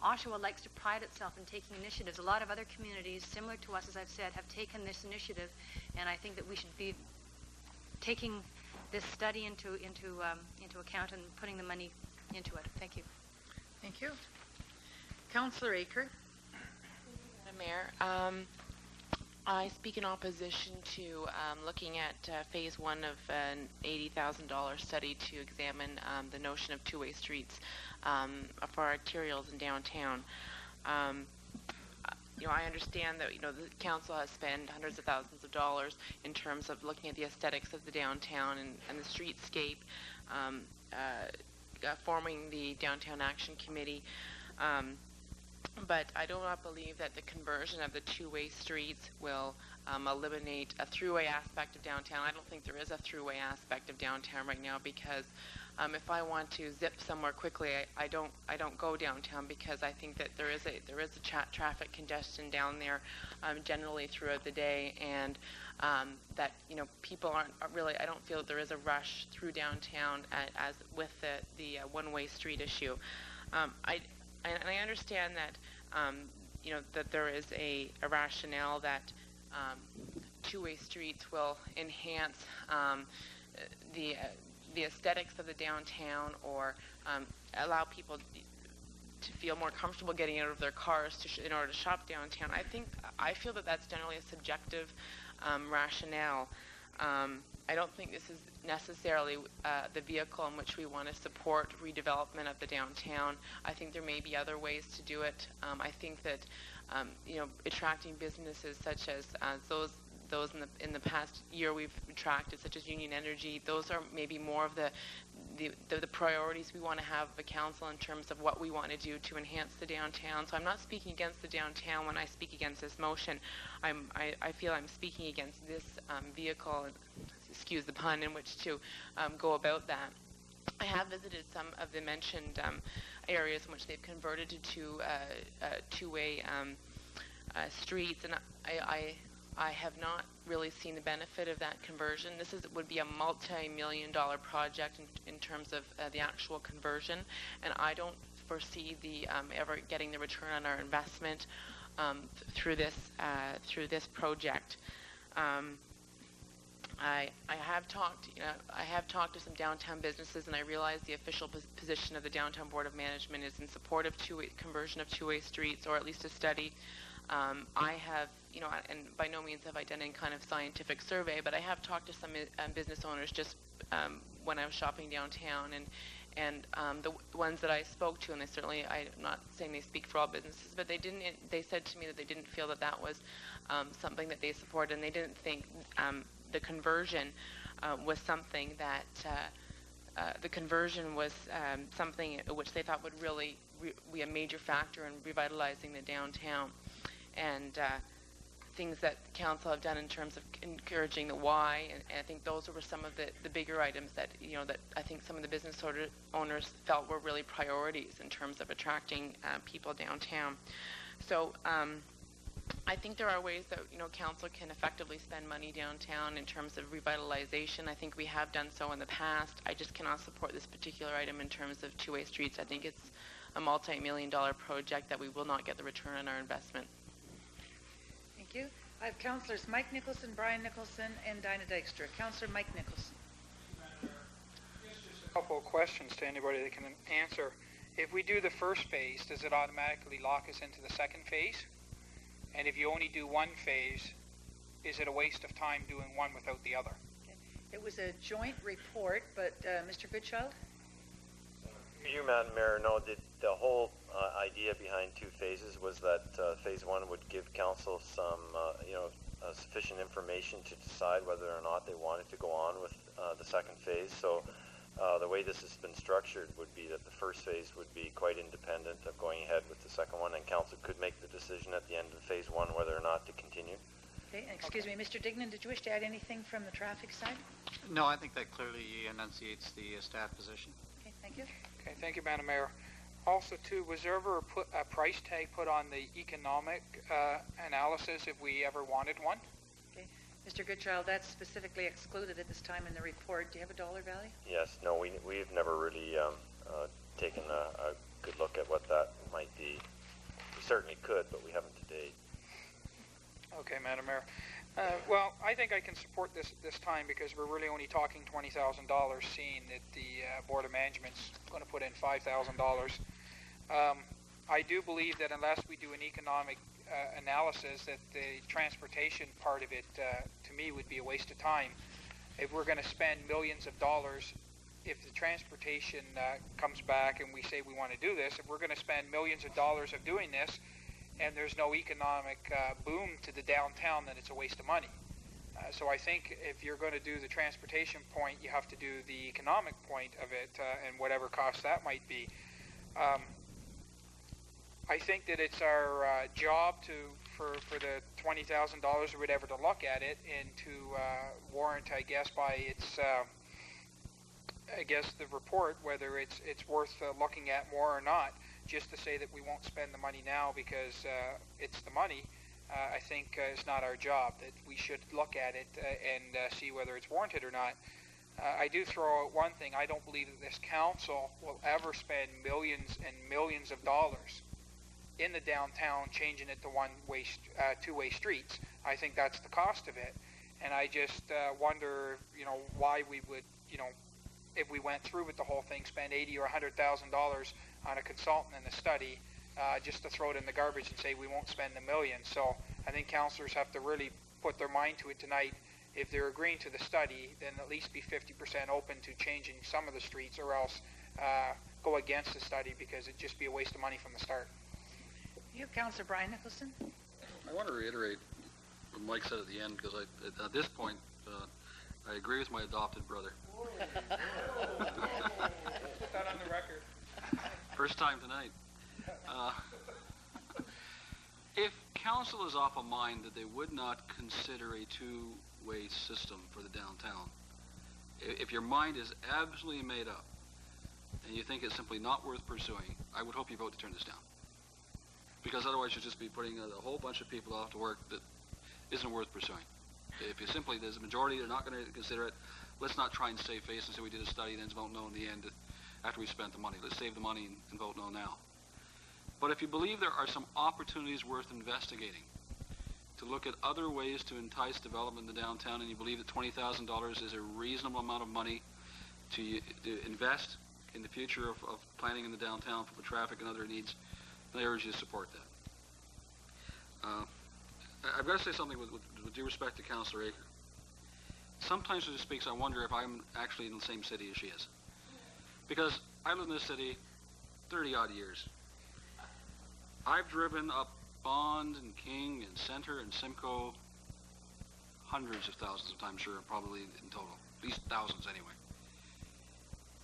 Oshawa likes to pride itself in taking initiatives. A lot of other communities, similar to us, as I've said, have taken this initiative, and I think that we should be taking this study into account and putting the money into it. Thank you. Thank you. Councillor Aker. Madam Mayor, I speak in opposition to looking at phase one of an $80,000 study to examine the notion of two-way streets for arterials in downtown. I understand that the council has spent hundreds of thousands of dollars in terms of looking at the aesthetics of the downtown and the streetscape, forming the Downtown Action Committee. But I do not believe that the conversion of the two-way streets will eliminate a throughway aspect of downtown. I don't think there is a throughway aspect of downtown right now because if I want to zip somewhere quickly, I don't go downtown because I think that there is a traffic congestion down there generally throughout the day, and that people aren't really. I don't feel that there is a rush through downtown as with the one-way street issue. And I understand that that there is a rationale that two-way streets will enhance the aesthetics of the downtown, or allow people to feel more comfortable getting out of their cars in order to shop downtown. I feel that that's generally a subjective rationale. I don't think this is necessarily the vehicle in which we want to support redevelopment of the downtown. I think there may be other ways to do it. I think that attracting businesses such as those in the past year we've attracted, such as Union Energy, those are maybe more of the priorities we want to have the council in terms of what we want to do to enhance the downtown. So I'm not speaking against the downtown when I speak against this motion. I feel I'm speaking against this vehicle, excuse the pun, in which to go about that. I have visited some of the mentioned areas in which they've converted to two-way streets, and I have not really seen the benefit of that conversion. This would be a multi-million-dollar project in terms of the actual conversion, and I don't foresee ever getting the return on our investment through this project. I have talked to some downtown businesses, and I realize the official position of the Downtown Board of Management is in support of conversion of two-way streets, or at least a study. I have, and by no means have I done any kind of scientific survey, but I have talked to some business owners just when I was shopping downtown, and the ones that I spoke to, and I'm not saying they speak for all businesses, but they said to me that they didn't feel that was something that they supported, and they didn't think the conversion was something that the conversion was something which they thought would really be a major factor in revitalizing the downtown. And things that the council have done in terms of encouraging the why, and I think those were some of the bigger items that, that I think some of the business owners felt were really priorities in terms of attracting people downtown. So I think there are ways that, council can effectively spend money downtown in terms of revitalization. I think we have done so in the past. I just cannot support this particular item in terms of two-way streets. I think it's a multi-million-dollar project that we will not get the return on our investment. Thank you. I have Councillors Mike Nicholson, Brian Nicholson, and Dina Dykstra. Councillor Mike Nicholson. Just a couple of questions to anybody that can answer. If we do the first phase, does it automatically lock us into the second phase? And if you only do one phase, is it a waste of time doing one without the other? Okay. It was a joint report, but Mr. Goodchild? You, Madam Mayor, know that the whole idea behind two phases was that phase one would give council some, sufficient information to decide whether or not they wanted to go on with the second phase. So the way this has been structured would be that the first phase would be quite independent of going ahead with the second one, and council could make the decision at the end of phase one whether or not to continue. Okay, excuse me, Mr. Dignan, did you wish to add anything from the traffic side? No, I think that clearly enunciates the staff position. Okay, thank you. Okay, thank you, Madam Mayor. Also, too, was there ever a price tag put on the economic analysis if we ever wanted one? Okay, Mr. Goodchild, that's specifically excluded at this time in the report. Do you have a dollar value? Yes, no, we've never really taken a good look at what that might be. We certainly could, but we haven't to date. Okay, Madam Mayor. Well, I think I can support this time because we're really only talking $20,000, seeing that the Board of Management's going to put in $5,000. I do believe that unless we do an economic analysis, that the transportation part of it, to me, would be a waste of time. If we're going to spend millions of dollars, if the transportation comes back and we say we want to do this, if we're going to spend millions of dollars of doing this, and there's no economic boom to the downtown, then it's a waste of money. So I think if you're going to do the transportation point, you have to do the economic point of it, and whatever cost that might be. I think that it's our job for the $20,000 or whatever to look at it and to warrant, I guess, by its the report, whether it's worth looking at more or not. Just to say that we won't spend the money now because it's the money, I think is not our job. That we should look at it and see whether it's warranted or not. I do throw out one thing. I don't believe that this council will ever spend millions and millions of dollars in the downtown changing it to one-way, two-way streets. I think that's the cost of it. And I just wonder, why we would, if we went through with the whole thing, spend $80,000 or $100,000 on a consultant and a study, just to throw it in the garbage and say we won't spend the million. So I think councillors have to really put their mind to it tonight. If they're agreeing to the study, then at least be 50% open to changing some of the streets, or else go against the study because it'd just be a waste of money from the start. You have Councillor Brian Nicholson. I want to reiterate what Mike said at the end, because at this point, I agree with my adopted brother. Put that on the record. First time tonight. If council is off a mind that they would not consider a two-way system for the downtown, if your mind is absolutely made up and you think it's simply not worth pursuing, I would hope you vote to turn this down. Because otherwise you'll just be putting a whole bunch of people off to work that isn't worth pursuing. If you simply, there's a majority, they're not going to consider it, let's not try and save face and say we did a study and then vote no in the end after we spent the money. Let's save the money and vote no now. But if you believe there are some opportunities worth investigating to look at other ways to entice development in the downtown, and you believe that $20,000 is a reasonable amount of money to invest in the future of planning in the downtown for traffic and other needs, then I urge you to support that. I've got to say something with due respect to Councillor Aker. Sometimes when she speaks, I wonder if I'm actually in the same city as she is. Because I live in this city 30-odd years. I've driven up Bond and King and Center and Simcoe hundreds of thousands of times, sure, probably in total. At least thousands anyway.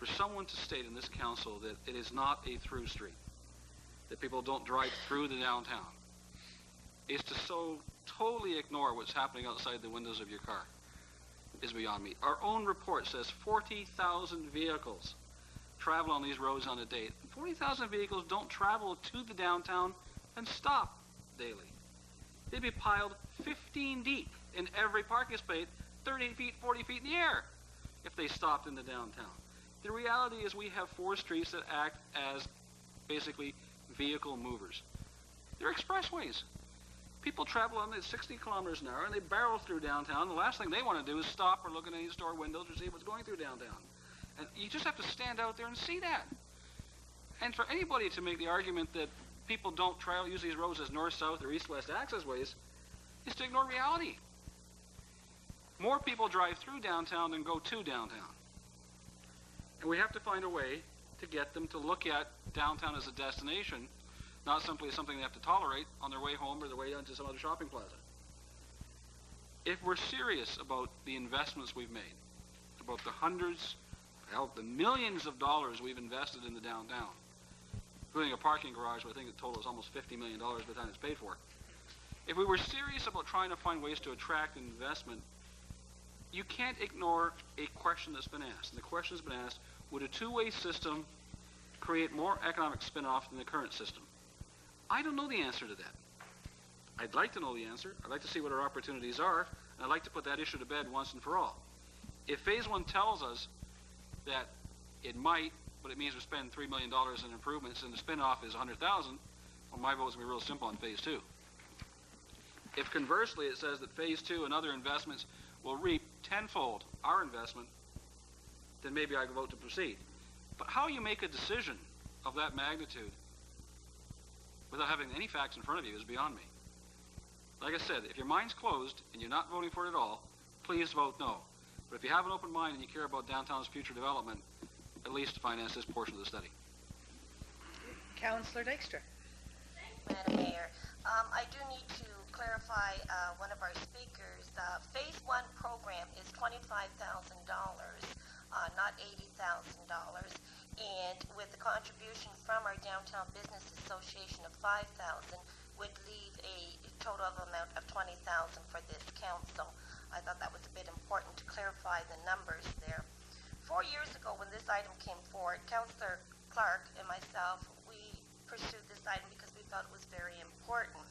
for someone to state in this council that it is not a through street, that people don't drive through the downtown, is to so totally ignore what's happening outside the windows of your car is beyond me. Our own report says 40,000 vehicles travel on these roads on a day. 40,000 vehicles don't travel to the downtown and stop daily. They'd be piled 15 deep in every parking space, 30 feet, 40 feet in the air, if they stopped in the downtown. The reality is we have 4 streets that act as basically vehicle movers. They're expressways. People travel on at 60 kilometers an hour and they barrel through downtown. The last thing they want to do is stop or look in any store windows or see what's going through downtown. And you just have to stand out there and see that. And for anybody to make the argument that people don't use these roads as north-south or east-west accessways is to ignore reality. More people drive through downtown than go to downtown. And we have to find a way to get them to look at downtown as a destination, not simply as something they have to tolerate on their way home or their way into some other shopping plaza. If we're serious about the investments we've made, about the hundreds, hell, the millions of dollars we've invested in the downtown, including a parking garage, where I think the total is almost $50 million by the time it's paid for. If we were serious about trying to find ways to attract investment, you can't ignore a question that's been asked. And the question has been asked, would a two-way system create more economic spin-off than the current system? I don't know the answer to that. I'd like to know the answer. I'd like to see what our opportunities are, and I'd like to put that issue to bed once and for all. If Phase 1 tells us that it might, but it means we spend $3 million in improvements and the spin-off is $100,000, well, my vote's going to be real simple on Phase 2. If conversely it says that Phase 2 and other investments will reap tenfold our investment, then maybe I can vote to proceed. But how you make a decision of that magnitude without having any facts in front of you is beyond me. Like I said, if your mind's closed and you're not voting for it at all, please vote no. But if you have an open mind and you care about downtown's future development, at least finance this portion of the study. Councillor Dykstra. Madam Mayor, I do need to clarify one of our speakers. Phase 1 program is $25,000, not $80,000. And with the contribution from our Downtown Business Association of $5,000 would leave a total amount of $20,000 for this council. I thought that was a bit important to clarify the numbers there. 4 years ago when this item came forward, Councillor Clark and myself, we pursued this item because we thought it was very important.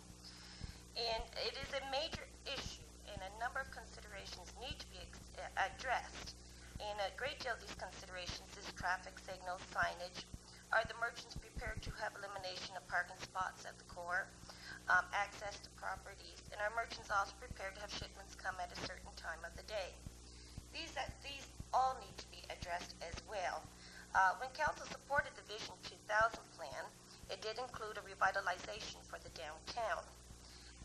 And it is a major issue and a number of considerations need to be addressed. And a great deal of these considerations is traffic signals, signage. Are the merchants prepared to have elimination of parking spots at the core? Access to properties. And are merchants also prepared to have shipments come at a certain time of the day? These all need to be addressed as well. When Council supported the Vision 2000 plan, it did include a revitalization for the downtown.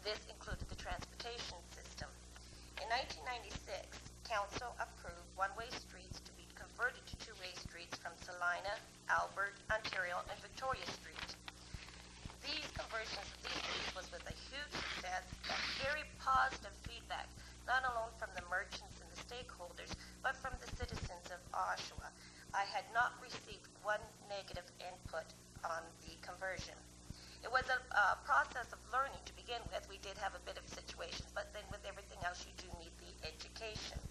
This included the transportation system. In 1996, Council approved one-way streets to be converted to two-way streets from Salina, Albert, Ontario, and Victoria Street. These conversions of these streets was with a huge success and very positive feedback, not alone from the merchants and the stakeholders, but from the citizens of Oshawa. I had not received one negative input on the conversion. It was a process of learning to begin with. We did have a bit of situations, but then with everything else, you do need the education.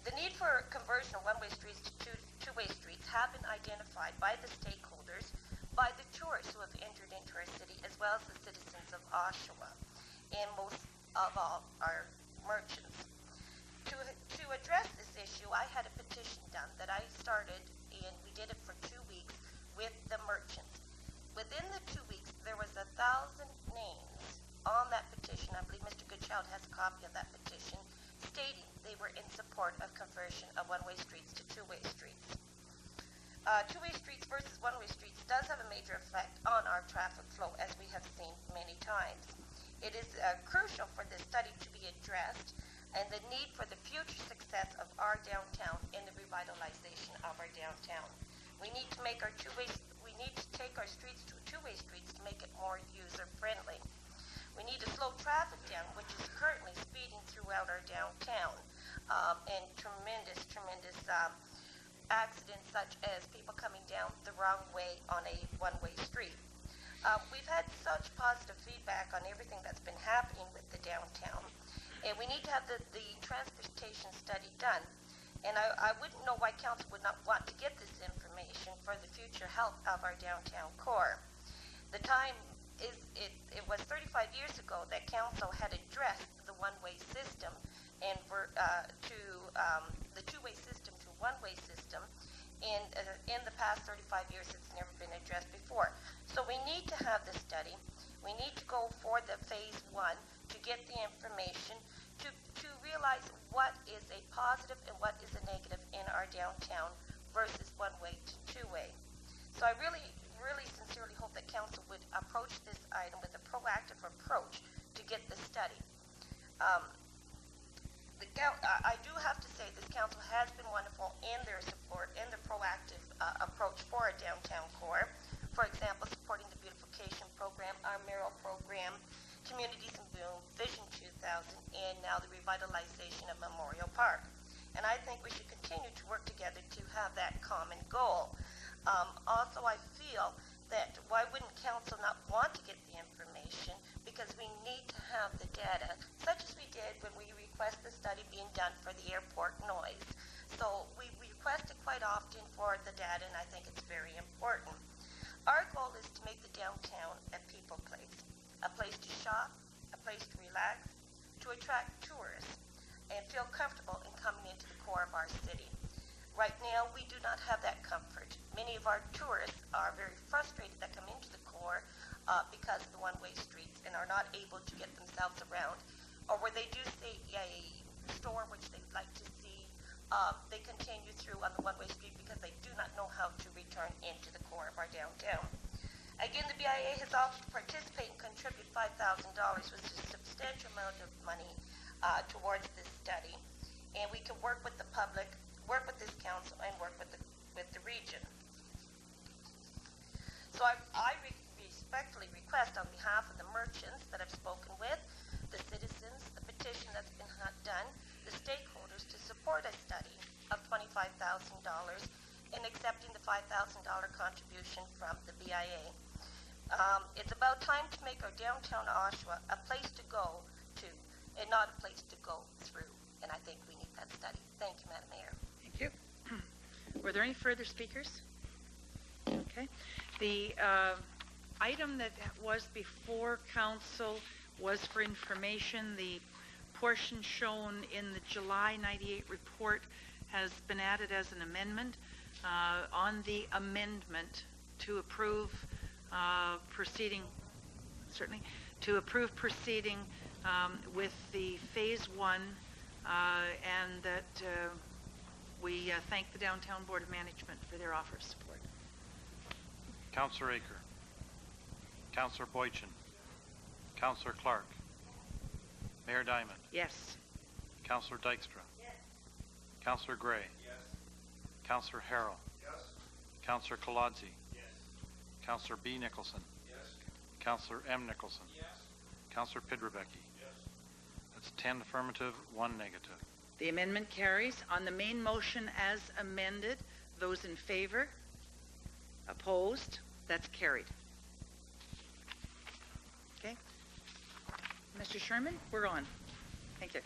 The need for conversion of one-way streets to two-way streets have been identified by the stakeholders, by the tourists who have entered into our city, as well as the citizens of Oshawa, and most of all, our merchants. To address this issue, I had a petition done that I started, and we did it for 2 weeks with the merchants. Within the 2 weeks, there was 1,000 names on that petition. I believe Mr. Goodchild has a copy of that petition, stating they were in support of conversion of one-way streets to two-way streets. Two-way streets versus one-way streets does have a major effect on our traffic flow, as we have seen many times. It is crucial for this study to be addressed, and the need for the future success of our downtown and the revitalization of our downtown. We need to make our we need to take our streets to two-way streets to make it more user-friendly. We need to slow traffic down, which is currently speeding throughout our downtown, and tremendous accidents such as people coming down the wrong way on a one-way street. We've had such positive feedback on everything that's been happening with the downtown, and we need to have the transportation study done. And I wouldn't know why council would not want to get this information for the future health of our downtown core. The time is, it was 35 years ago that council had addressed the one-way system and the two-way system to one-way system. And in the past 35 years, it's never been addressed before. So we need to have this study. We need to go for the phase 1 to get the information to realize what is a positive and what is a negative in our downtown versus one-way to two-way. So I really sincerely hope that council would approach this item with a proactive approach to get the study. I do have to say this council has been wonderful in their support and their proactive approach for our downtown core. For example, supporting the beautification program, our mural program, Communities in Bloom, Vision 2000, and now the revitalization of Memorial Park. And I think we should continue to work together to have that common goal. Also, I feel that why wouldn't council not want to get the information, because we need to have the data, such as we did when we request the study being done for the airport noise. So we request it quite often for the data, and I think it's very important. Our goal is to make the downtown a people place, a place to shop, a place to relax, to attract tourists, and feel comfortable in coming into the core of our city. Right now, we do not have that comfort. Many of our tourists are very frustrated that come into the core because of the one-way streets and are not able to get themselves around. Or where they do see a store which they'd like to see, they continue through on the one-way street because they do not know how to return into the core of our downtown. Again, the BIA has offered to participate and contribute $5,000, which is a substantial amount of money towards this study. And we can work with the public, work with this council, and work with the region. So I respectfully request on behalf of the merchants that I've spoken with, the citizens, the petition that's been done, the stakeholders to support a study of $25,000 and accepting the $5,000 contribution from the BIA. It's about time to make our downtown Oshawa a place to go to and not a place to go through. And I think we need that study. Thank you, Madam Mayor. Thank you. Were there any further speakers? Okay. The item that was before council was for information. The portion shown in the July 98 report has been added as an amendment. On the amendment to approve proceeding, certainly, to approve proceeding with the phase 1, and that we thank the Downtown Board of Management for their offer of support. Councillor Aker. Councillor Boychin. Councillor Clark. Mayor Diamond. Yes. Councillor Dykstra. Yes. Councillor Gray. Yes. Councillor Harrell. Yes. Councillor Kolodzi. Yes. Councillor B. Nicholson. Yes. Councillor M. Nicholson. Yes. Councillor Pidrebecki. Yes. That's 10 affirmative, 1 negative. The amendment carries. On the main motion as amended, those in favor? Opposed? That's carried. Okay. Mr. Sherman, we're on. Thank you.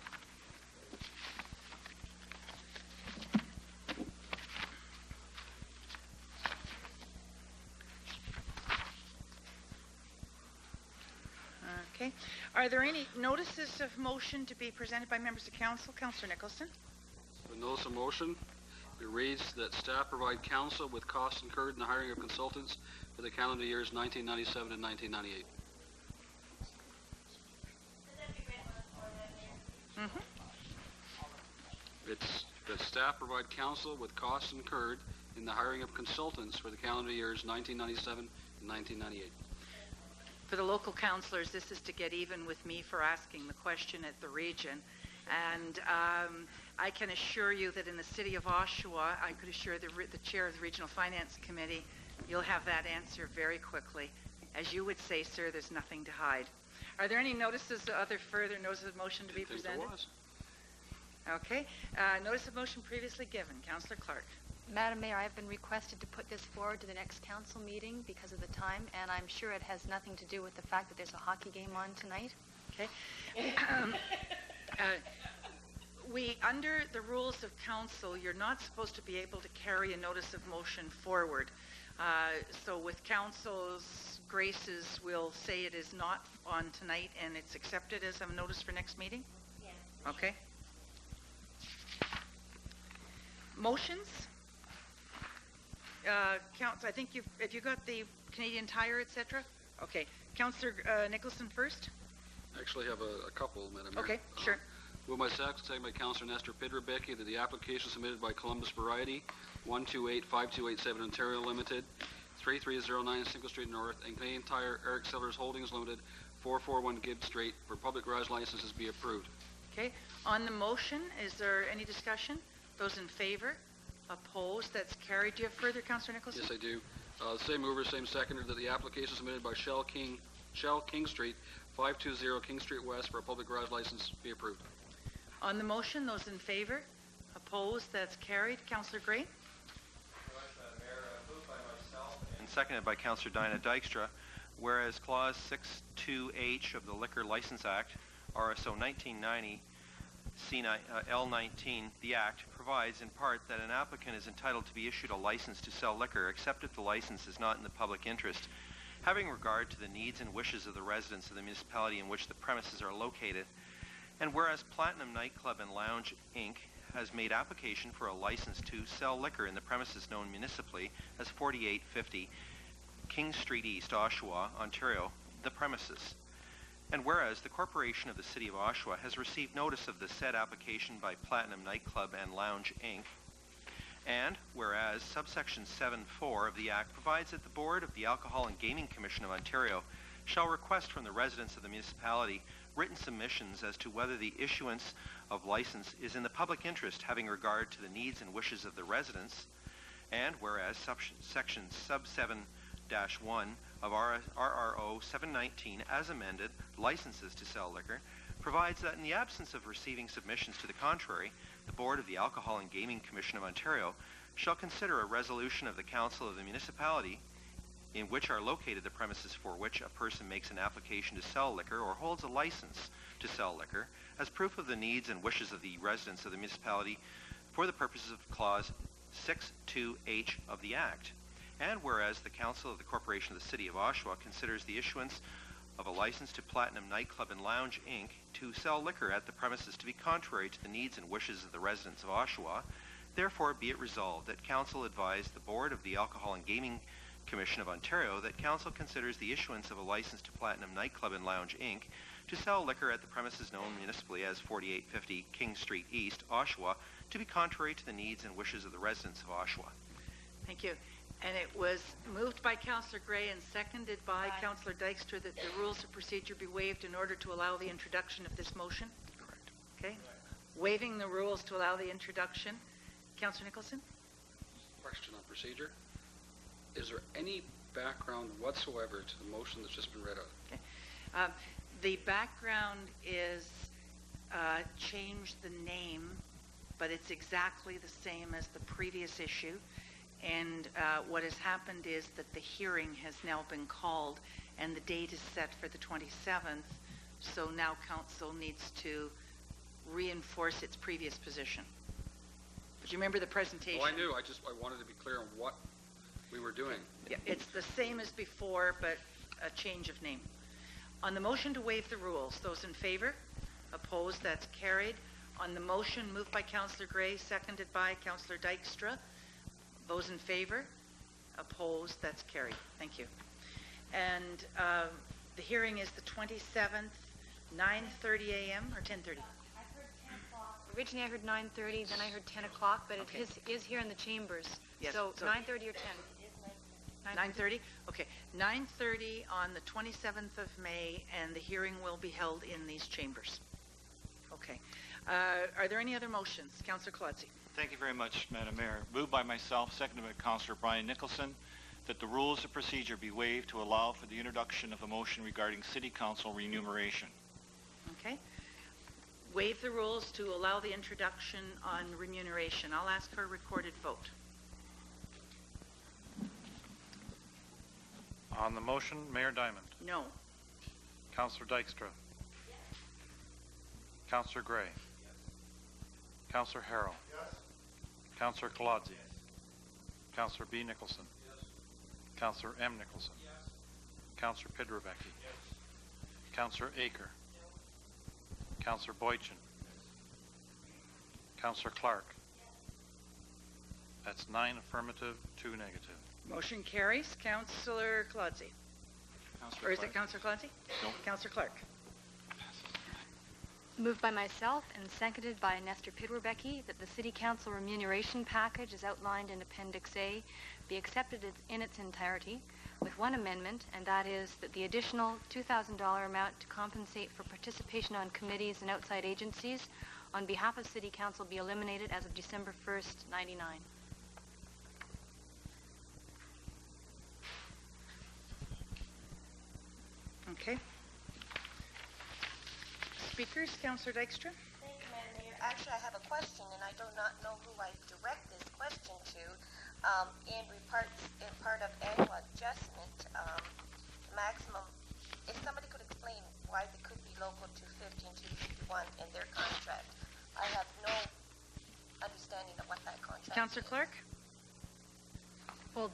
Okay. Are there any notices of motion to be presented by members of council? Councillor Nicholson. The notice of motion, it reads that staff provide council with costs incurred in the hiring of consultants for the calendar years 1997 and 1998. It's that staff provide council with costs incurred in the hiring of consultants for the calendar years 1997 and 1998. For the local councillors, this is to get even with me for asking the question at the region. And I can assure you that in the city of Oshawa, I could assure the chair of the Regional Finance Committee, you'll have that answer very quickly. As you would say, sir, there's nothing to hide. Are there any further notices of motion to be presented? There was. Okay. Notice of motion previously given. Councillor Clark. Madam Mayor, I've been requested to put this forward to the next council meeting because of the time, and I'm sure it has nothing to do with the fact that there's a hockey game on tonight. Okay. Under the rules of council, you're not supposed to be able to carry a notice of motion forward. So with council's graces, we'll say it is not on tonight and it's accepted as a notice for next meeting? Yes. Okay. Motions? Counts, I think have you got the Canadian Tire, etc.? Okay. Councillor Nicholson first? I actually have a couple, Madam Mayor. Okay, sure. Move by second by Councillor Nestor Pidrebecki that the application submitted by Columbus Variety, 1285287 Ontario Limited, 3309 Single Street North, and Canadian Tire Eric Sellers Holdings Limited, 441 Gibb Street, for public garage licenses be approved. Okay. On the motion, is there any discussion? Those in favor? Opposed? That's carried. Do you have further, Councillor Nicholson? Yes, I do. Same mover, same seconder, that the application submitted by Shell King Street, 520 King Street West, for a public garage license be approved. On the motion, those in favor? Opposed? That's carried. Councillor Gray? Moved by myself and seconded by Councillor Dina Dykstra, whereas Clause 62H of the Liquor License Act, RSO 1990, L19, the Act, provides in part that an applicant is entitled to be issued a license to sell liquor except if the license is not in the public interest, having regard to the needs and wishes of the residents of the municipality in which the premises are located. And whereas Platinum Nightclub and Lounge, Inc. has made application for a license to sell liquor in the premises known municipally as 4850 King Street East, Oshawa, Ontario, the premises. And whereas the Corporation of the City of Oshawa has received notice of the said application by Platinum Nightclub and Lounge, Inc., and whereas subsection 7.4 of the Act provides that the Board of the Alcohol and Gaming Commission of Ontario shall request from the residents of the municipality written submissions as to whether the issuance of license is in the public interest, having regard to the needs and wishes of the residents, and whereas section sub 7-1 of RRO 719 as amended, licenses to sell liquor, provides that in the absence of receiving submissions to the contrary, the Board of the Alcohol and Gaming Commission of Ontario shall consider a resolution of the Council of the municipality in which are located the premises for which a person makes an application to sell liquor or holds a license to sell liquor as proof of the needs and wishes of the residents of the municipality for the purposes of Clause 6.2H of the Act. And whereas the Council of the Corporation of the City of Oshawa considers the issuance of a license to Platinum Nightclub and Lounge, Inc. to sell liquor at the premises to be contrary to the needs and wishes of the residents of Oshawa, therefore be it resolved that Council advise the Board of the Alcohol and Gaming Commission of Ontario that Council considers the issuance of a license to Platinum Nightclub and Lounge, Inc. to sell liquor at the premises known municipally as 4850 King Street East, Oshawa, to be contrary to the needs and wishes of the residents of Oshawa. Thank you. And it was moved by Councillor Gray and seconded by Councillor Dykstra that the rules of procedure be waived in order to allow the introduction of this motion? Correct. Okay. Waiving the rules to allow the introduction. Councillor Nicholson? Question on procedure. Is there any background whatsoever to the motion that's just been read out? Okay. The background is change the name, but it's exactly the same as the previous issue. And what has happened is that the hearing has now been called and the date is set for the 27th. So now council needs to reinforce its previous position. Do you remember the presentation? Oh, I knew. I wanted to be clear on what we were doing. Yeah, it's the same as before, but a change of name. On the motion to waive the rules, those in favor? Opposed? That's carried. On the motion moved by Councillor Gray, seconded by Councillor Dykstra. Those in favor? Opposed? That's carried. Thank you. And the hearing is the 27th, 9:30 a.m. or 10:30? I heard 10 o'clock. Originally I heard 9:30, then I heard 10 o'clock, but Okay. it is here in the chambers. Yes, So so- 9:30 or 10? 9:30? Okay. 9:30 on the 27th of May, and the hearing will be held in these chambers. Okay. Are there any other motions? Councillor Klotzy. Thank you very much, Madam Mayor. Moved by myself, seconded by Councillor Brian Nicholson, that the rules of procedure be waived to allow for the introduction of a motion regarding City Council remuneration. Okay. Waive the rules to allow the introduction on remuneration. I'll ask for a recorded vote. On the motion, Mayor Diamond. No. Councillor Dykstra. Councillor Gray. Councillor Harrell. Councillor Colodzi. Councillor B. Nicholson. Councillor M. Nicholson. Councillor Pidrebecki. Councillor Aker. Councillor Boychin. Councillor Clark. That's 9 affirmative, 2 negative. Motion carries. Councillor Colodzi. Or is it Councillor Colodzi? No. Councillor Clark. Moved by myself and seconded by Nestor Pidrebecki that the City Council remuneration package as outlined in Appendix A be accepted in its entirety with one amendment, and that is that the additional $2,000 amount to compensate for participation on committees and outside agencies on behalf of City Council be eliminated as of December 1st, 99. Okay. Speakers, Councillor Dykstra. Thank you, Madam Mayor. Actually, I have a question, and I do not know who I direct this question to. In part of annual adjustment, maximum, if somebody could explain why they could be local 250 and 251 in their contract. I have no understanding of what that contract Councillor is. Clark. Well,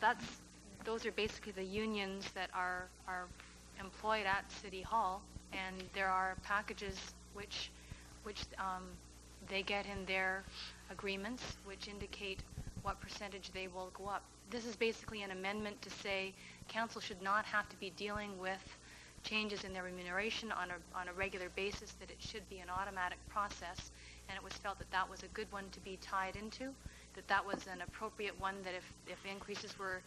those are basically the unions that are employed at City Hall, and there are packages which they get in their agreements, which indicate what percentage they will go up. This is basically an amendment to say council should not have to be dealing with changes in their remuneration on a regular basis, that it should be an automatic process, and it was felt that that was a good one to be tied into, that was an appropriate one, that if increases were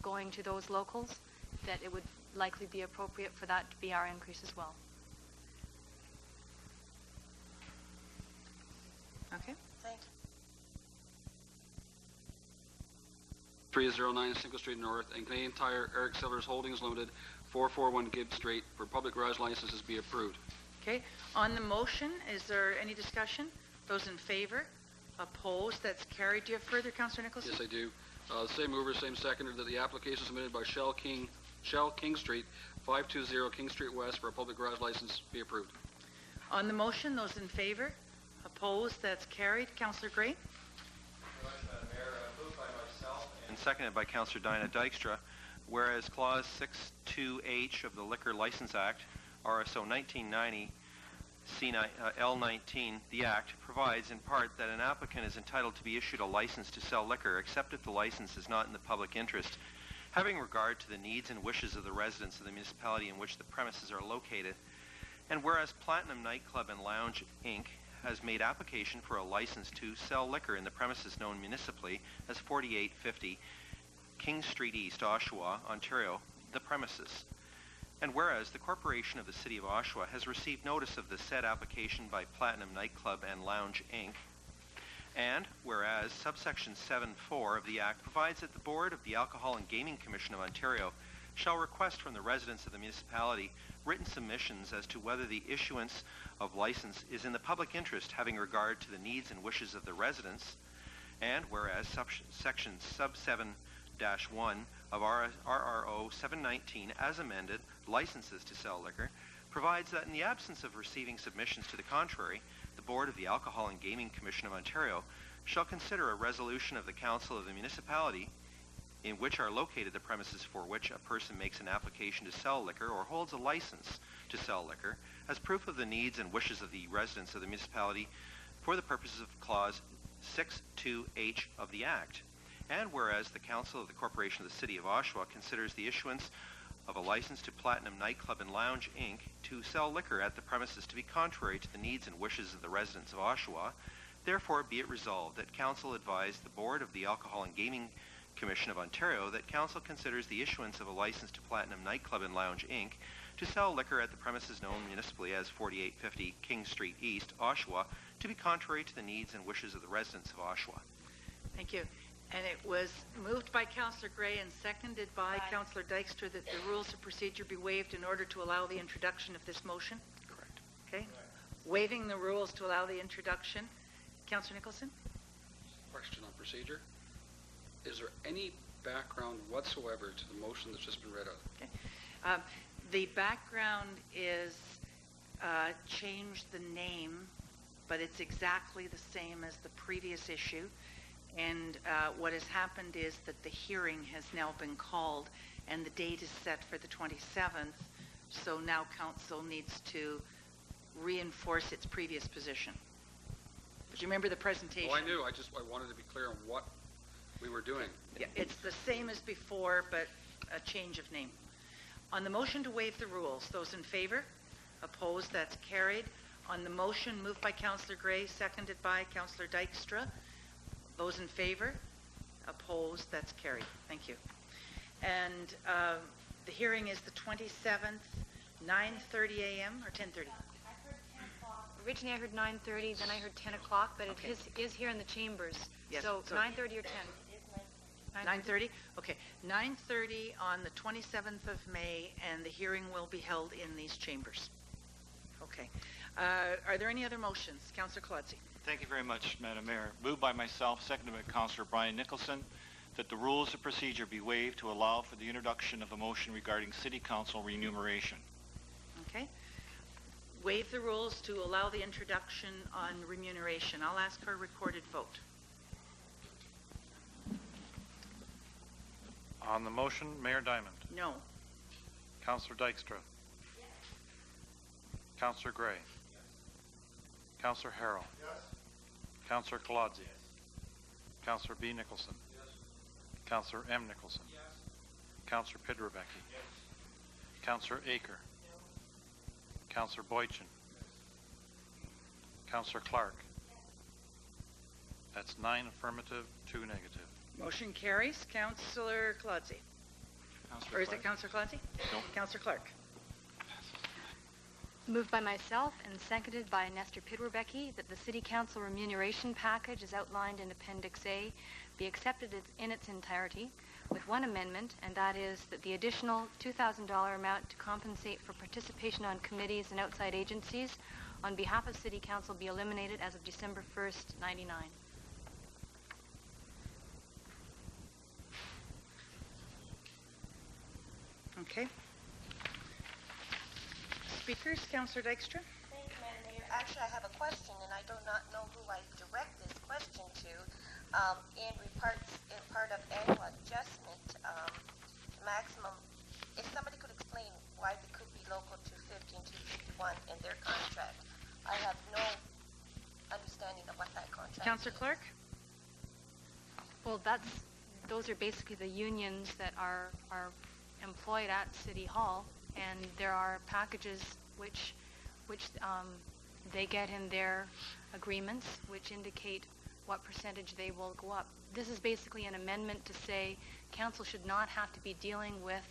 going to those locals, that it would likely be appropriate for that to be our increase as well. Okay. Thank you. 309 Single Street North and Canadian Tire Eric Sellers Holdings Limited, 441 Gibbs Street, for public garage licenses be approved. Okay. On the motion, is there any discussion? Those in favor? Opposed? That's carried. Do you have further, Councillor Nicholson? Yes, I do. Same mover, same seconder, that the application submitted by Shell King Street, 520 King Street West, for a public garage license be approved. On the motion, those in favor? Opposed? That's carried. Councillor Gray? Madam Mayor, moved by myself and seconded by Councillor Dina Dykstra, whereas Clause 62H of the Liquor License Act, RSO 1990, L19, the Act, provides in part that an applicant is entitled to be issued a license to sell liquor except if the license is not in the public interest, having regard to the needs and wishes of the residents of the municipality in which the premises are located. And whereas Platinum Nightclub and Lounge, Inc. has made application for a license to sell liquor in the premises known municipally as 4850 King Street East, Oshawa, Ontario, the premises. And whereas the Corporation of the City of Oshawa has received notice of the said application by Platinum Nightclub and Lounge, Inc., and whereas subsection 7.4 of the Act provides that the Board of the Alcohol and Gaming Commission of Ontario shall request from the residents of the municipality written submissions as to whether the issuance of license is in the public interest, having regard to the needs and wishes of the residents, and whereas section sub 7-1 of RRO 719 as amended, licenses to sell liquor, provides that in the absence of receiving submissions to the contrary, the Board of the Alcohol and Gaming Commission of Ontario shall consider a resolution of the Council of the municipality in which are located the premises for which a person makes an application to sell liquor or holds a license to sell liquor as proof of the needs and wishes of the residents of the municipality for the purposes of Clause 6.2H of the Act. And whereas the Council of the Corporation of the City of Oshawa considers the issuance of a license to Platinum Nightclub and Lounge, Inc. to sell liquor at the premises to be contrary to the needs and wishes of the residents of Oshawa, therefore be it resolved that Council advise the Board of the Alcohol and Gaming Commission of Ontario that Council considers the issuance of a license to Platinum Nightclub and Lounge, Inc. to sell liquor at the premises known municipally as 4850 King Street East, Oshawa, to be contrary to the needs and wishes of the residents of Oshawa. Thank you. And it was moved by Councillor Gray and seconded by Councillor Dykstra that the rules of procedure be waived in order to allow the introduction of this motion. Correct. Okay. Waiving the rules to allow the introduction. Councillor Nicholson? Question on procedure. Is there any background whatsoever to the motion that's just been read out. Okay. The background is change the name, but it's exactly the same as the previous issue. And what has happened is that the hearing has now been called, and the date is set for the 27th. So now council needs to reinforce its previous position. But you remember the presentation? Oh, I knew. I wanted to be clear on what we were doing. Yeah, it's the same as before, but a change of name. On the motion to waive the rules, those in favor? Opposed? That's carried. On the motion moved by Councillor Gray, seconded by Councillor Dykstra. Those in favor? Opposed? That's carried. Thank you. And the hearing is the 27th, 9:30 a.m. or 10:30? Originally I heard 9:30, then I heard 10 o'clock, but Okay. it is here in the chambers. Yes, So so- 9:30 or 10? 9:30? Okay. 9:30 on the 27th of May, and the hearing will be held in these chambers. Okay. Are there any other motions? Councillor Klodsky. Thank you very much, Madam Mayor. Moved by myself, seconded by Councillor Brian Nicholson, that the rules of procedure be waived to allow for the introduction of a motion regarding City Council remuneration. Okay. Waive the rules to allow the introduction on remuneration. I'll ask for a recorded vote. On the motion, Mayor Diamond. No. Councillor Dykstra. Councillor Gray. Councillor Harrell. Councillor Klodsky. Councillor B. Nicholson. Councillor M. Nicholson. Councillor Pidrebecki. Councillor Aker. Councillor Boychin. Councillor Clark. That's 9 affirmative, 2 negative. Motion carries. Councillor Klodsky. Or is it Councillor Klodsky? No. Councillor Clark. Moved by myself and seconded by Nestor Pidrebecki that the City Council remuneration package as outlined in Appendix A be accepted in its entirety with one amendment, and that is that the additional $2,000 amount to compensate for participation on committees and outside agencies on behalf of City Council be eliminated as of December 1st, 99. Okay. Speakers, Councillor Dykstra. Thank you, Madam Mayor. Actually, I have a question, and I do not know who I direct this question to. In part of annual adjustment, maximum, if somebody could explain why they could be local 250 and 251 in their contract. I have no understanding of what that contract Councillor is. Clark. Well, those are basically the unions that are employed at City Hall, and there are packages which they get in their agreements, which indicate what percentage they will go up. This is basically an amendment to say council should not have to be dealing with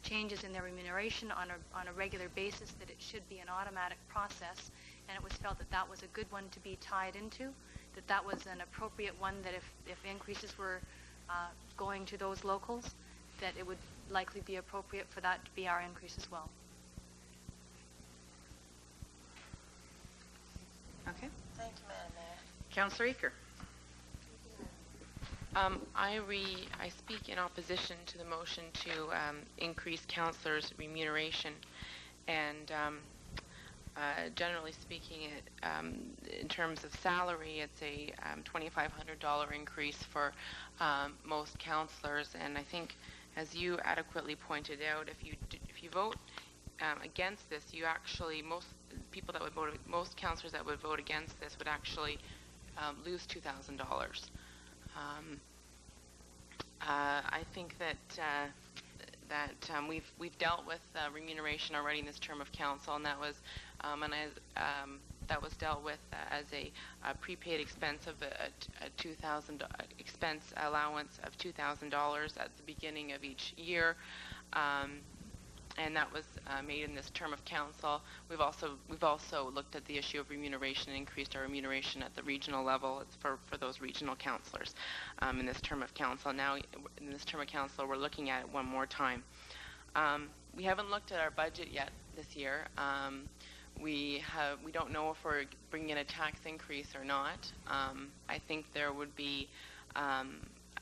changes in their remuneration on a regular basis, that it should be an automatic process, and it was felt that that was a good one to be tied into, that was an appropriate one, that if increases were going to those locals, that it would likely be appropriate for that to be our increase as well. Okay. Thank you, Madam Mayor. Councillor Aker. I speak in opposition to the motion to increase councillors' remuneration, and generally speaking, in terms of salary, it's a $2,500 increase for most councillors, and I think, as you adequately pointed out, if you vote against this, you actually most councillors that would vote against this would actually lose $2,000. I think that we've dealt with remuneration already in this term of council, and that was that was dealt with as a prepaid expense of a $2,000 expense allowance of $2,000 at the beginning of each year. And that was made in this term of council. We've also looked at the issue of remuneration and increased our remuneration at the regional level. It's for those regional councillors in this term of council. Now, in this term of council, we're looking at it one more time. We haven't looked at our budget yet this year. We don't know if we're bringing in a tax increase or not. I think there would be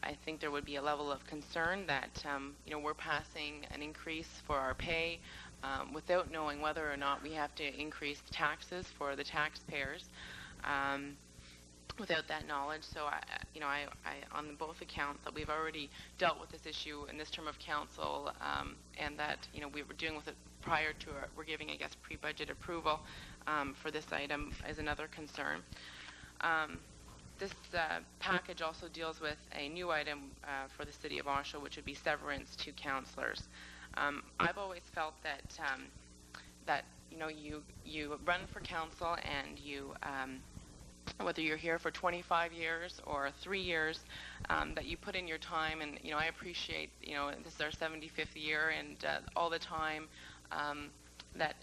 I think there would be a level of concern that, we're passing an increase for our pay without knowing whether or not we have to increase taxes for the taxpayers without that knowledge. So, I on both accounts that we've already dealt with this issue in this term of council, and that, we were dealing with it prior to we're giving, I guess, pre-budget approval for this item is another concern. This package also deals with a new item for the City of Oshawa, which would be severance to councillors. I've always felt that you run for council and you whether you're here for 25 years or 3 years, that you put in your time. And I appreciate this is our 75th year, and all the time that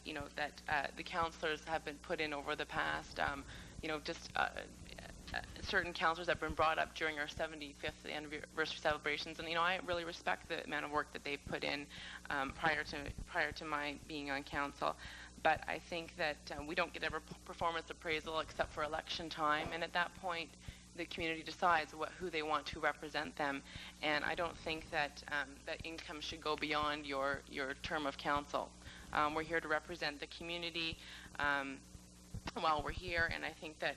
the councillors have been put in over the past. Certain councillors have been brought up during our 75th anniversary celebrations, and I really respect the amount of work that they've put in prior to my being on council. But I think that we don't get a performance appraisal except for election time, and at that point, the community decides who they want to represent them. And I don't think that that income should go beyond your term of council. We're here to represent the community while we're here, and I think that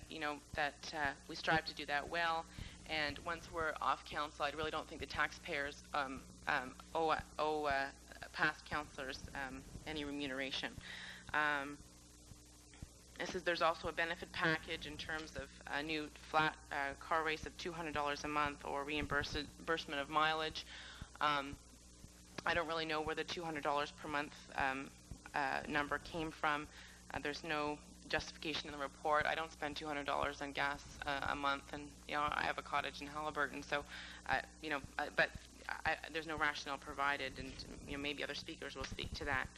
we strive to do that well. And once we're off council, I really don't think the taxpayers owe past councillors any remuneration. There's also a benefit package in terms of a new flat car race of $200 a month or reimbursement of mileage. I don't really know where the $200 per month number came from. Therethere's no justification in the report. I don't spend $200 on gas a month, and I have a cottage in Halliburton, so but there's no rationale provided, and maybe other speakers will speak to that.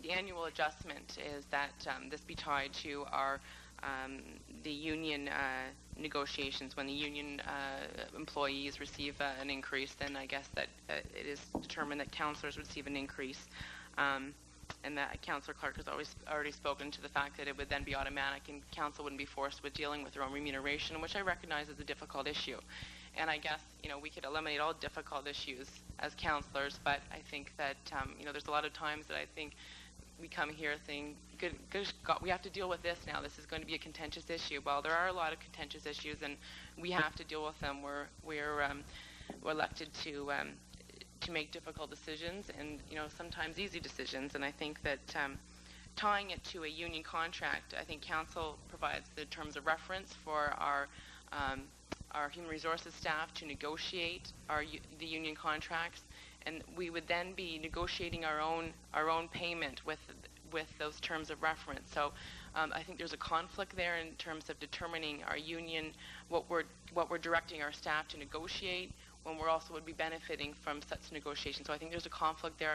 The annual adjustment is that this be tied to our the union negotiations. When the union employees receive an increase, then I guess that it is determined that councillors receive an increase, and that Councillor Clark has already spoken to the fact that it would then be automatic and council wouldn't be forced with dealing with their own remuneration, which I recognize is a difficult issue. And I guess we could eliminate all difficult issues as councillors, but I think that there's a lot of times that I think we come here thinking, good God, we have to deal with this now. This is going to be a contentious issue. Well, there are a lot of contentious issues, and we have to deal with them. We're elected to make difficult decisions, and sometimes easy decisions. And I think that tying it to a union contract, I think council provides the terms of reference for our human resources staff to negotiate the union contracts. And we would then be negotiating our own payment with those terms of reference. So I think there's a conflict there in terms of determining our union, what we're directing our staff to negotiate, when we're also would be benefiting from such negotiations. So I think there's a conflict there.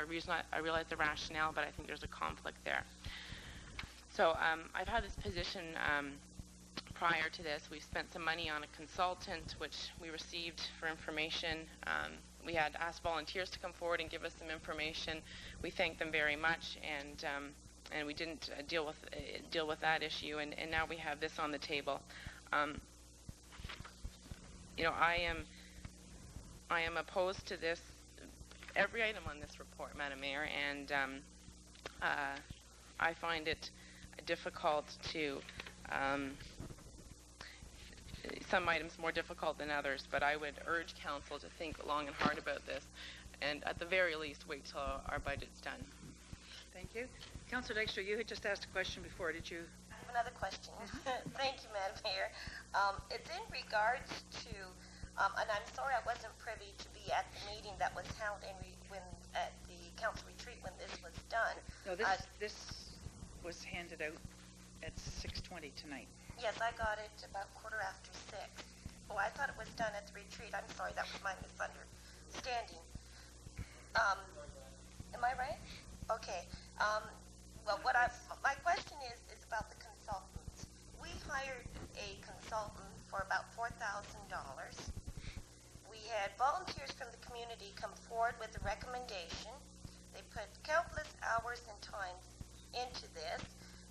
I realize the rationale, but I think there's a conflict there. So I've had this position prior to this. We've spent some money on a consultant, which we received for information. We had asked volunteers to come forward and give us some information. We thanked them very much, and we didn't deal with that issue. And now we have this on the table. I am opposed to this, every item on this report, Madam Mayor, and I find it difficult to. Some items more difficult than others, but I would urge council to think long and hard about this, and at the very least wait till our budget's done. Thank you. Councillor Dykstra, you had just asked a question before, did you? I have another question. Thank you, Madam Mayor. It's in regards to, and I'm sorry I wasn't privy to be at the meeting that was held at the council retreat when this was done. No, this was handed out at 6:20 tonight. Yes, I got it about 6:15. Oh, I thought it was done at the retreat. I'm sorry, that was my misunderstanding. Am I right? Okay. Well, my question is about the consultants. We hired a consultant for about $4,000. We had volunteers from the community come forward with a recommendation. They put countless hours and time into this.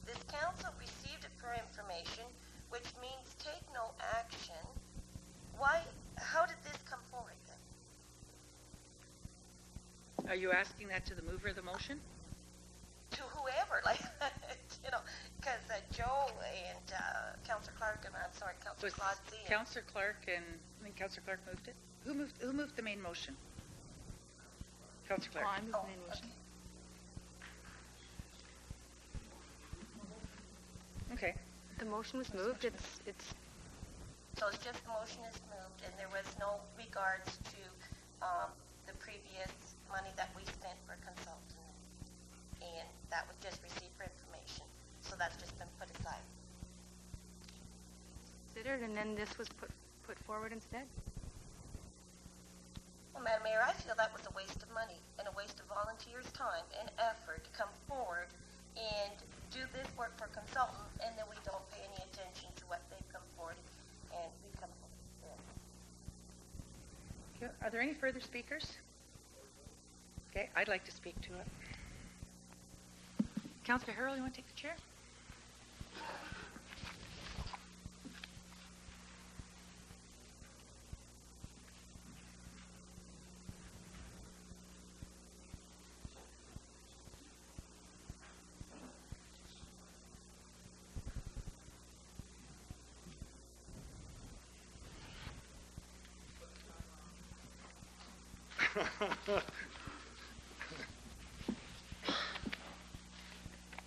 This council received it for information, which means take no action. How you asking that to the mover of the motion? To whoever, like, because Joe and Councillor Clark and Councillor Claude. Councillor Clark and I think Councillor Clark moved it. Who moved the main motion? Councillor Clark. I moved the main motion. Okay. The motion was moved. It's So it's just the motion is moved, and there was no regards to the previous money that we spent for consulting, and that was just received for information. So that's just been put aside. considered, and then this was put forward instead. Well, Madam Mayor, I feel that was a waste of money and a waste of volunteers' time and effort to come forward and do this work for consultants, and then we don't pay any attention to what they've come forward and we come forward. Okay. Are there any further speakers? Okay, I'd like to speak to it. Councillor Harrell, you want to take the chair?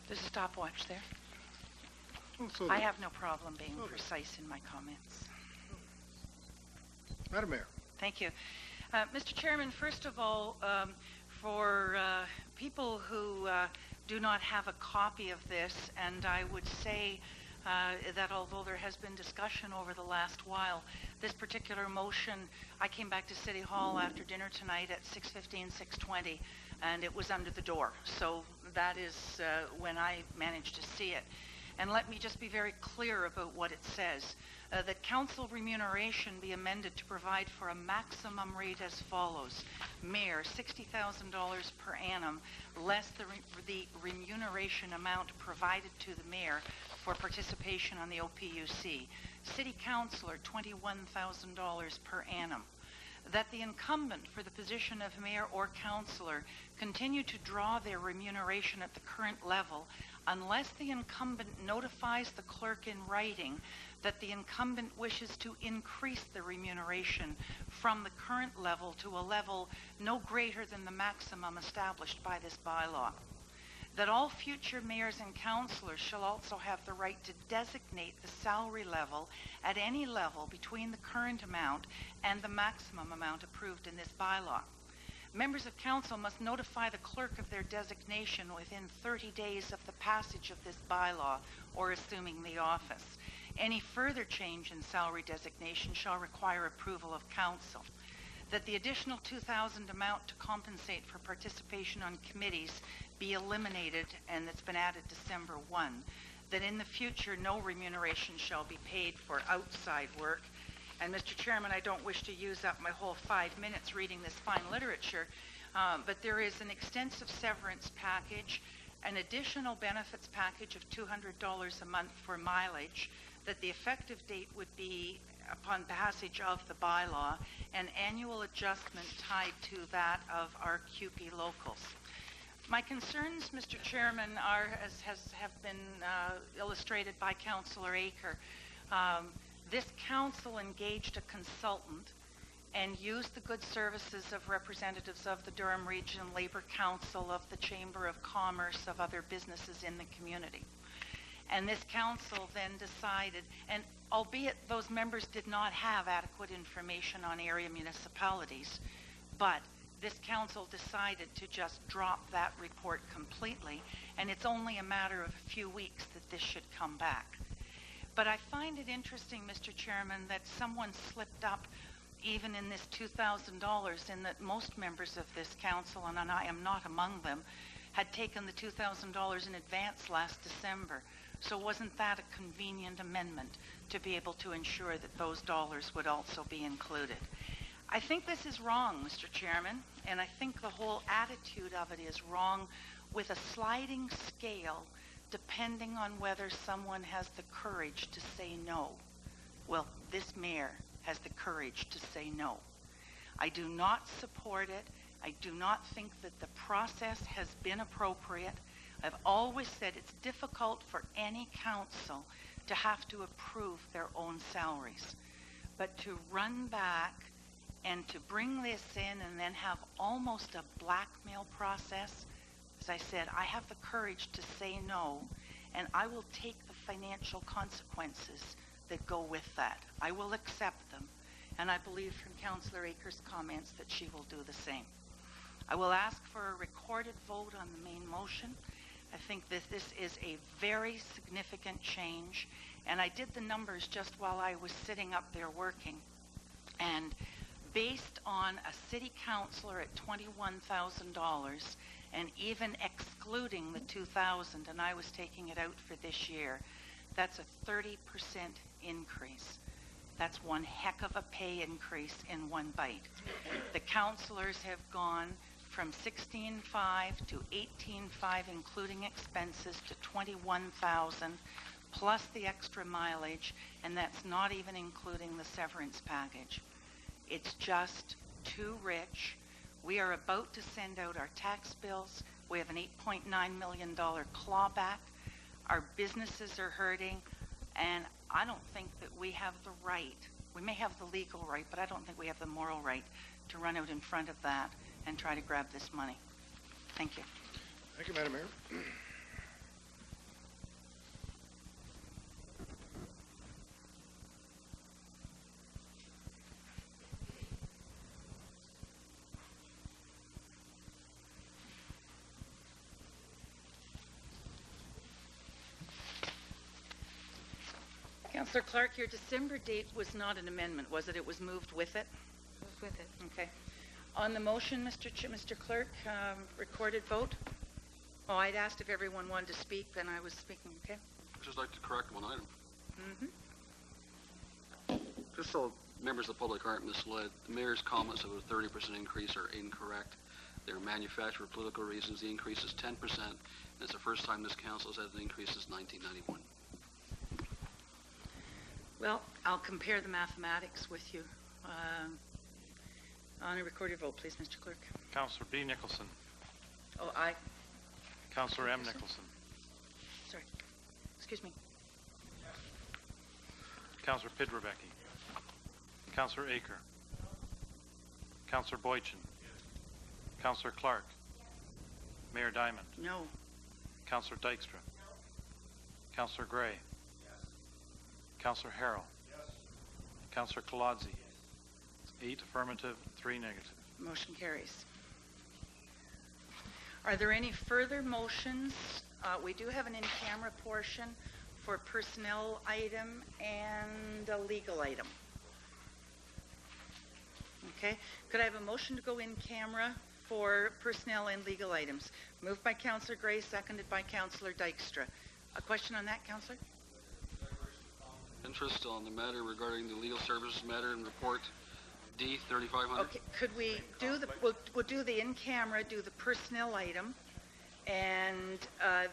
There's a stopwatch there. So I have no problem being precise in my comments. Madam Mayor. Thank you. Mr. Chairman, first of all, for people who do not have a copy of this, and I would say that although there has been discussion over the last while, this particular motion, I came back to City Hall after dinner tonight at 6:15, 6:20, and it was under the door. So that is when I managed to see it. And let me just be very clear about what it says. That council remuneration be amended to provide for a maximum rate as follows. Mayor, $60,000 per annum, less the remuneration amount provided to the mayor for participation on the OPUC. City councillor, $21,000 per annum. That the incumbent for the position of mayor or councillor continue to draw their remuneration at the current level unless the incumbent notifies the clerk in writing that the incumbent wishes to increase the remuneration from the current level to a level no greater than the maximum established by this bylaw. That all future mayors and councillors shall also have the right to designate the salary level at any level between the current amount and the maximum amount approved in this bylaw. Members of council must notify the clerk of their designation within 30 days of the passage of this bylaw or assuming the office. Any further change in salary designation shall require approval of council. That the additional $2,000 amount to compensate for participation on committees be eliminated, and that's been added December 1. That in the future no remuneration shall be paid for outside work. And Mr. Chairman, I don't wish to use up my whole 5 minutes reading this fine literature, but there is an extensive severance package, an additional benefits package of $200 a month for mileage, that the effective date would be upon passage of the bylaw, an annual adjustment tied to that of our QP locals. My concerns, Mr. Chairman, are, as have been illustrated by Councillor Aker. This council engaged a consultant and used the good services of representatives of the Durham Region Labour Council, of the Chamber of Commerce, of other businesses in the community. And this council then decided, and albeit those members did not have adequate information on area municipalities, but this council decided to just drop that report completely, and it's only a matter of a few weeks that this should come back. But I find it interesting, Mr. Chairman, that someone slipped up even in this $2,000, in that most members of this council, and I am not among them, had taken the $2,000 in advance last December. So wasn't that a convenient amendment to be able to ensure that those dollars would also be included? I think this is wrong, Mr. Chairman, and I think the whole attitude of it is wrong, with a sliding scale depending on whether someone has the courage to say no. Well, this mayor has the courage to say no. I do not support it, I do not think that the process has been appropriate. I've always said it's difficult for any council to have to approve their own salaries. But to run back and to bring this in and then have almost a blackmail process, as I said, I have the courage to say no, and I will take the financial consequences that go with that. I will accept them, and I believe from Councillor Akers' comments that she will do the same. I will ask for a recorded vote on the main motion. I think that this is a very significant change, and I did the numbers just while I was sitting up there working, and based on a city councillor at $21,000, and even excluding the $2,000, and I was taking it out for this year, that's a 30% increase. That's one heck of a pay increase in one bite. The councillors have gone from $16,500 to $18,500, including expenses, to $21,000 plus the extra mileage, and that's not even including the severance package. It's just too rich. We are about to send out our tax bills. We have an $8.9 million clawback. Our businesses are hurting, and I don't think that we have the right. We may have the legal right, but I don't think we have the moral right to run out in front of that and try to grab this money. Thank you. Thank you, Madam Mayor. Councillor Clark, your December date was not an amendment, was it? It was moved with it? Moved with it. Okay. On the motion, Mr. Clerk, recorded vote? Oh, I'd asked if everyone wanted to speak, then I was speaking, okay? I'd just like to correct one item. Mm-hmm. Just so members of the public aren't misled, the mayor's comments of a 30% increase are incorrect. They're manufactured for political reasons. The increase is 10%, and it's the first time this council has had an increase since 1991. Well, I'll compare the mathematics with you. On a recorded vote, please, Mr. Clerk. Councillor B. Nicholson. Oh, aye. Councillor M. Nicholson. Sorry. Excuse me. Councillor Pidrebecki. Councillor Aker. Councillor Boychin. Councillor Clark. Mayor Diamond. No. Councillor Dykstra. Councillor Gray. Councillor Harrell. Councillor Kolodzi. 8 affirmative, 3 negative. Motion carries. Are there any further motions? We do have an in-camera portion for personnel item and a legal item. Okay. Could I have a motion to go in camera for personnel and legal items? Moved by Councillor Gray, seconded by Councillor Dykstra. A question on that, Councillor? Interest on the matter regarding the legal services matter and report D 3500. Okay, could we do the, we'll do the in-camera, do the personnel item, and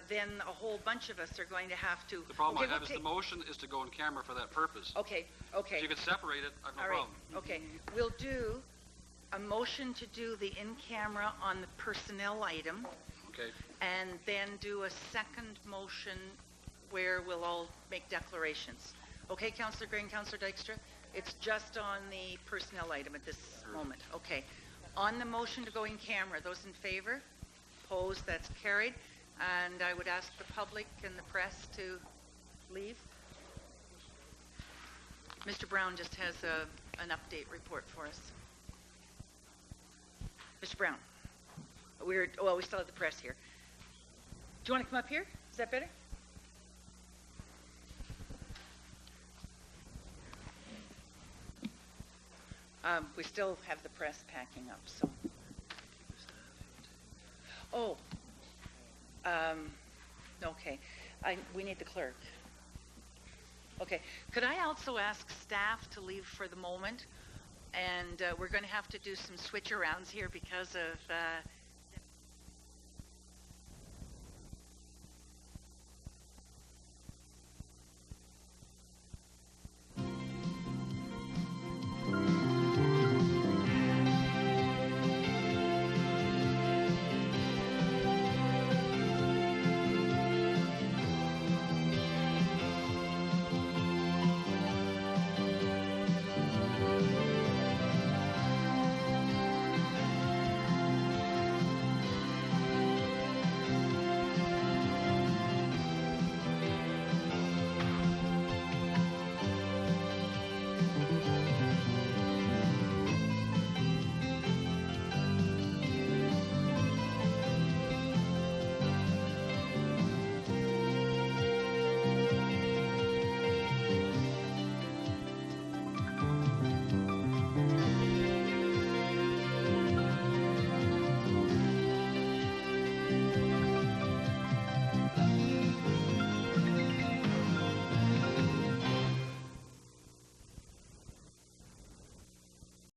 then a whole bunch of us are going to have to... The problem I have is the motion is to go in camera for that purpose. Okay, okay. If you could separate it, I have no problem. Okay, we'll do a motion to do the in-camera on the personnel item. Okay. And then do a second motion where we'll all make declarations. Okay, Councillor Gray and Councillor Dykstra? It's just on the personnel item at this moment. Okay. On the motion to go in camera, those in favor? Opposed? That's carried. And I would ask the public and the press to leave. Mr. Brown just has an update report for us. Mr. Brown. We still have the press here. Do you want to come up here? Is that better? We still have the press packing up, so. Oh. Okay. We need the clerk. Okay. Could I also ask staff to leave for the moment? And we're going to have to do some switch-arounds here because of